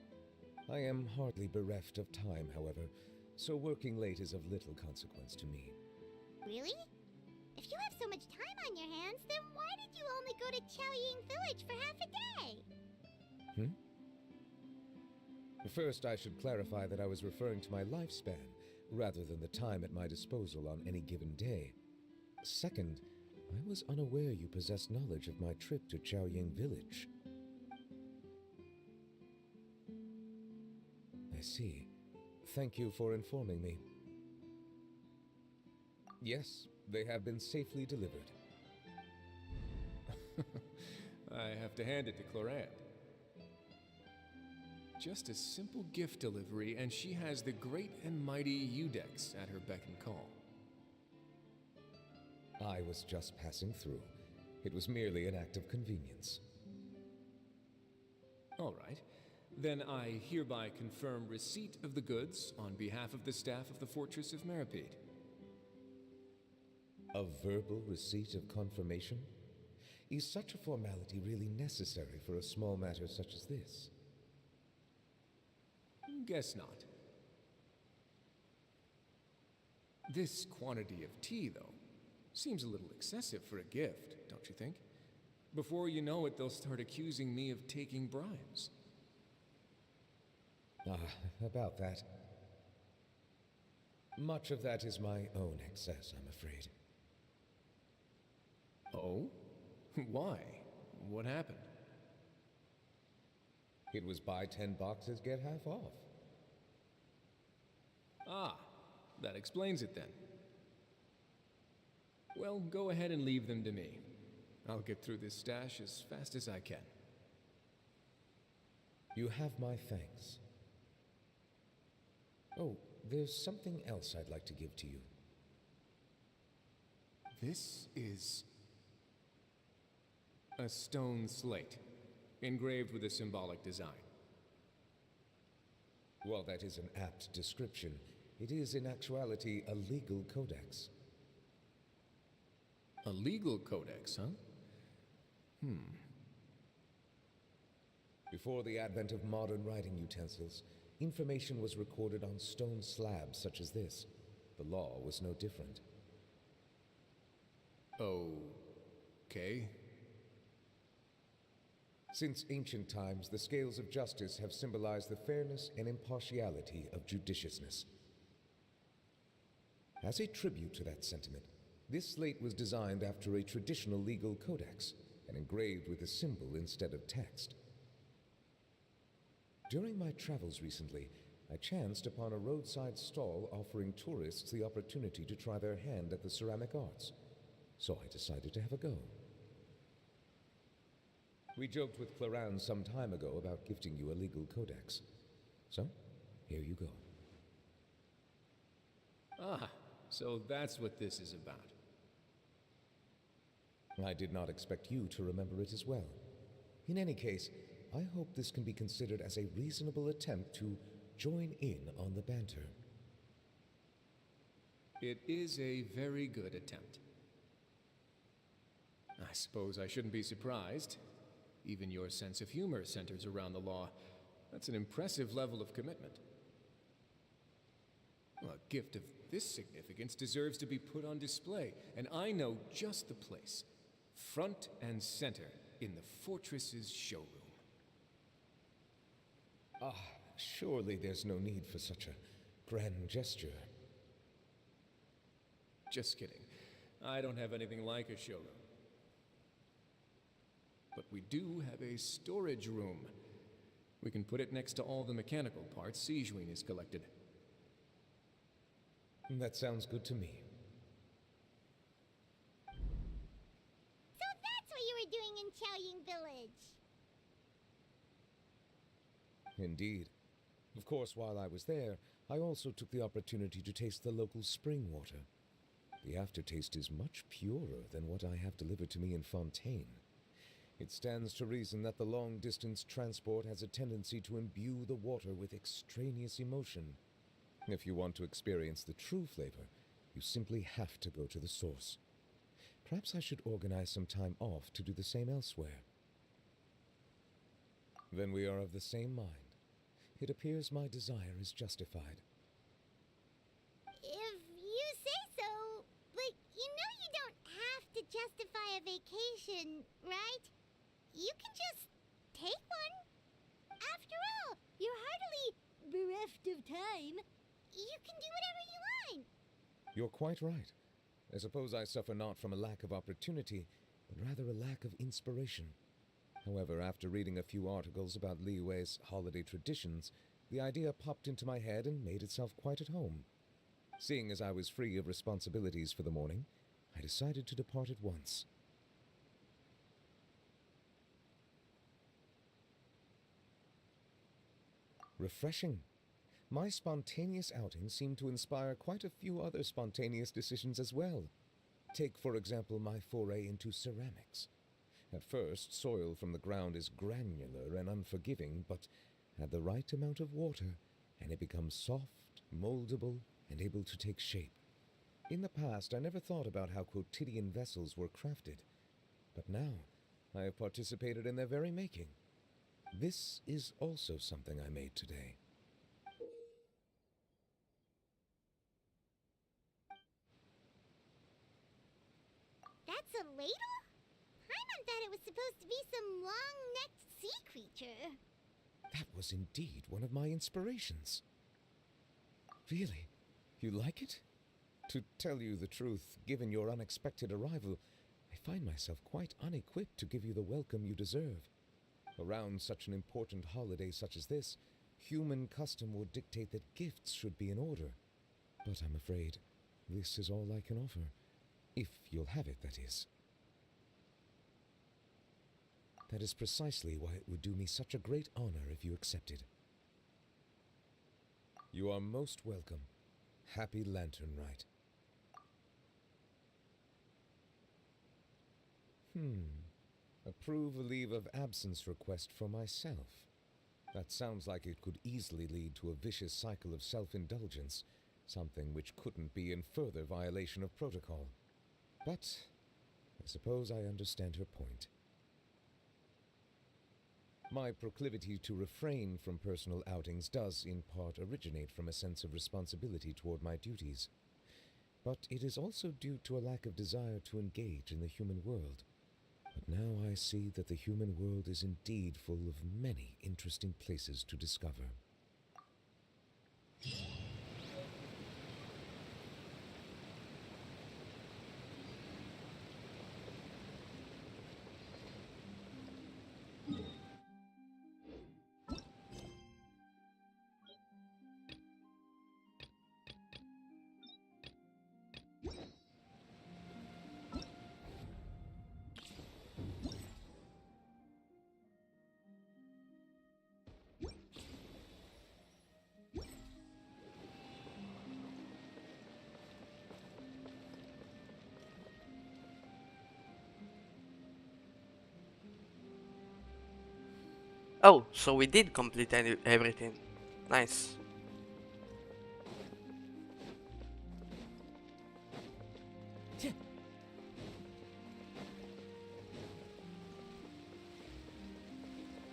I am hardly bereft of time, however, so working late is of little consequence to me. Really? If you have so much time on your hands, then why did you only go to Chaoying Village for half a day? First, I should clarify that I was referring to my lifespan, rather than the time at my disposal on any given day. Second, I was unaware you possessed knowledge of my trip to Chaoying Village. I see. Thank you for informing me. Yes, they have been safely delivered. I have to hand it to Clorant. Just a simple gift delivery, and she has the great and mighty Udex at her beck and call. I was just passing through. It was merely an act of convenience. All right. Then I hereby confirm receipt of the goods on behalf of the staff of the Fortress of Meripede. A verbal receipt of confirmation? Is such a formality really necessary for a small matter such as this? Guess not. This quantity of tea, though, seems a little excessive for a gift, don't you think? Before you know it, they'll start accusing me of taking bribes. About that. Much of that is my own excess, I'm afraid. Oh? Why? What happened? It was buy 10 boxes, get half off. Ah, that explains it then. Well, go ahead and leave them to me. I'll get through this stash as fast as I can. You have my thanks. Oh, there's something else I'd like to give to you. This is a stone slate, engraved with a symbolic design. While that is an apt description, it is in actuality a legal codex. A legal codex, huh? Before the advent of modern writing utensils, information was recorded on stone slabs such as this. The law was no different. Okay. Since ancient times, the scales of justice have symbolized the fairness and impartiality of judiciousness. As a tribute to that sentiment, this slate was designed after a traditional legal codex and engraved with a symbol instead of text. During my travels recently, I chanced upon a roadside stall offering tourists the opportunity to try their hand at the ceramic arts, so I decided to have a go. We joked with Clorant some time ago about gifting you a legal codex. So, here you go. Ah, so that's what this is about. I did not expect you to remember it as well. In any case, I hope this can be considered as a reasonable attempt to join in on the banter. It is a very good attempt. I suppose I shouldn't be surprised. Even your sense of humor centers around the law. That's an impressive level of commitment. Well, a gift of this significance deserves to be put on display, and I know just the place. Front and center in the fortress's showroom. Surely there's no need for such a grand gesture. Just kidding. I don't have anything like a showroom. But we do have a storage room. We can put it next to all the mechanical parts Sijuin has collected. That sounds good to me. So that's what you were doing in Chaoying Village. Indeed. Of course, while I was there, I also took the opportunity to taste the local spring water. The aftertaste is much purer than what I have delivered to me in Fontaine. It stands to reason that the long-distance transport has a tendency to imbue the water with extraneous emotion. If you want to experience the true flavor, you simply have to go to the source. Perhaps I should organize some time off to do the same elsewhere. Then we are of the same mind. It appears my desire is justified. If you say so, but you know you don't have to justify a vacation, right? You can just take one. After all, you're hardly bereft of time, you can do whatever you want. You're quite right. I suppose I suffer not from a lack of opportunity, but rather a lack of inspiration. However, after reading a few articles about Liyue's holiday traditions, the idea popped into my head and made itself quite at home. Seeing as I was free of responsibilities for the morning, I decided to depart at once. Refreshing. My spontaneous outing seemed to inspire quite a few other spontaneous decisions as well. Take, for example, my foray into ceramics. At first, soil from the ground is granular and unforgiving, but add the right amount of water, and it becomes soft, moldable, and able to take shape. In the past, I never thought about how quotidian vessels were crafted, but now I have participated in their very making. This is also something I made today. That's a ladle? Paimon thought it was supposed to be some long-necked sea creature. That was indeed one of my inspirations. Really? You like it? To tell you the truth, given your unexpected arrival, I find myself quite unequipped to give you the welcome you deserve. Around such an important holiday such as this, human custom would dictate that gifts should be in order. But I'm afraid this is all I can offer. If you'll have it, that is. That is precisely why it would do me such a great honor if you accepted. You are most welcome. Happy Lantern Rite. Approve a leave of absence request for myself. That sounds like it could easily lead to a vicious cycle of self-indulgence, something which couldn't be in further violation of protocol. But I suppose I understand her point. My proclivity to refrain from personal outings does in part originate from a sense of responsibility toward my duties. But it is also due to a lack of desire to engage in the human world. But now I see that the human world is indeed full of many interesting places to discover. Oh, so we did complete everything. Nice.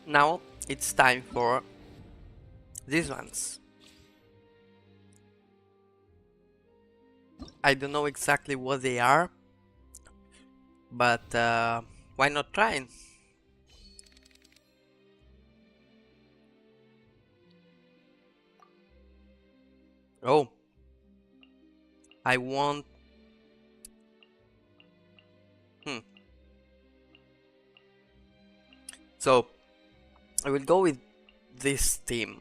Now it's time for these ones. I don't know exactly what they are, but why not trying? Oh, I want... So, I will go with this theme.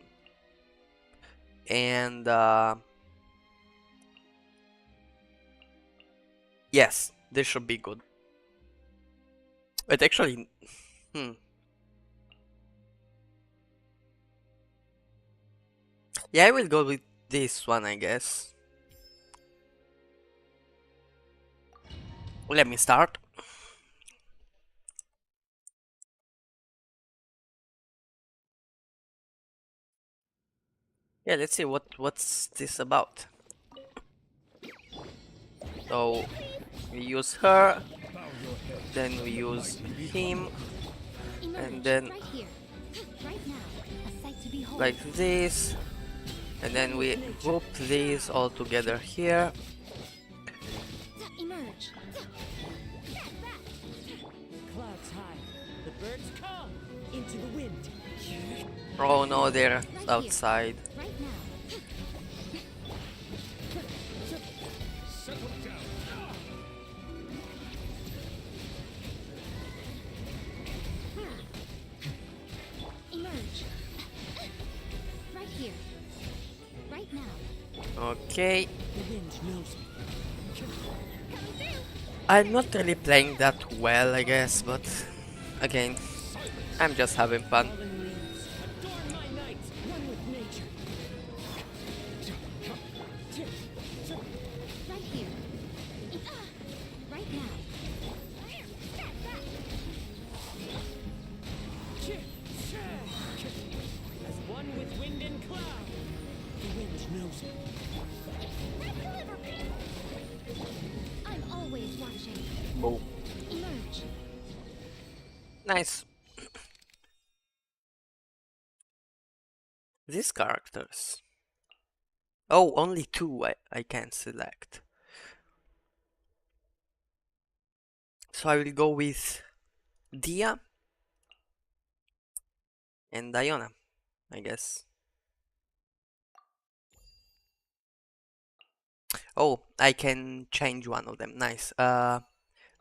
And, yes, this should be good. But actually, yeah, I will go with this one, I guess. Let me start. Yeah, let's see what's this about. So we use her, then we use him, and then like this, and then we group these all together here. Emerge. Clouds high. The birds come into the wind. Oh no, they're outside. Right now. Emerge. Right here. Right now. Okay. The wind knows me. I'm not really playing that well, I guess, but again, I'm just having fun. Fallen leaves, adorn my night, one with nature. Right here. Right now. As one with wind and cloud. The wind knows me. I'm always watching. Boom. Emerge. Nice. These characters. Oh, only two I can select. So I will go with Dia and Diona, I guess. Oh, I can change one of them. Nice. Then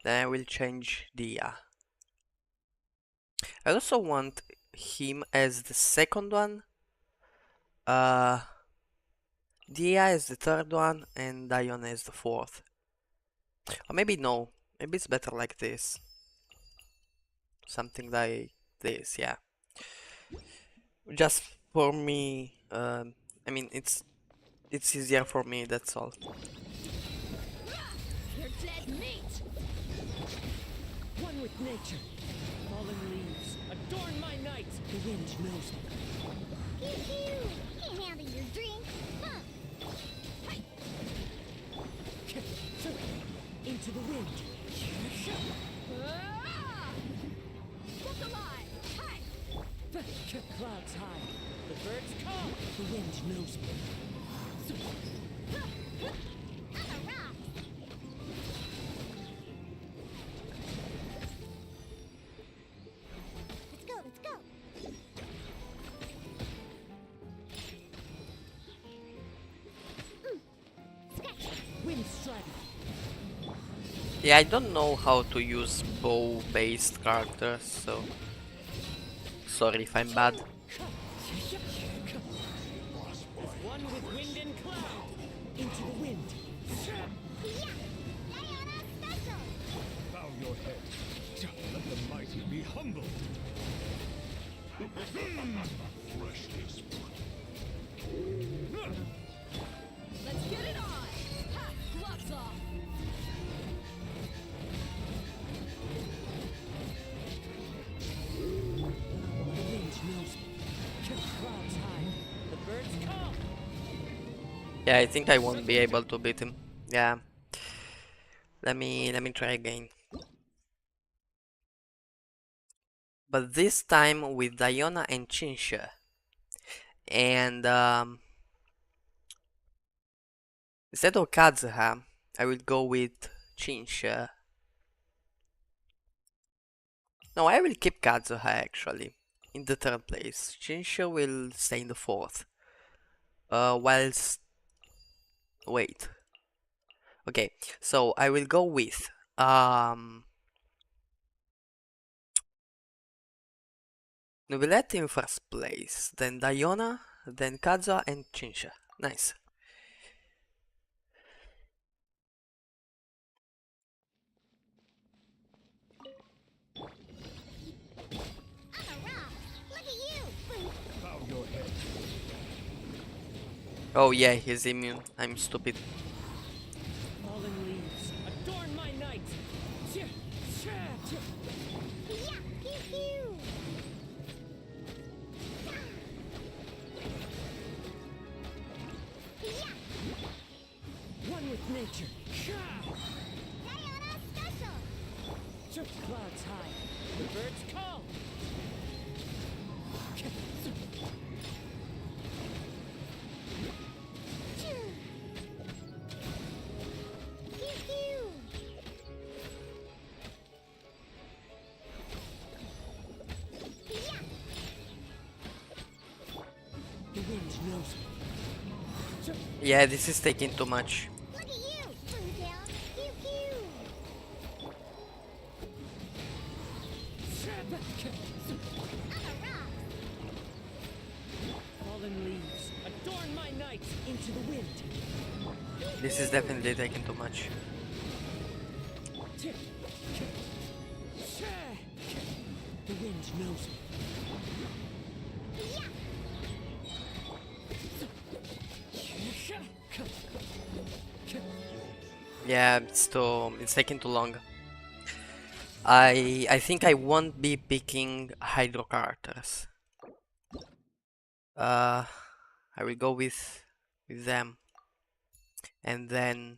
I will change Dia. I also want him as the second one. Dia is the third one, and Diona is the fourth. Or maybe no. Maybe it's better like this. Something like this, yeah. Just for me, I mean, it's easier for me, that's all. You're dead meat! One with nature. Fallen leaves, adorn my night. The wind knows me. Pew-pew. Can't handle your drink. Huh. Into the wind. Look alive! Hi! Clouds high. The birds call. The wind knows me. I'm a rock. Let's go, let's go. Wind strider. Yeah, I don't know how to use bow-based characters, so sorry if I'm bad. As one with wind and cloud. Into the wind. Bow your head. Let the mighty be humbled. Freshness. Let's get it on! Ha! Gloves off! The wind knows me. Clouds high. The birds call. Yeah, I think I won't be able to beat him. Yeah. Let me try again. But this time with Diona and Chinsha. And instead of Kazuha, I will go with Chinsha. No, I will keep Kazuha actually in the third place. Chinsha will stay in the fourth. Whilst wait. Okay, so I will go with Nobilette in first place, then Diona, then Kazuha and Chinsha. Nice. Bow your head. Oh yeah, he's immune. I'm stupid. Fallen leaves, adorn my night. One with nature. Clouds high. The birds call. Yeah, this is taking too much. Look at you, Boomtail. Pew pew. Fallen leaves, adorn my night into the wind. This is definitely taking too much. The wind knows me. Yeah, it's taking too long. I think I won't be picking hydro characters. I will go with them, and then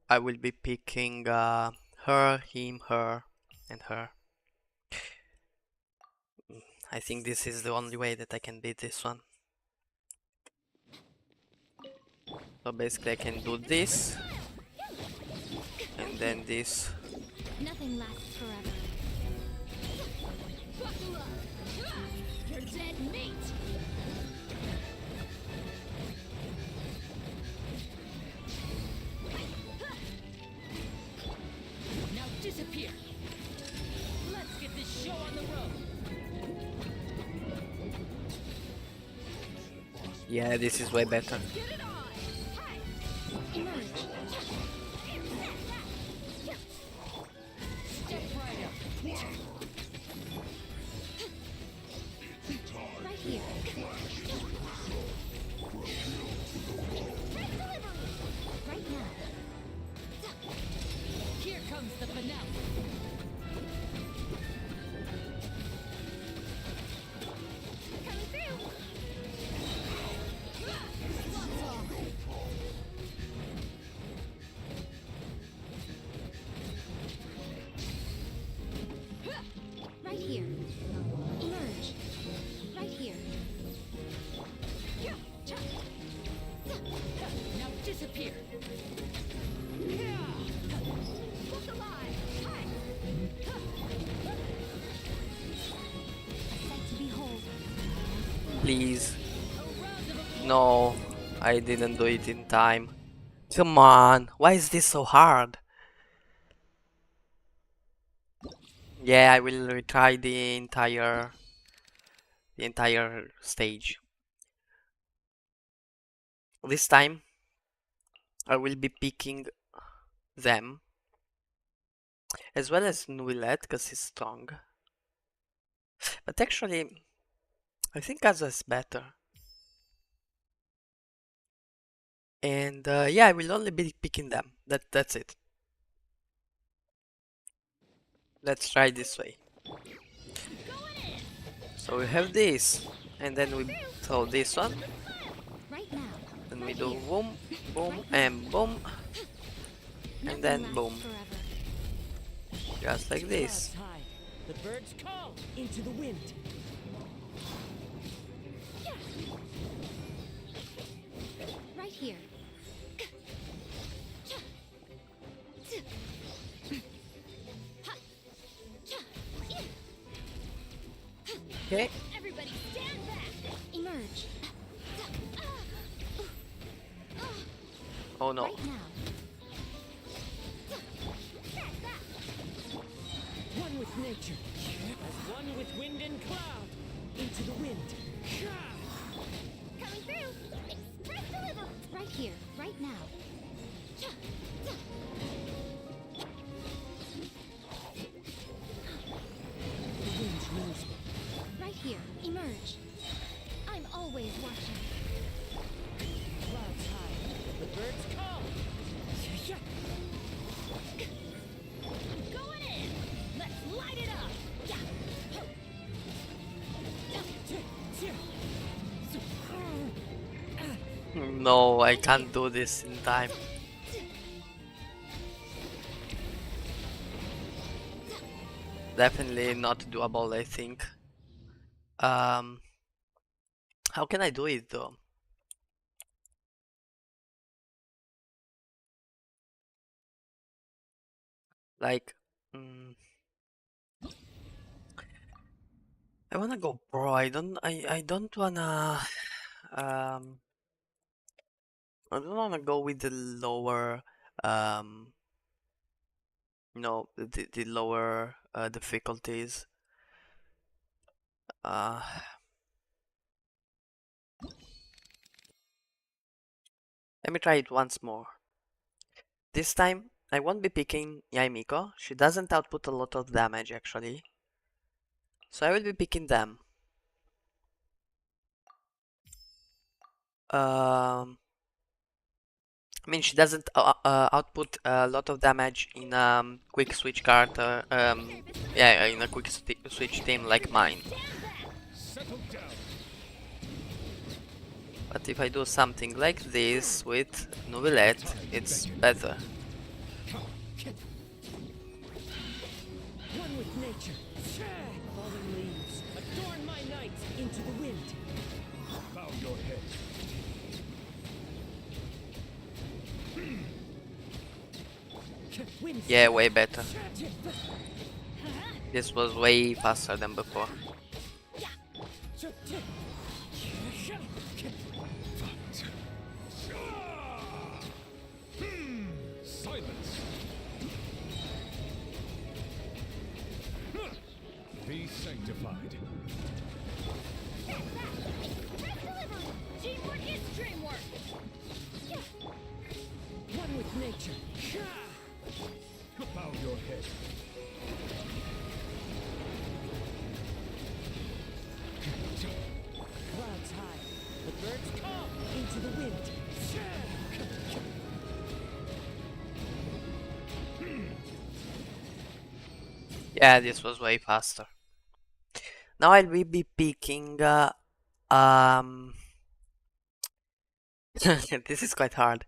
I will be picking her, him, her, and her. I think this is the only way that I can beat this one. So basically I can do this, and then this. Nothing lasts forever. Buckle up. You're dead meat. Now disappear. Let's get this show on the road. Yeah, this is way better. Step right up. Right here. Right now. Here comes the finale. Coming through. Right here. Emerge. Right here. Now disappear. Look alive. A sight to behold. Please. No, I didn't do it in time. Come on, why is this so hard? Yeah, I will retry the entire stage. This time I will be picking them as well as Nuilet because he's strong. But actually I think Kaza is better. And yeah, I will only be picking them. That's it. Let's try this way. So we have this, and then we throw this one. Right now. Then we do boom, boom, and boom, and then boom. Just like this. Clouds hide. The birds call into the wind. Right here. Okay. Everybody stand back. Emerge. Oh no. Right now. One with nature, as one with wind and cloud. Into the wind. Coming through. Express delivery. Right here. Right now. The wind knows me. Right here. Emerge. I'm always watching. Clouds hide. The birds call. Going in. Let's light it up. No, I can't do this in time. Definitely not doable, I think. How can I do it though? Like, I wanna go pro. I don't wanna I don't want to go with the lower, no, the lower difficulties. Let me try it once more. This time, I won't be picking Yaimiko. She doesn't output a lot of damage, actually. So I will be picking them. I mean, she doesn't output a lot of damage in quick switch character. Yeah, in a quick switch team like mine. But if I do something like this with Novelette, it's better. One with nature. Falling leaves adorn my night into the wind. Bow your head. Yeah, way better. This was way faster than before. Silence. Be sanctified. Teamwork is dreamwork. One with nature. Bow your head. Clouds high, the birds call into the wind. Yeah, this was way faster. Now I will be picking this is quite hard.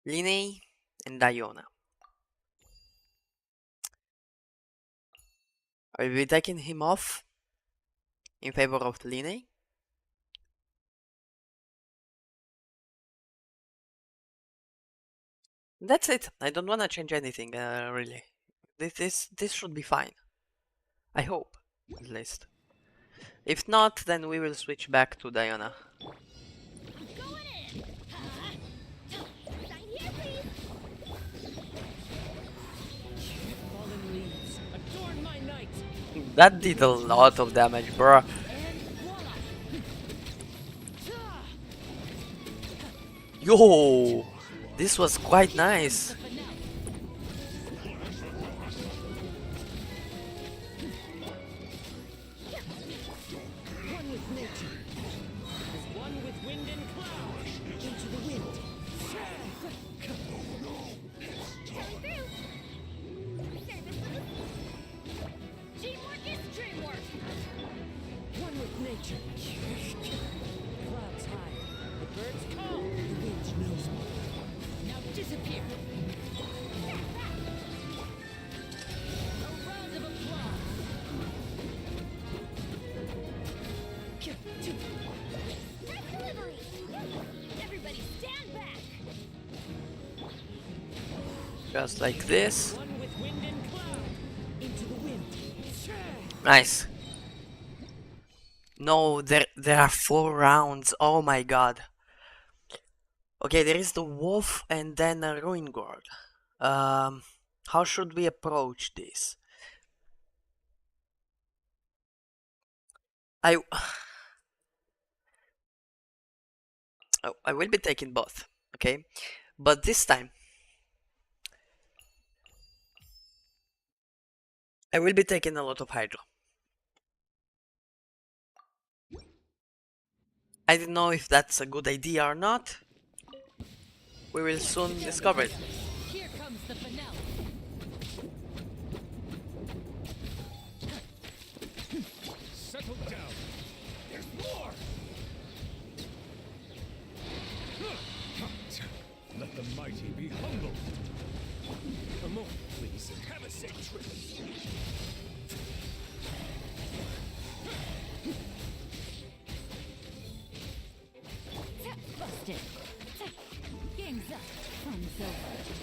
Linei and Diona. I will be taking him off in favor of Linei. That's it. I don't want to change anything, really. This should be fine. I hope, at least. If not, then we will switch back to Diana. That did a lot of damage, bruh. Yo! This was quite nice. Just like this. Nice. No, there are 4 rounds. Oh my god. Okay, there is the wolf and then a ruin guard. How should we approach this? I will be taking both, okay? But this time I will be taking a lot of Hydra. I don't know if that's a good idea or not. We will soon discover it. Here comes the finale. Settle down. There's more. Let the mighty be humbled. A moment, please. Have a safe trip. Busted. Game's up. Fun's over.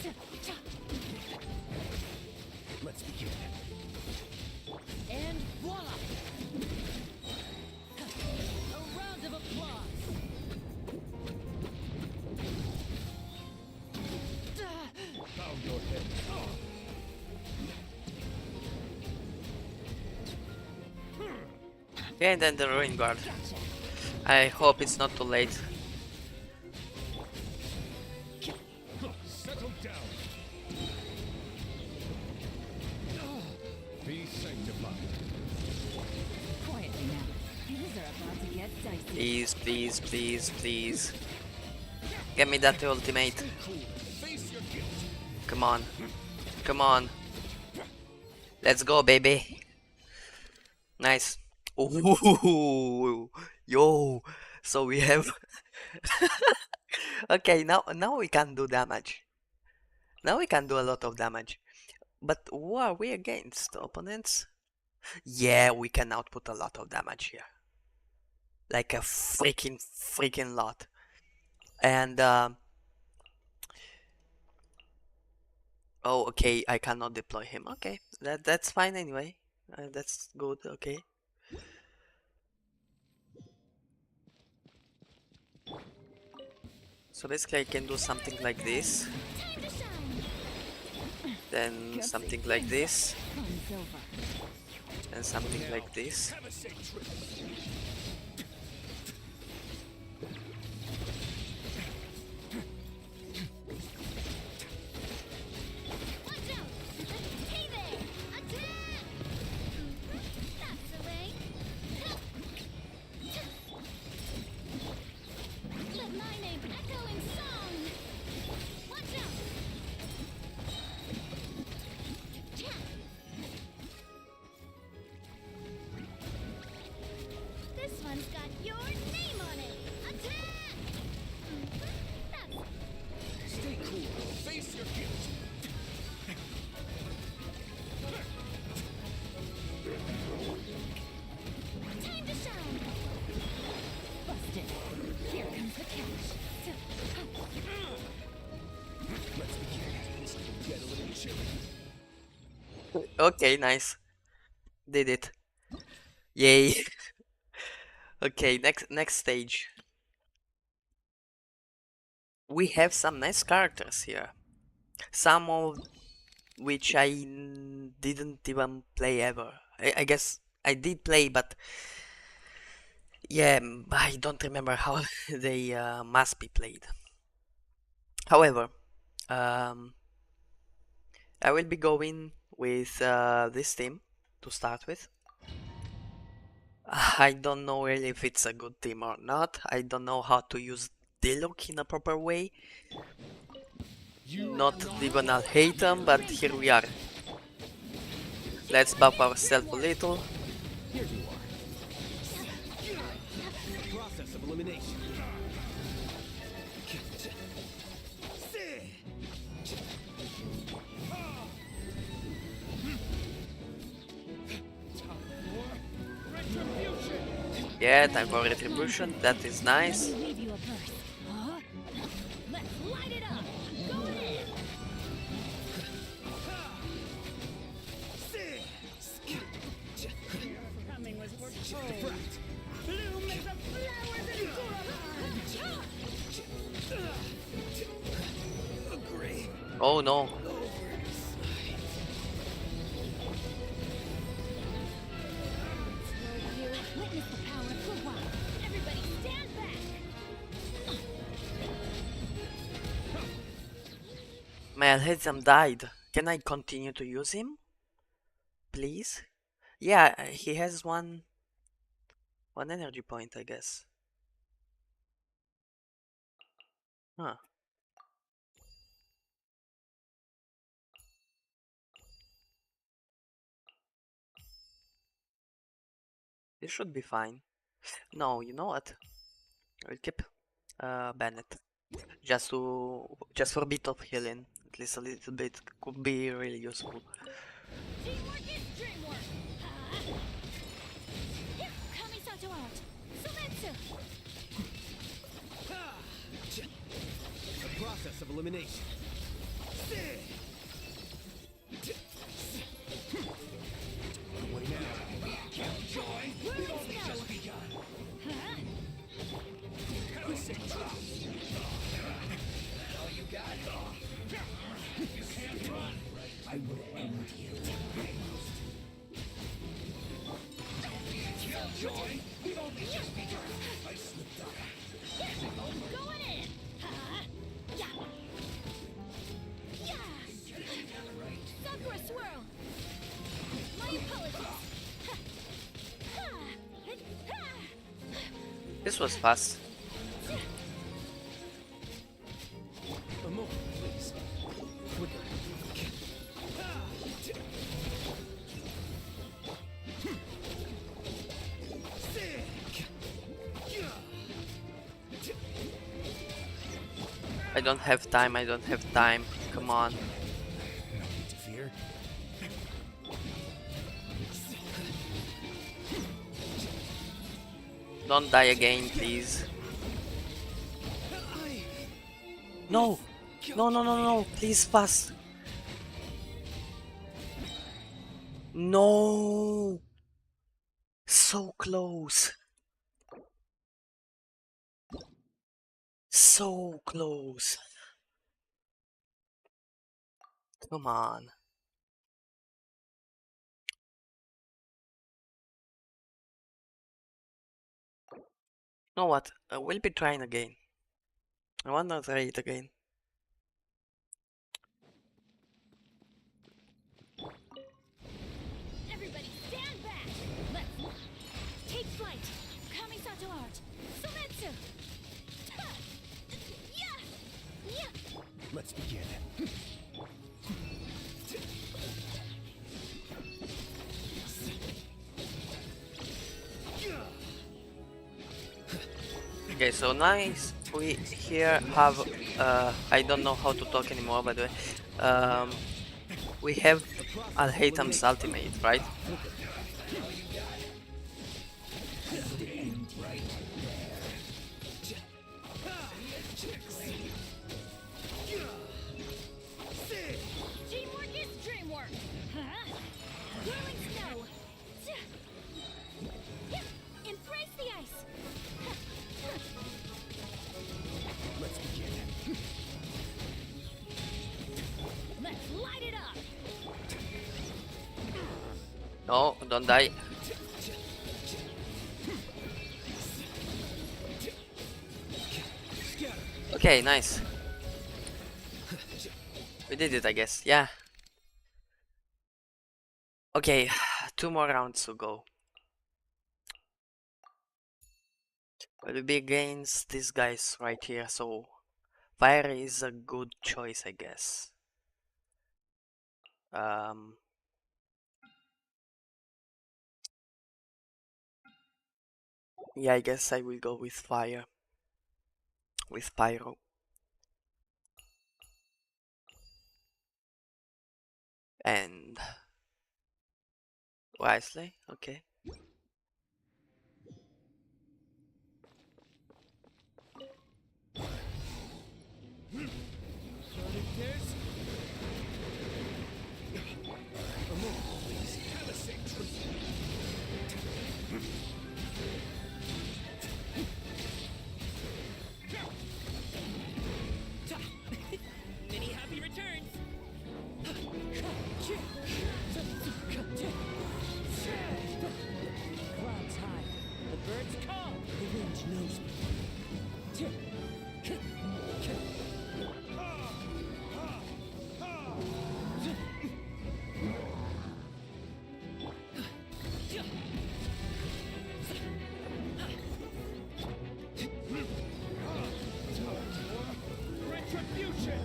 Yeah, and then the Ruin Guard. I hope it's not too late. Settle down. Be sanctified. Quietly now. Things are about to get dicey. Please, please, please, please. Get me that ultimate. Come on. Come on. Let's go, baby. Nice. Ooh, yo. So we have. Okay, now we can do damage. Now we can do a lot of damage. But who are we against? Opponents? Yeah, we can output a lot of damage here. Like a freaking lot. And oh, okay, I cannot deploy him. Okay, that's fine anyway. That's good. Okay. So basically, I can do something like this, then something like this, and something like this. This one's got your name on it. Attack! Stay cool. Face your guilt. Time to shine. Busted. Here comes the catch. Let's begin. This could get a little chilly. Okay, nice. Did it. Yay. Okay, next stage. We have some nice characters here. Some of which I didn't even play ever. I guess I did play, but yeah, I don't remember how they must be played. However, I will be going with this team to start with. I don't know really if it's a good team or not. I don't know how to use Diluc in a proper way. Not even I'll hate them, but here we are. Let's buff ourselves a little. Here you are. Process of elimination. Yeah, time for retribution. That is nice. Leave you a burst. Huh? Let's light it up. Go ahead. Coming was foretold. Bloom as a flower that Agree. Oh no. Witness the power of the wild. Everybody stand back. My Alhazen died. Can I continue to use him? Please? Yeah, he has one energy point, I guess. Huh. This should be fine. No, you know what? I'll keep Bennett. Just for a bit of healing. At least a little bit could be really useful. Teamwork is dreamwork. Kamisato out. Sumetsu. The process of elimination. What now? Joy will only just begun. All you got? You can't run. I will end you. Joy This was fast. A moment, please. Quicker. I don't have time, I don't have time. Come on. No need to fear. Don't die again, please. No! No, no, no, no, please fast. No! So close. So close. Come on. Know what? We'll be trying again. I wanna try it again. Everybody stand back! Let's take flight! Kamisato art! Sumetsu! Let's begin. Okay, so nice. We here have I don't know how to talk anymore, by the way. We have Al-Haytham's ultimate, right? Teamwork is dreamwork! Whirling snow! Embrace the ice! Let's begin. Let's light it up! No, don't die. Okay, nice. We did it, I guess. Yeah. Okay, 2 more rounds to go. We'll be against these guys right here, so fire is a good choice, I guess. Yeah, I guess I will go with fire. With pyro. And wisely, okay. Many happy returns! Clouds high. The birds call. The wind knows me. Retribution!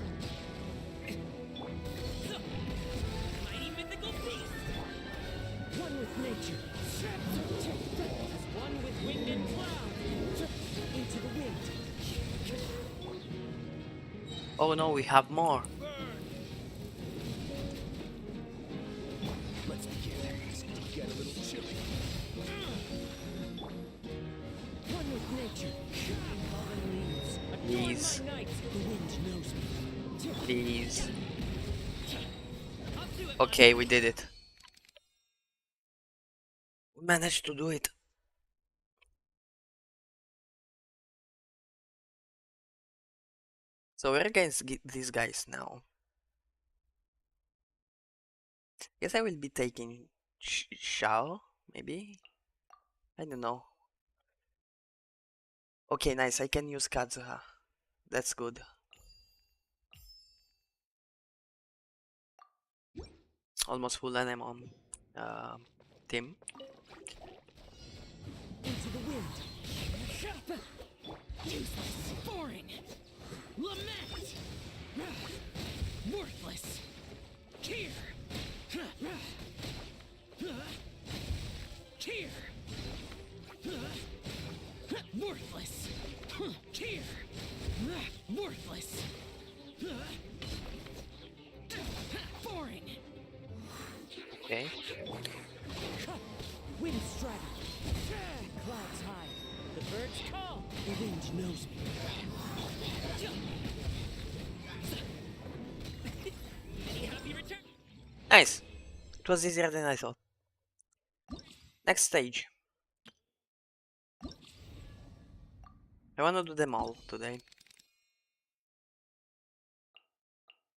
Mighty mythical beast! One with nature. One with wind and cloud. Into the wind. Oh no, we have more. Let's begin. It's gonna get a little chilly. One with nature. Fallen leaves. Please. Adorn my nights. The wind knows me. Please. Okay, we did it. We managed to do it. So we're against these guys now. Guess I will be taking Shao, maybe? I don't know. Okay, nice, I can use Kazuha. That's good. Almost full anime on team. Into the wind. Worthless. Here. Worthless. Boring. Okay. Wind strider. Clouds high. The birds call. The wind knows me. Any happy return? Nice. It was easier than I thought. Next stage. I wanna do them all today.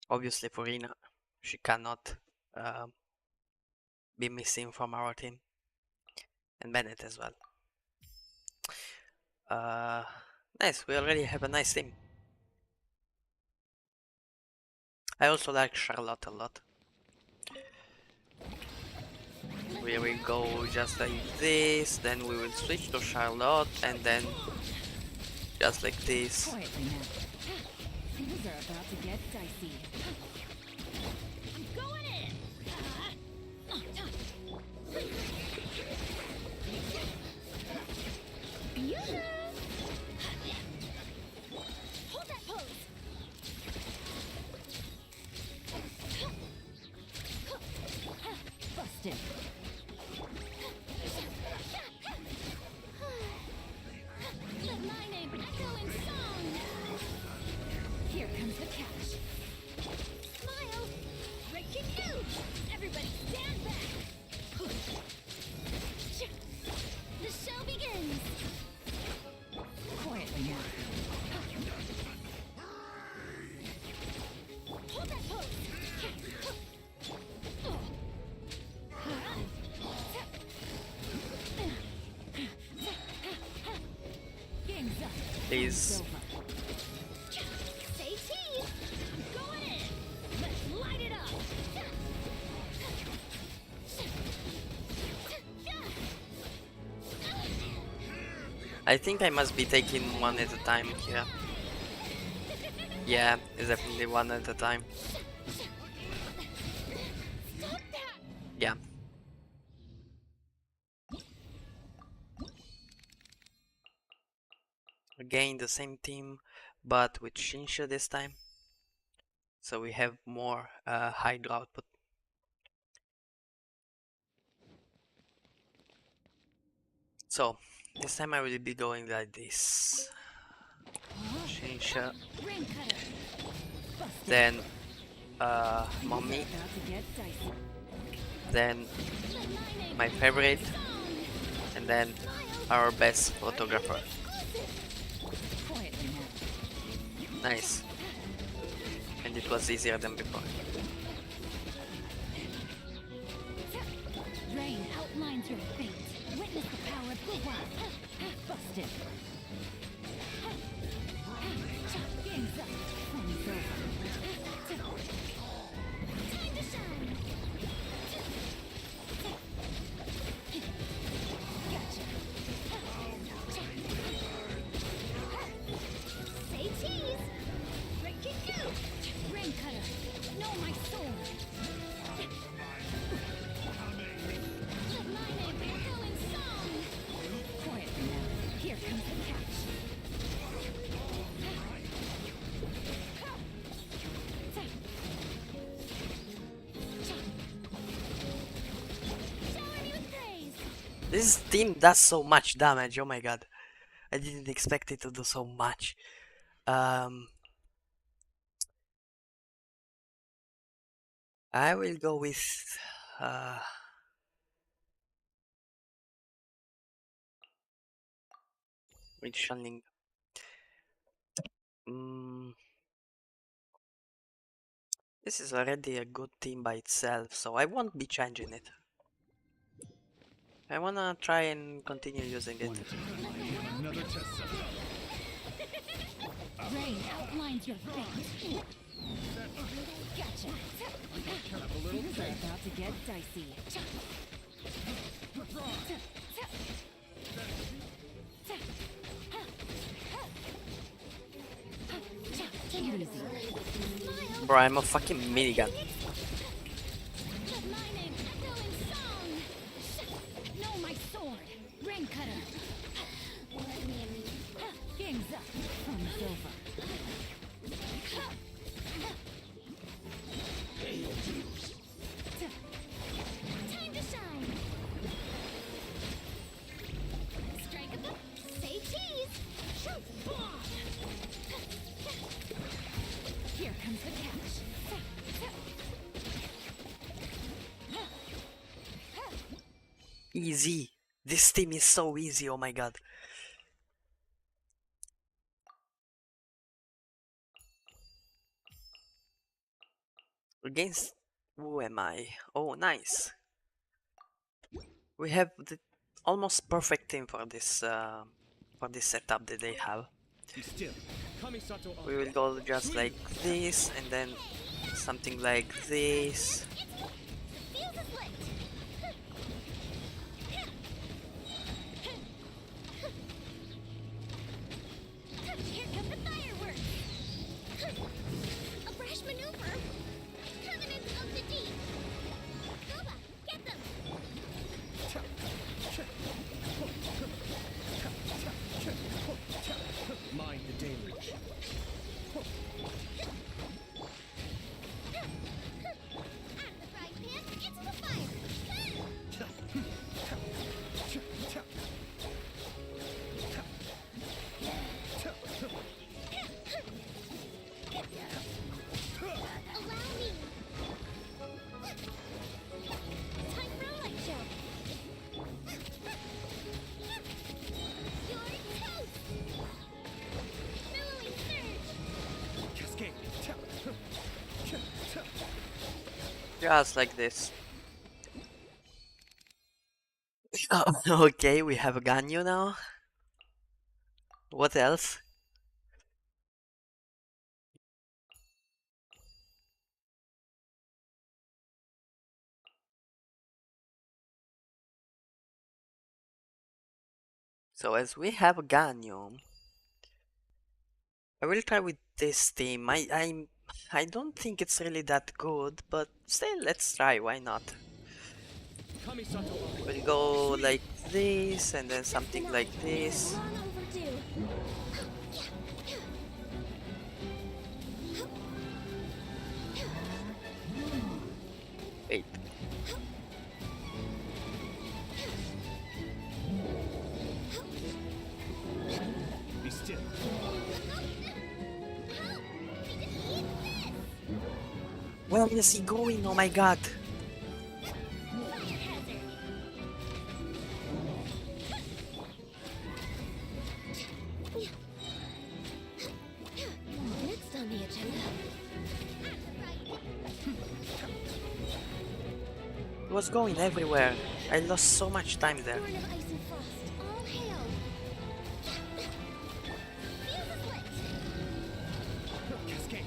Obviously for Rina, she cannot be missing from our team. And Bennett as well. Nice, we already have a nice team. I also like Charlotte a lot. We will go just like this, then we will switch to Charlotte, and then just like this. Quietly now. Things are about to get dicey. I'm going in. Hold that pose. Busted. Let my name echo in song. Here comes the catch. Smile. Breaking news. Everybody stand back. The show begins. Quietly now. Hold that pose. Game's up. Please. Say cheese. I'm going in. Let's light it up. I think I must be taking one at a time here. Yeah, it's definitely one at a time. Yeah. Again, the same team, but with Shinsha this time. So we have more Hydra output. So, this time I will be going like this. Shinsha. Then, Mommy. Then, my favorite. And then, our best photographer. Nice. And it was easier than before. Rain outlines your fate. Witness the power of the wild. Busted. Game's up. Fun over. Time to shine. Gotcha. Say cheese. Breaking news. Rain cutter. Know my sword. Let my name echo in song. Quietly now. Here comes the catch. Shower me with praise. This team does so much damage, oh my god. I didn't expect it to do so much. I will go with Shanling. This is already a good team by itself, so I won't be changing it. I wanna try and continue using it. Another test Rain outlines your fate. Gotcha. Things are about to get dicey. Take it easy. Bro, I'm a fucking minigun. Let my name echo in song. Know my sword. Rain cutter. Let me easy. This team is so easy, oh my god. Against who am I? Oh, nice. We have the almost perfect team for this setup that they have. We will go just like this, and then something like this. Here come the fireworks! A brash maneuver! Covenant of the Deep! Goba, get them! Mind the deluge. Out of the frying pan, into the fire! Allow me! Time for a light show! You're toast! Billowing surge! Cascade. Just like this. Okay, we have a Ganyu now. What else? So as we have a Ganyu, I will try with this team. I don't think it's really that good, but still, let's try. Why not? We'll go like this, and then something like this. Long overdue! Wait. Be still. Where is he going? Oh my god. Next on the agenda. He was going everywhere. I lost so much time there. Born of ice and frost, all hail! Feel the split! Cascade.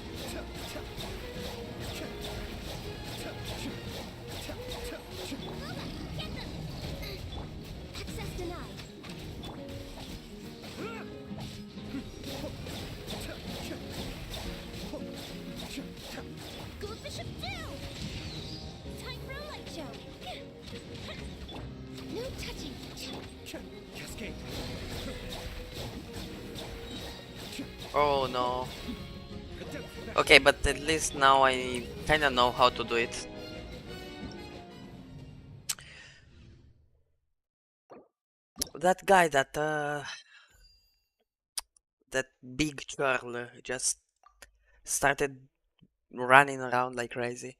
Get them! Access denied. Go Bishop 2! Time for a light show! No touching. Cascade. Oh no. Okay, but at least now I kinda know how to do it. That guy, that big churl just started running around like crazy.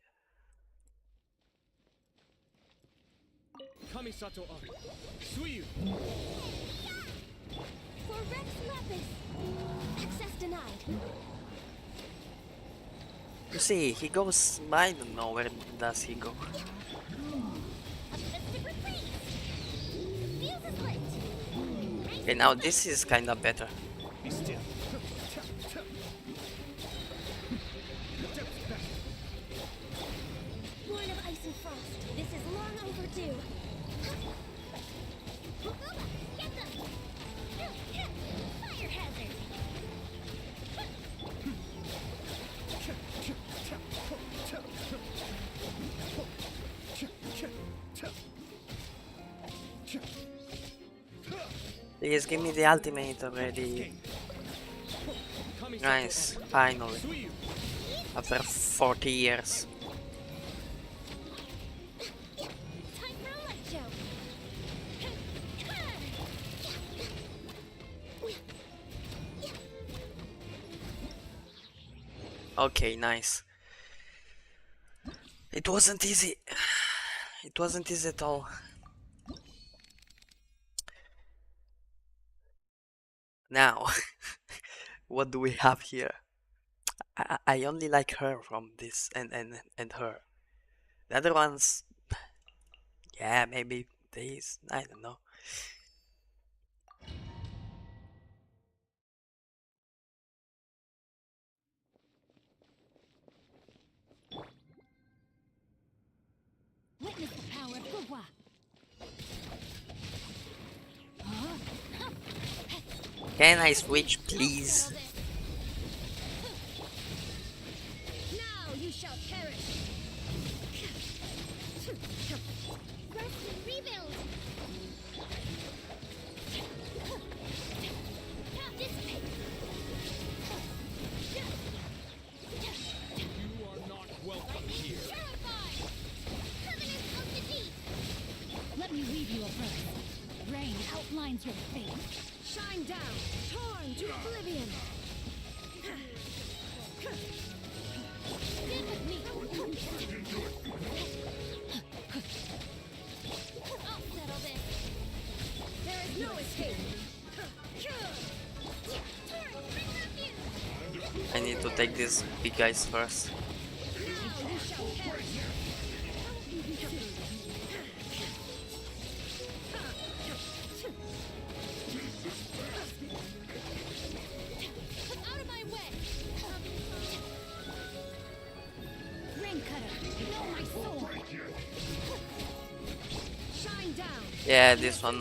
Kamisato Ari. Suiyu. For Rex Lapis. Access denied. You see, he goes. I don't know where does he go. Feel the split! Okay, now this is kinda better. Be still. Born of ice and frost. This is long overdue. Get them! Fire hazard! Please give me the ultimate already. Nice, finally. After 40 years. Time for a light show! Okay, nice. It wasn't easy. It wasn't easy at all. Now, what do we have here? I only like her from this and her. The other ones, yeah, maybe these. I don't know. Witness the power of Gugwa. Can I switch, please? Now you shall perish. Rest and rebuild. Dissipate. You are not welcome here. Purify. Covenant of the deep. Let me weave you a verse. Rain outlines your fate. Shine down, torn to oblivion. Stand with me. I'll settle this. There is no escape. I need to take these big guys first. Now you shall perish. Out of my way. Ring cutter, know my sword. Shine down. Yeah, this one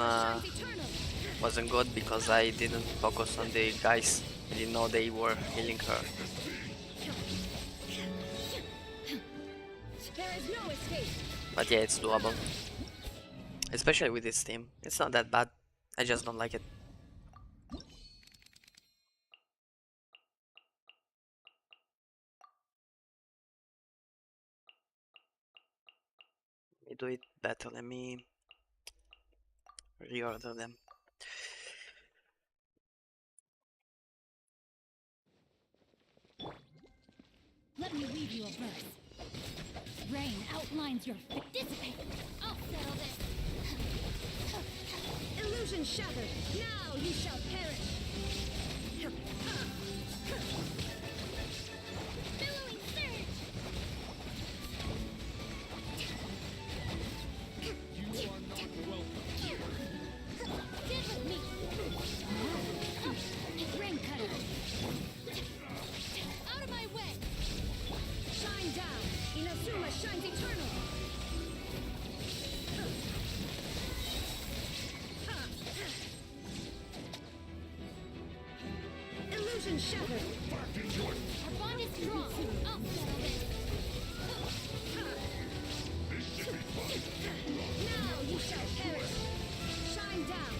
wasn't good because I didn't focus on the guys. I didn't know they were healing her. There is no escape. But yeah, it's doable. Especially with this team. It's not that bad. I just don't like it. Let me do it better. Let me reorder them. Let me weave you a verse. Rain outlines your fate. Dissipate. I'll settle this. Illusion shattered. Now you shall perish. Billowing surge. You are not welcome here. Stand with me. Ring cutter. Out of my way. Shine down. Inazuma shines eternal. Illusion shattered. Our bond is strong. I'll settle this. Now you shall perish. Shine down.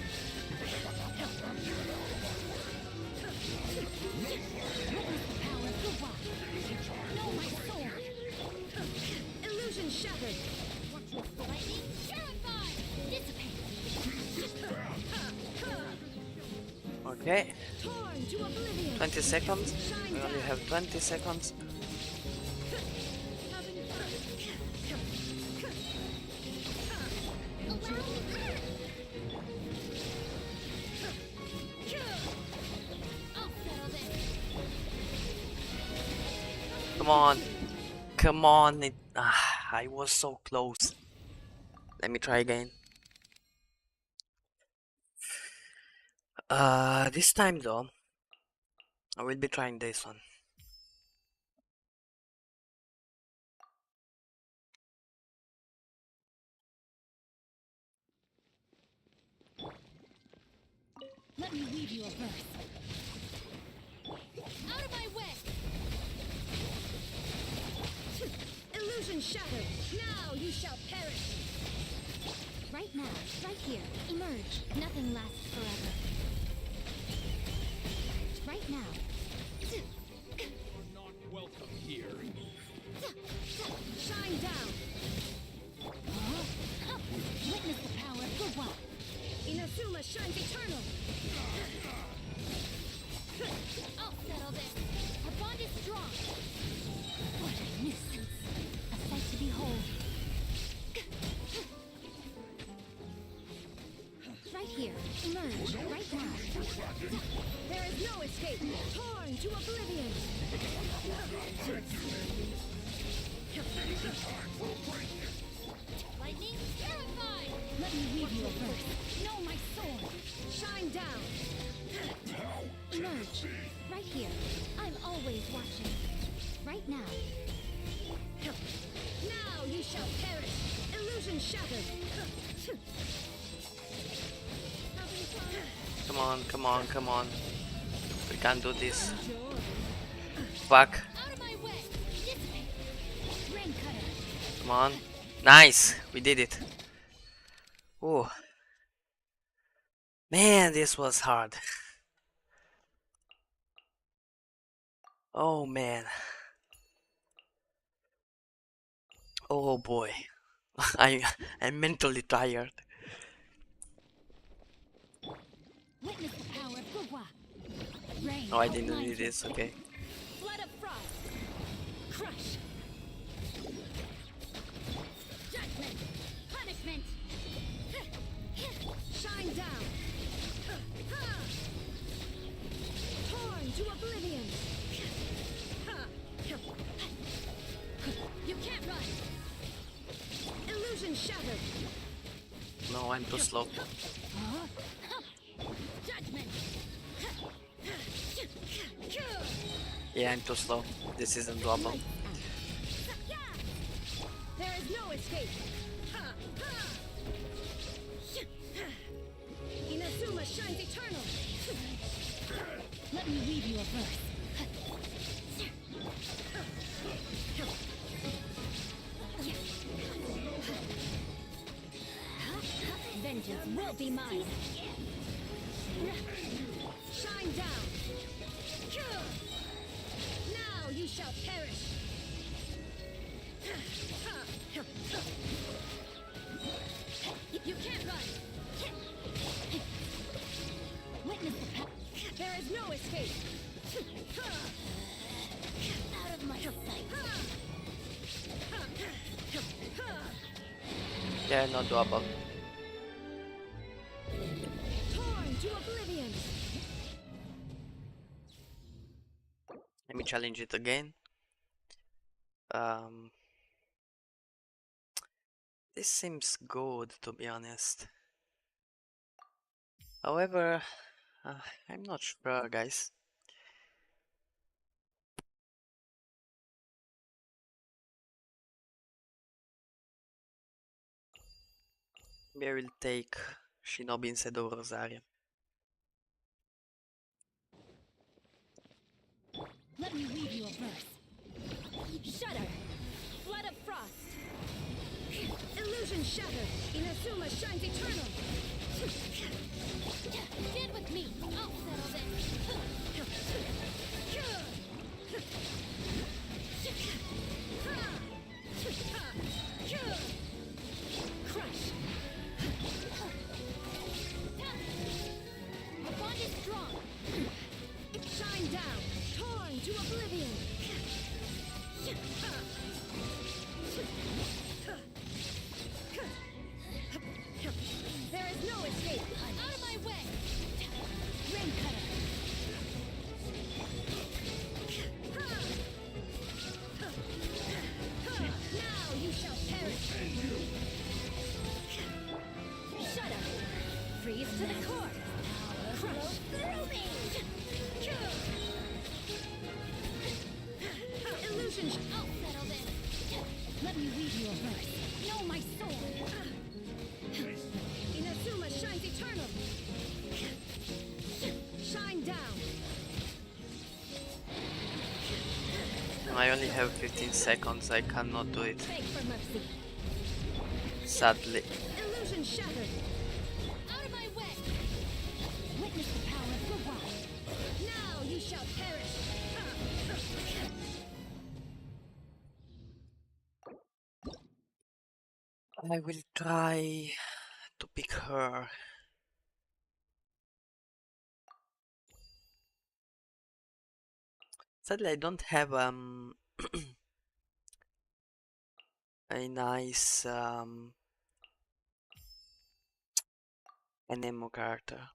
Witness the power of Gugwa. Know my sword. Illusion shattered. Lightning purify. Dissipate. Okay. Torn to oblivion. 20 seconds. We only have 20 seconds. I'll settle this. Come on. Come on. I was so close. Let me try again. This time though, I will be trying this one. Let me weave you a verse. Out of my way. Illusion shattered. Now you shall perish. Right now, right here, emerge. Nothing lasts forever. Right now. You are not welcome here. Shine down. Witness the power of Gugwa. Inazuma shines eternal. I'll settle this. Our bond is strong. What a nuisance. A sight to behold. Right here, emerge. Right no escape. Torn to oblivion. Lightning terrified! Let me weave you a verse. Know my sword. Shine down. Emerge. Right here. I'm always watching. Right now. Now you shall perish. Illusion shattered. Come on, come on, come on. We can't do this. Fuck. Out of my way! This way! Rain cutter! Come on. Nice. We did it. Oh. Man, this was hard. Oh man. Oh boy. I'm mentally tired. Witness the power of Gugwa! Rain Oh, I didn't outlined do this, okay. Flood of frost. Crush. Judgment! Punishment! Shine down. Torn to oblivion. You can't run. Illusion shattered. No, I'm too slow. Judgment! Yeah, I'm too slow. This isn't doable. There is no escape. Inazuma shines eternal. Let me weave you a verse. Vengeance will be mine. Shine down. Now you shall perish. You can't run. Witness the power. There is no escape. Out of my sight. Yeah, not doable. Torn to oblivion. Let me challenge it again. This seems good, to be honest. However, I'm not sure, guys. Maybe I will take Shinobi instead of Rosaria. Let me weave you a verse. Shudder. Flood of frost. Illusion shattered. Inazuma shines eternal. Stand with me. I'll settle this. Crush. The bond is strong. Shine down. Torn to oblivion. There is no escape. Out of my way. Rain cutter. Now you shall perish. Shudder. Freeze to the core. Crush. Through me. Illusion. I'll settle this. Let me weave you a verse. Know my sword. Inazuma shines eternal. Shine down. I only have 15 seconds, I cannot do it. Beg for mercy. Sadly. Illusion shattered. Out of my way. Witness the power of Gugwa. Now you shall perish. I will try to pick her. Sadly, I don't have a nice an emo character.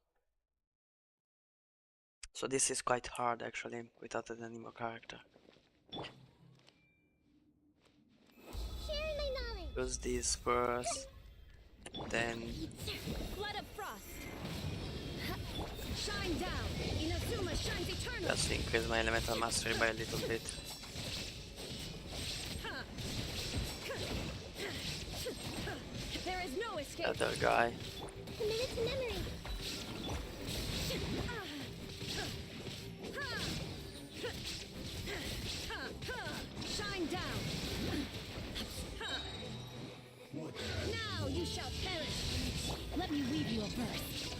So this is quite hard actually, without an animo character. Share my knowledge. Use this first, then Flood of frost. Shine down. Inazuma shines eternal. just increase my elemental mastery by a little bit. There is no escape. Other guy. Commit it to memory. Shine down. Now you shall perish. Let me weave you a verse.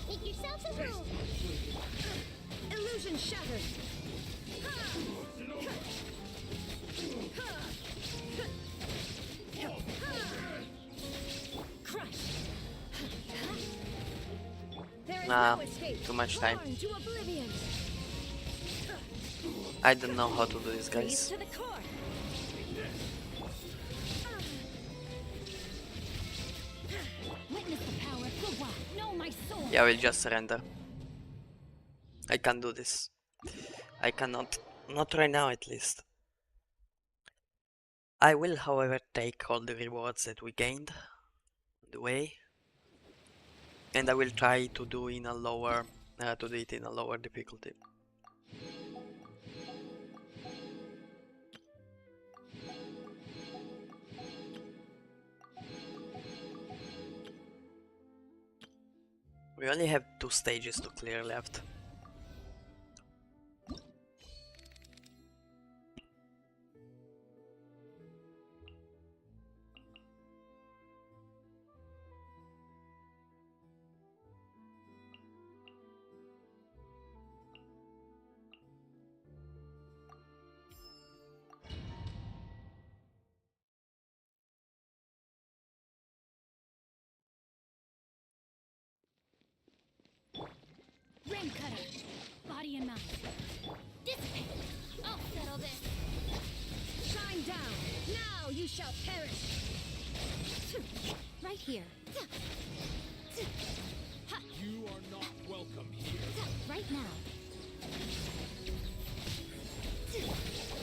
Make yourself a rule. Illusion shattered. Crush. There is Nah, no escape. too much time. Born to oblivion. I don't know how to do this, Freeze guys. to the core. Witness the power. Kuwa. Know my soul. Yeah, I will just surrender. I can't do this. I cannot. Not right now, at least. I will, however, take all the rewards that we gained on the way, and I will try to do in a lower, to do it in a lower difficulty. We only have 2 stages to clear left. Rain cutter. Body and mind. Dissipate. I'll settle this. Shine down. Now you shall perish. Right here. You are not welcome here. Right now.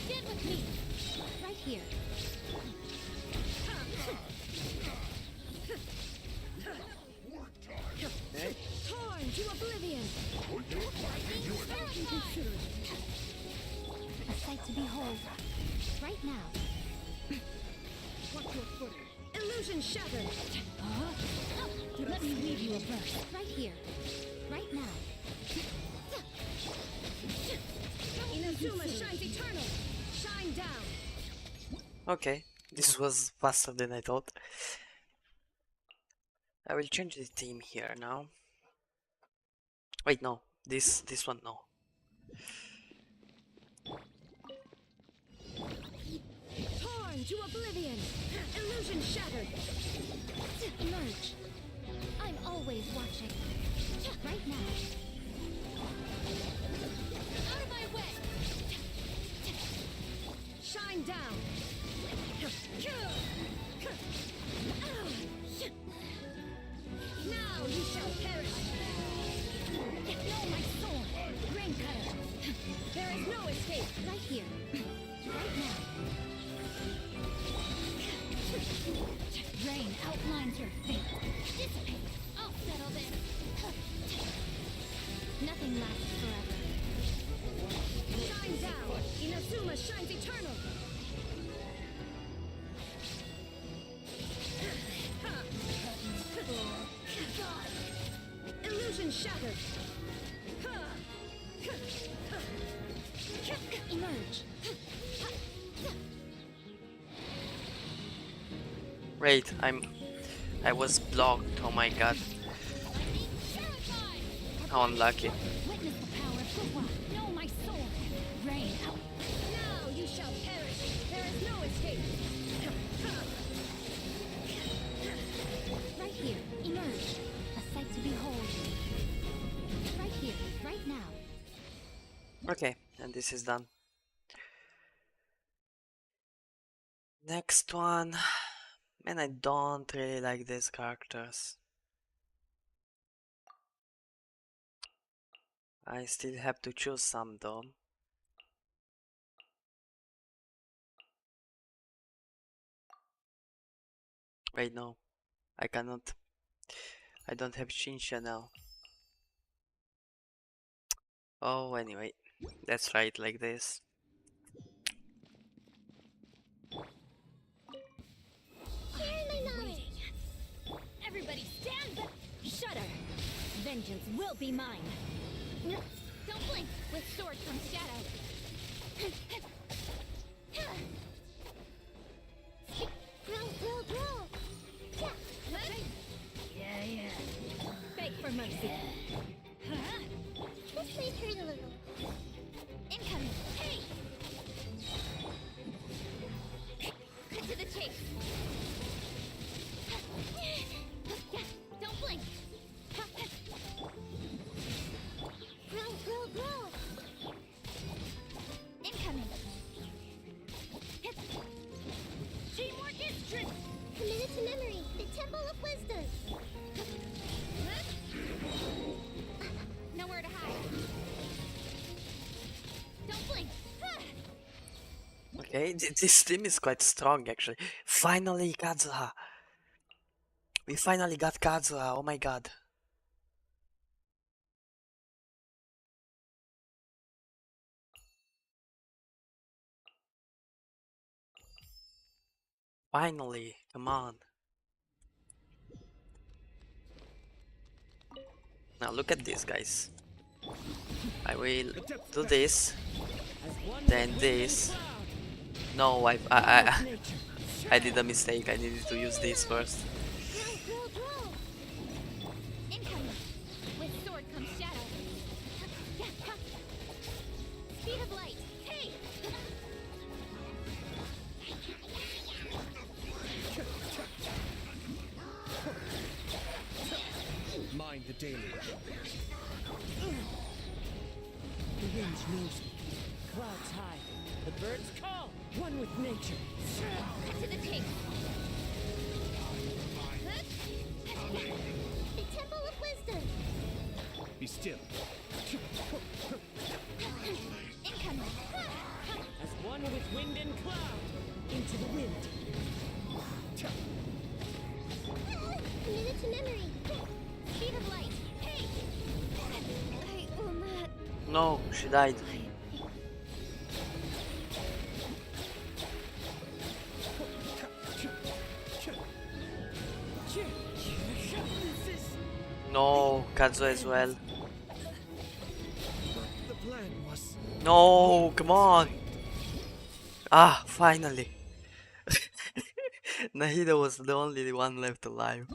Get with me. Right here. Torn to oblivion. A sight to behold. Right now. Watch your footing. Illusion shattered. Let me weave you a verse. Right here. Right now. Inazuma shines eternal. Shine down. Okay, this was faster than I thought. I will change the theme here now. Wait, no, this one, no. Torn to oblivion. Illusion shattered. Emerge. I'm always watching. Right now. Out of my way. Shine down. Now you shall perish. Know my soul. Rain cutter. There is no escape. Right here. Right now. Rain outlines your fate. Dissipate. I'll settle this. Nothing lasts forever. Shine down. Inazuma shines eternal. Illusion shattered. Emerge. Wait, I was blocked, oh my god. How unlucky. Witness the power of Kuwa. Know my soul. Rain out. Now you shall perish. There is no escape. Right here. Emerge. A sight to behold. Right here. Right now. Okay, and this is done. Next one. Man, I don't really like these characters. I still have to choose some though. Wait, no. I cannot. I don't have Shinsha now. Oh, anyway. Let's try it like this. Everybody stand back! Shudder! Vengeance will be mine! Don't blink! With sword comes shadow! Roll, roll, roll! Yeah. Beg for mercy. This might hurt a little. Incoming! Hey! Cut to the chase! Don't blink! Growl, growl, growl! Incoming! Teamwork is trick! Committed to memory, the Temple of Wisdom! Nowhere to hide! Don't blink! Okay, this team is quite strong actually. Finally, Kazuha! We finally got Kazuha, oh my god. Finally, come on. Now look at this, guys. I will do this, then this. No, I did a mistake. I needed to use this first. Incoming! With sword comes shadow! Speed of light! Hey! Mind the daily. The wind knows me. Clouds high. The birds call. One with nature. Cut to the chase! The Temple of Wisdom! Be still. Incoming! As one with wind and cloud. Into the wind. Committed to memory! Speed of light! Hey! I will not... No, she died. No, Kazuha as well. The plan was... No, come on. Ah, finally. Nahida was the only one left alive.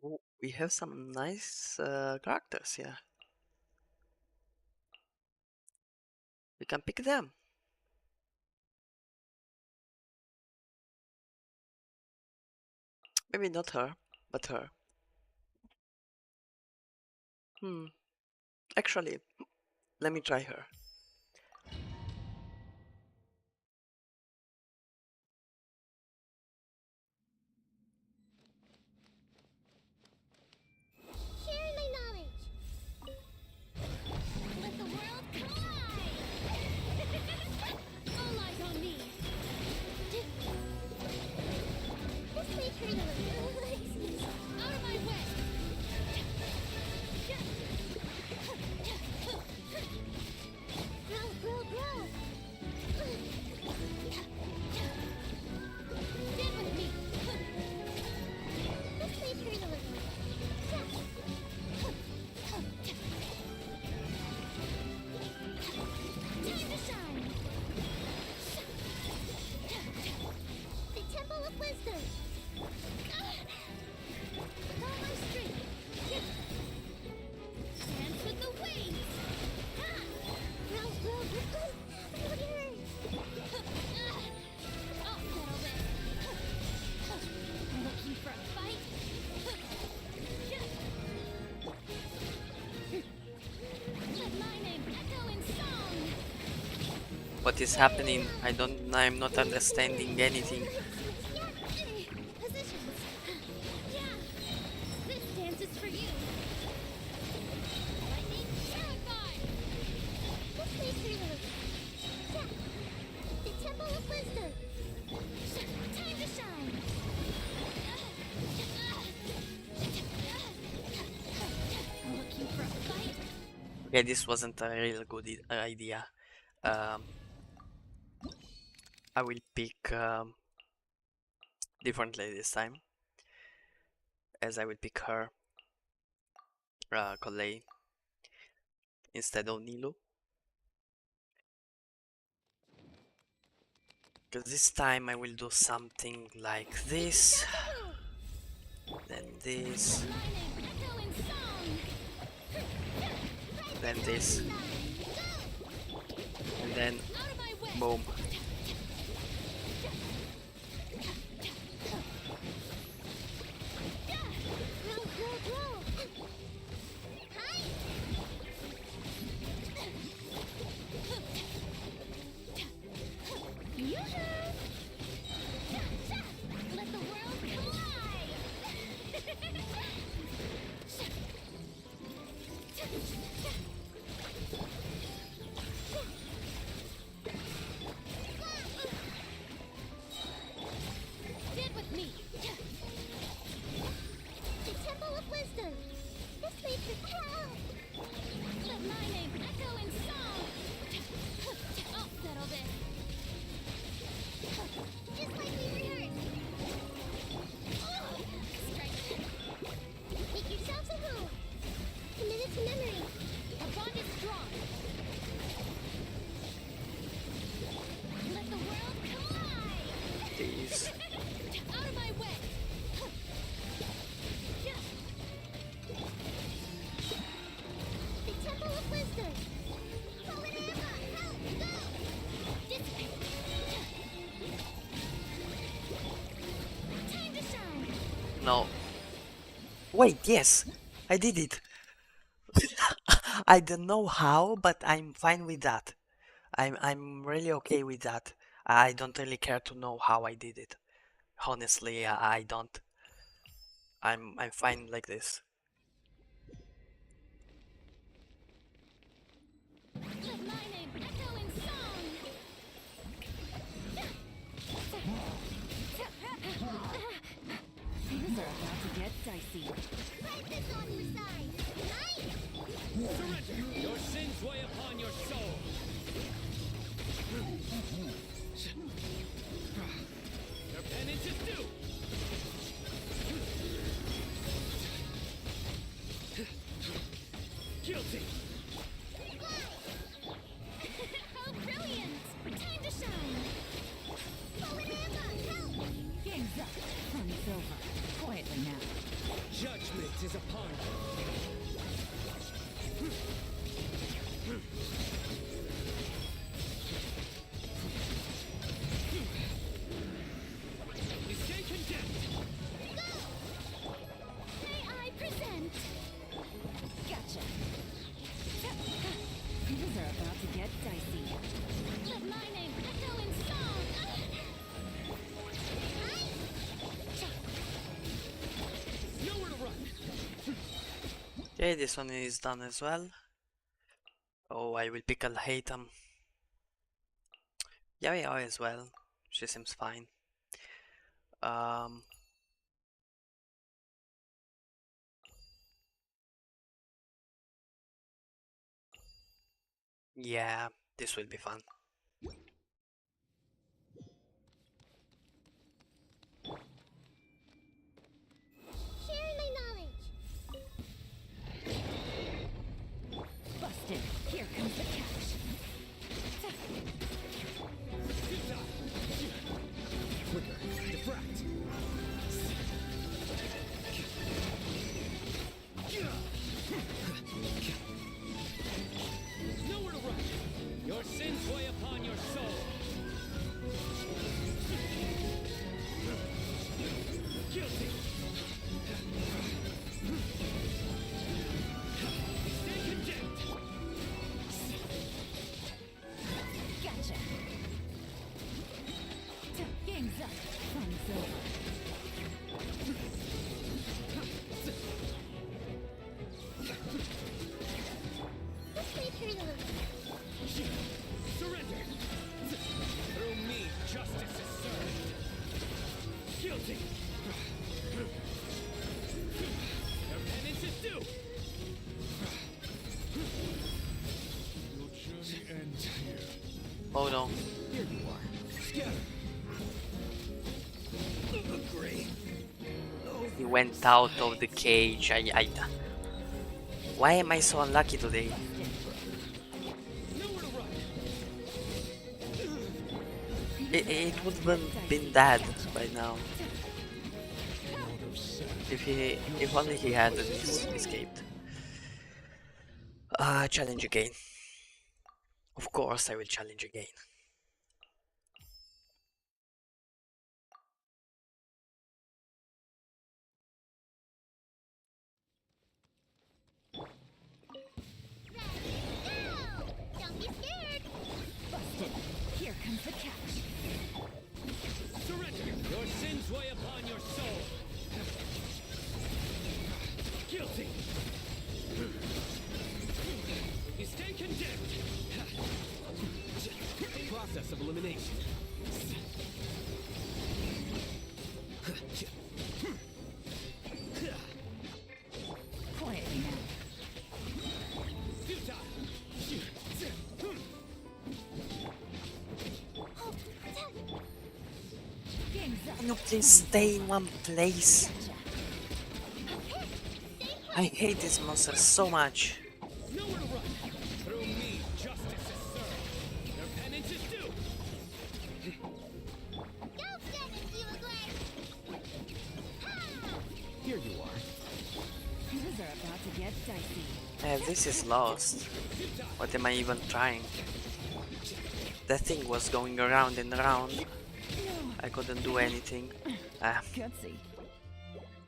Oh, we have some nice characters here. We can pick them. Maybe not her, but her. Actually, let me try her. Share my knowledge! Let the world collide! All eyes on me! This may hurt a little. Out of my way! What is happening? I'm not understanding anything. Positions. Yeah. This dance is for you. Lightning terrified. This way through. Yeah. The Temple of Wisdom. Time to shine. Looking for a fight? Okay, this wasn't a real good idea. I will pick differently this time, as I will pick her, Collei, instead of Nilu. Because this time I will do something like this, then this, then this, and then boom. Let the world collide! Get with me! The Temple of Wisdom! This leads to hell! Let my name echo in song! I'll settle this! Just like we rehearsed! Strike! Make yourselves at home! Commit it to memory! Our bond is strong! Let the world collide! These. Out of my way! The Temple of Wisdom! Call it Emma! Help! Go! This way! Time to shine! No. Wait, yes, I did it. I don't know how, but I'm fine with that. I'm really okay with that. I don't really care to know how I did it. Honestly, I don't. I'm fine like this. Let my name echo in song! Things are about to get dicey. Fight this on your side! Right? Surrender! Your sins weigh upon your soul! Your penance is due! Guilty! How brilliant! Time to shine! Call it Emma! Help! Game's up. Fun's over. Quietly now. Judgment is upon you. Stay condemned! May I present? Gotcha. Things are about to get dicey. Let my name echo in song! Nowhere to run! Okay, this one is done as well. Oh, I will pick Alhaitham. Yeah, as well. She seems fine. Yeah, this will be fun. Share my knowledge! Busted. Here comes the catch. Quicker! Diffract! Nowhere to run! Your sins weigh upon your soul! Oh no. Here you are. Scatter. Great. He went out of the cage. Why am I so unlucky today? It would have been dead by now. If only he had escaped. Challenge again. Of course I will challenge again. Don't be scared. Busted. Here comes the catch. Surrender! Your sins weigh upon your soul! Guilty! You stay condemned! Process of elimination. Quietly now. Can you please stay in one place? I hate this monster so much. Nowhere to run! Through me, justice is served! Your penance is due! Here you are. Things are about to get dicey. This is lost. What am I even trying? That thing was going around and around. I couldn't do anything.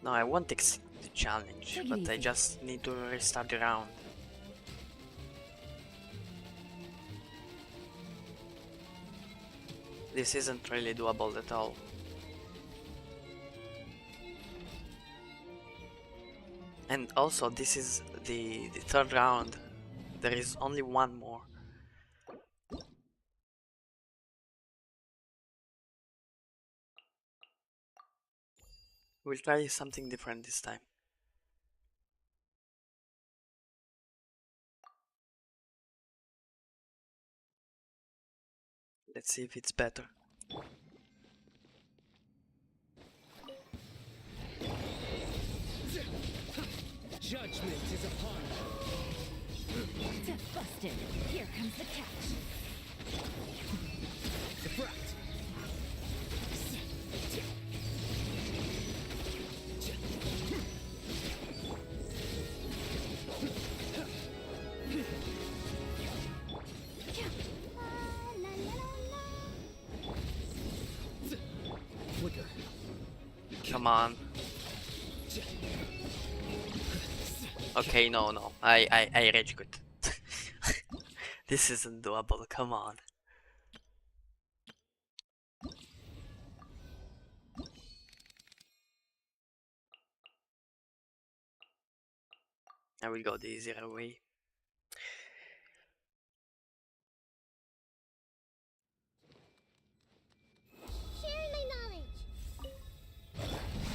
No, I won't exceed the challenge, but I just need to restart the round. This isn't really doable at all. And also, this is the third round. There is only one more. We'll try something different this time. Let's see if it's better. Judgment is upon you! Busted. Here comes the catch. Defract! Flicker. Come on. Okay, no. I rage quit. This isn't doable, come on. I will go the easier way. Share my knowledge.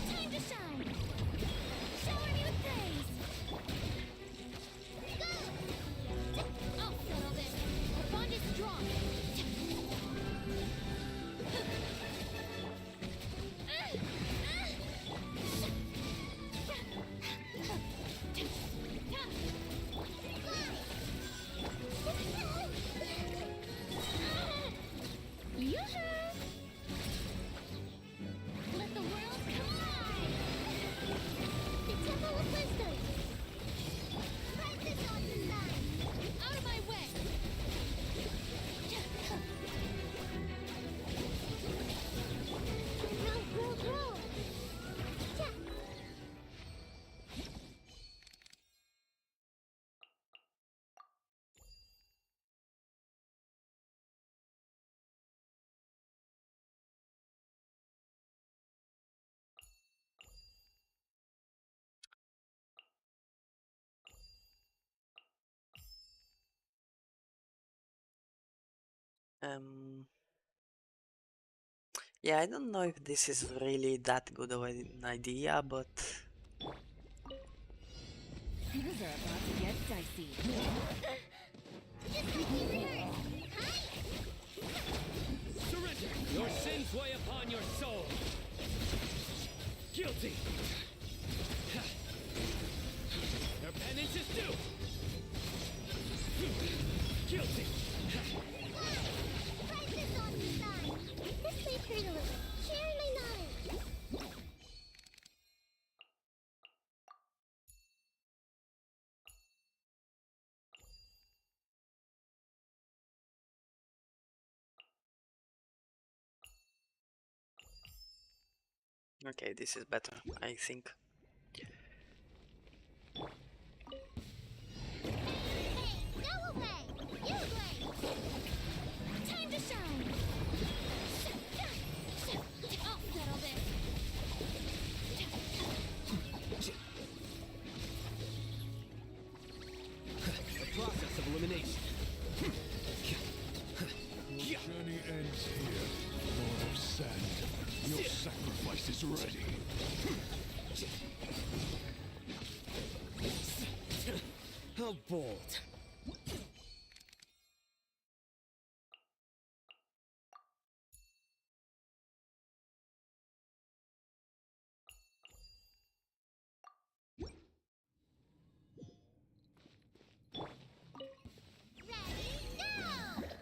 Time to shine. Shower me with praise. Go! I'll settle this. Our bond is strong. Let the world collide! The Temple of Wisdom! Fight this on design! Out of my way! Grow! Yeah, I don't know if this is really that good of an idea, but Things are about to get dicey. Just like you rehearsed! Hi! Okay, this is better, I think. Time to shine! I'll settle this! A process of elimination. Your journey ends here, Lord of Sand. Your sacrifice is ready. How bold.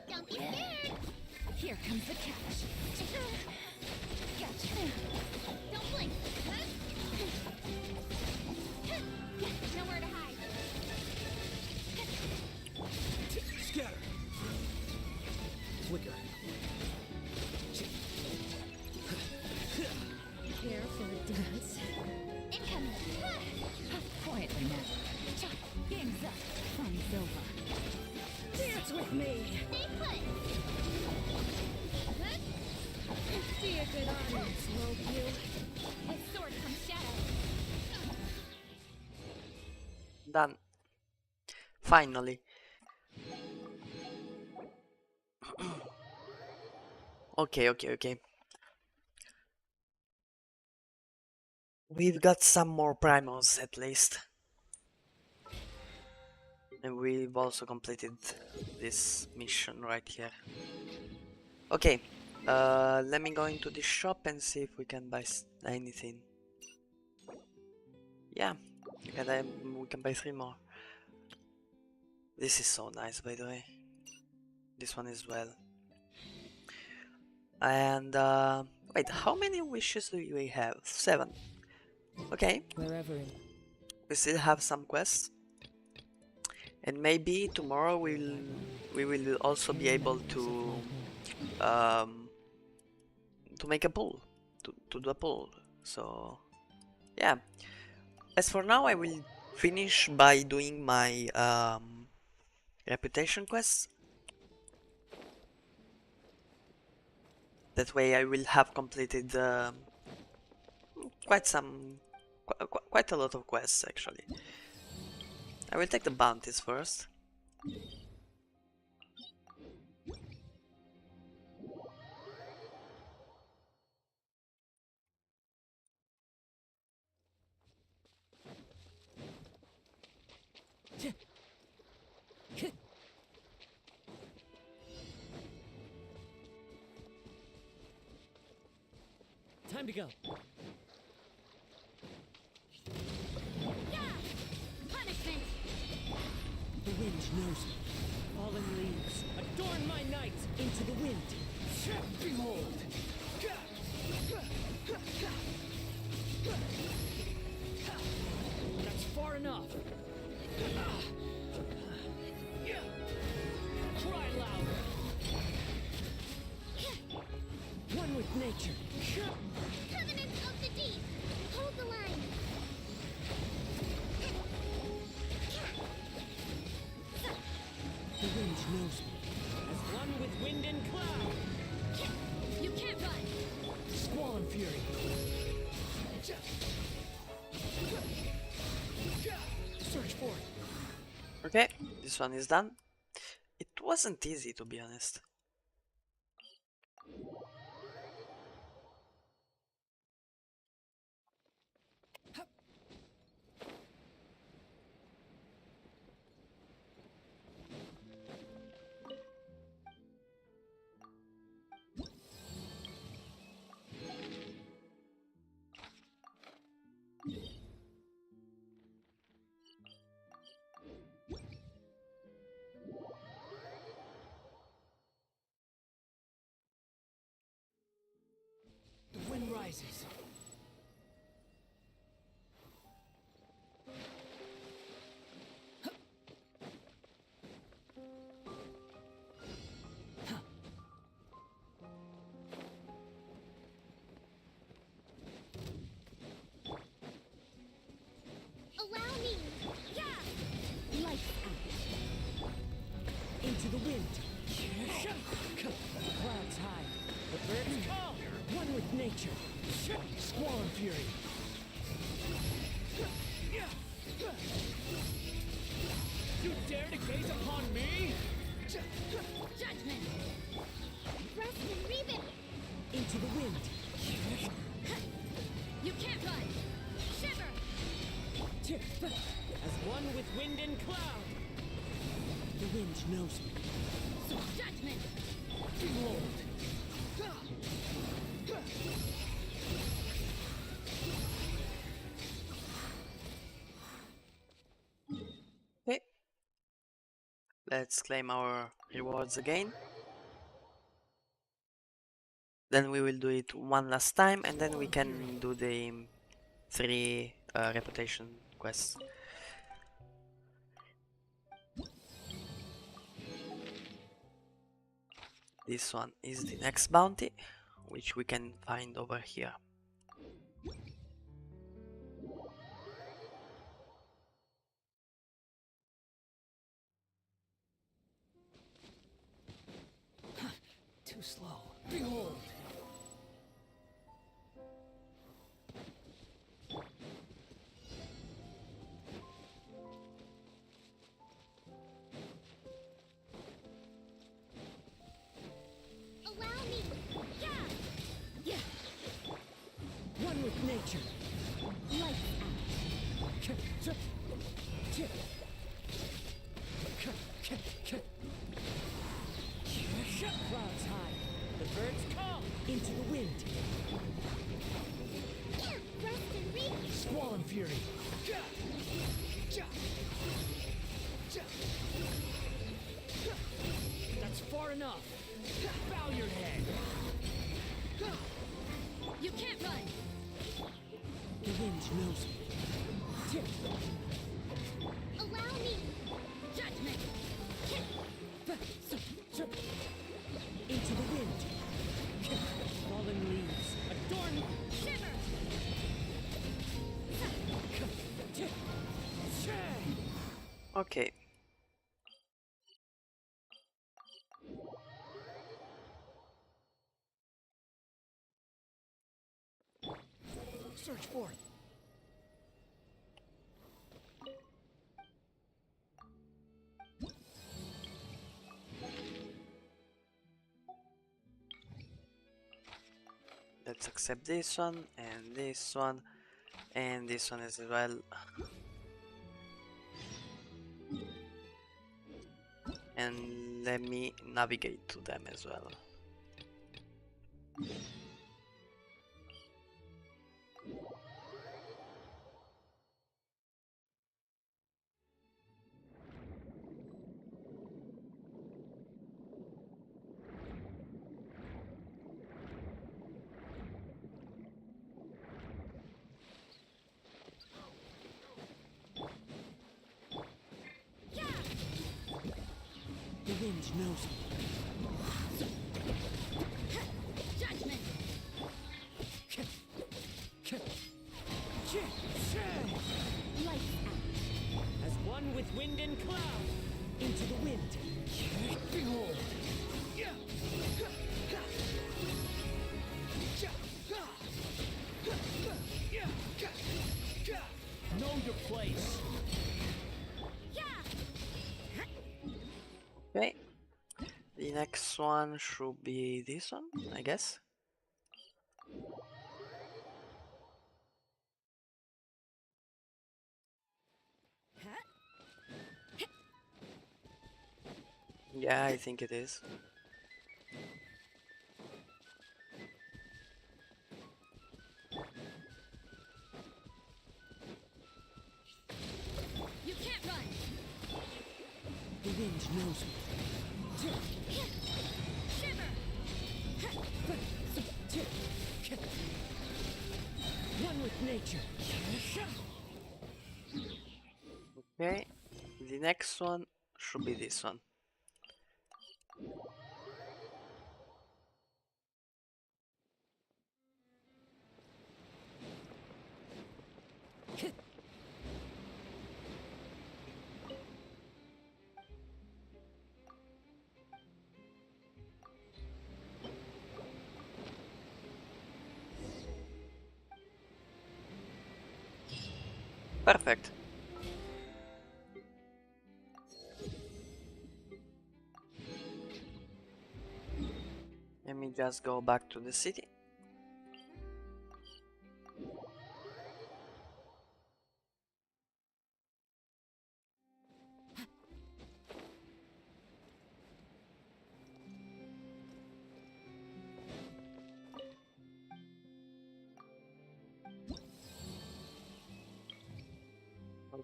Don't be scared! Here comes the catch. Catch. Don't blink. Nowhere to hide. Scatter. Flicker. Care for a dance? Incoming. Quietly now. Game's up. Fun's over. Dance with me. Stay put. Be a good audience, won't you? With sword comes shadow. Done. Finally. Okay. We've got some more primals at least. And we've also completed this mission right here. Okay, let me go into the shop and see if we can buy anything. Yeah, and then we can buy 3 more. This is so nice, by the way. This one as well. And wait, how many wishes do we have? 7. Okay. Wherever. We still have some quests. And maybe tomorrow we will also be able to make a pull, to do a pull. So yeah. As for now, I will finish by doing my reputation quests. That way I will have completed quite a lot of quests actually. I will take the bounties first. Time to go. Punishment! The wind knows me. Fallen leaves, adorn my night into the wind. Behold! That's far enough. Cry louder. One with nature. Covenant of the deep! Hold the line! The wind knows me. As one with wind and cloud. You can't run! Squall and fury. Search for it. Okay, this one is done. It wasn't easy, to be honest. The wind rises. nature. Squall fury. You dare to gaze upon me? Judgment! Rest and reap it! Into the wind. You can't run! Shiver! As one with wind and cloud. The wind knows me. Judgment! Behold! Okay. Let's claim our rewards again. Then we will do it one last time, and then we can do the 3 reputation quests. This one is the next bounty, which we can find over here. Too slow. Behold! Allow me! Yeah! Yeah! One with nature. Lights Clouds high. The birds come. Into the wind. Rest and reap! Squall and fury. That's far enough. Bow your head. You can't run! The wind knows me. Allow me! Judgment! Into the wind. Fallen leaves. Adorn. Shiver! Okay. Search forth. Let's accept this one, and this one, and this one as well. And let me navigate to them as well. The wind knows me. Judgment! Lights As one with wind and cloud. Into the wind. Behold! Know your place. Okay. The next one should be this one, I guess. Yeah, I think it is. You can't run! The wind knows me. Shiver! One with nature. Okay. The next one should be this one. Perfect. Let me just go back to the city.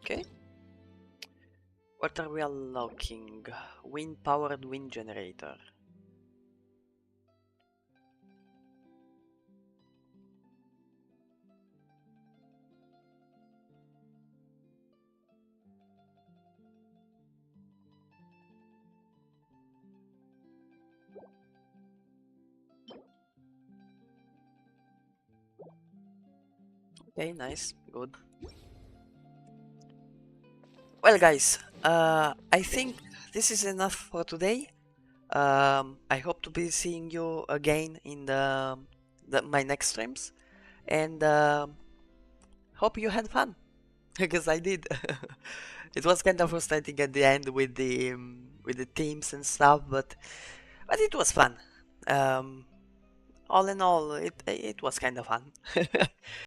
Okay. What are we unlocking? Wind-powered wind generator. Okay, nice, good. Well, guys, I think this is enough for today. I hope to be seeing you again in my next streams, and hope you had fun, because I did. It was kind of frustrating at the end with the teams and stuff, but it was fun. All in all, it was kind of fun.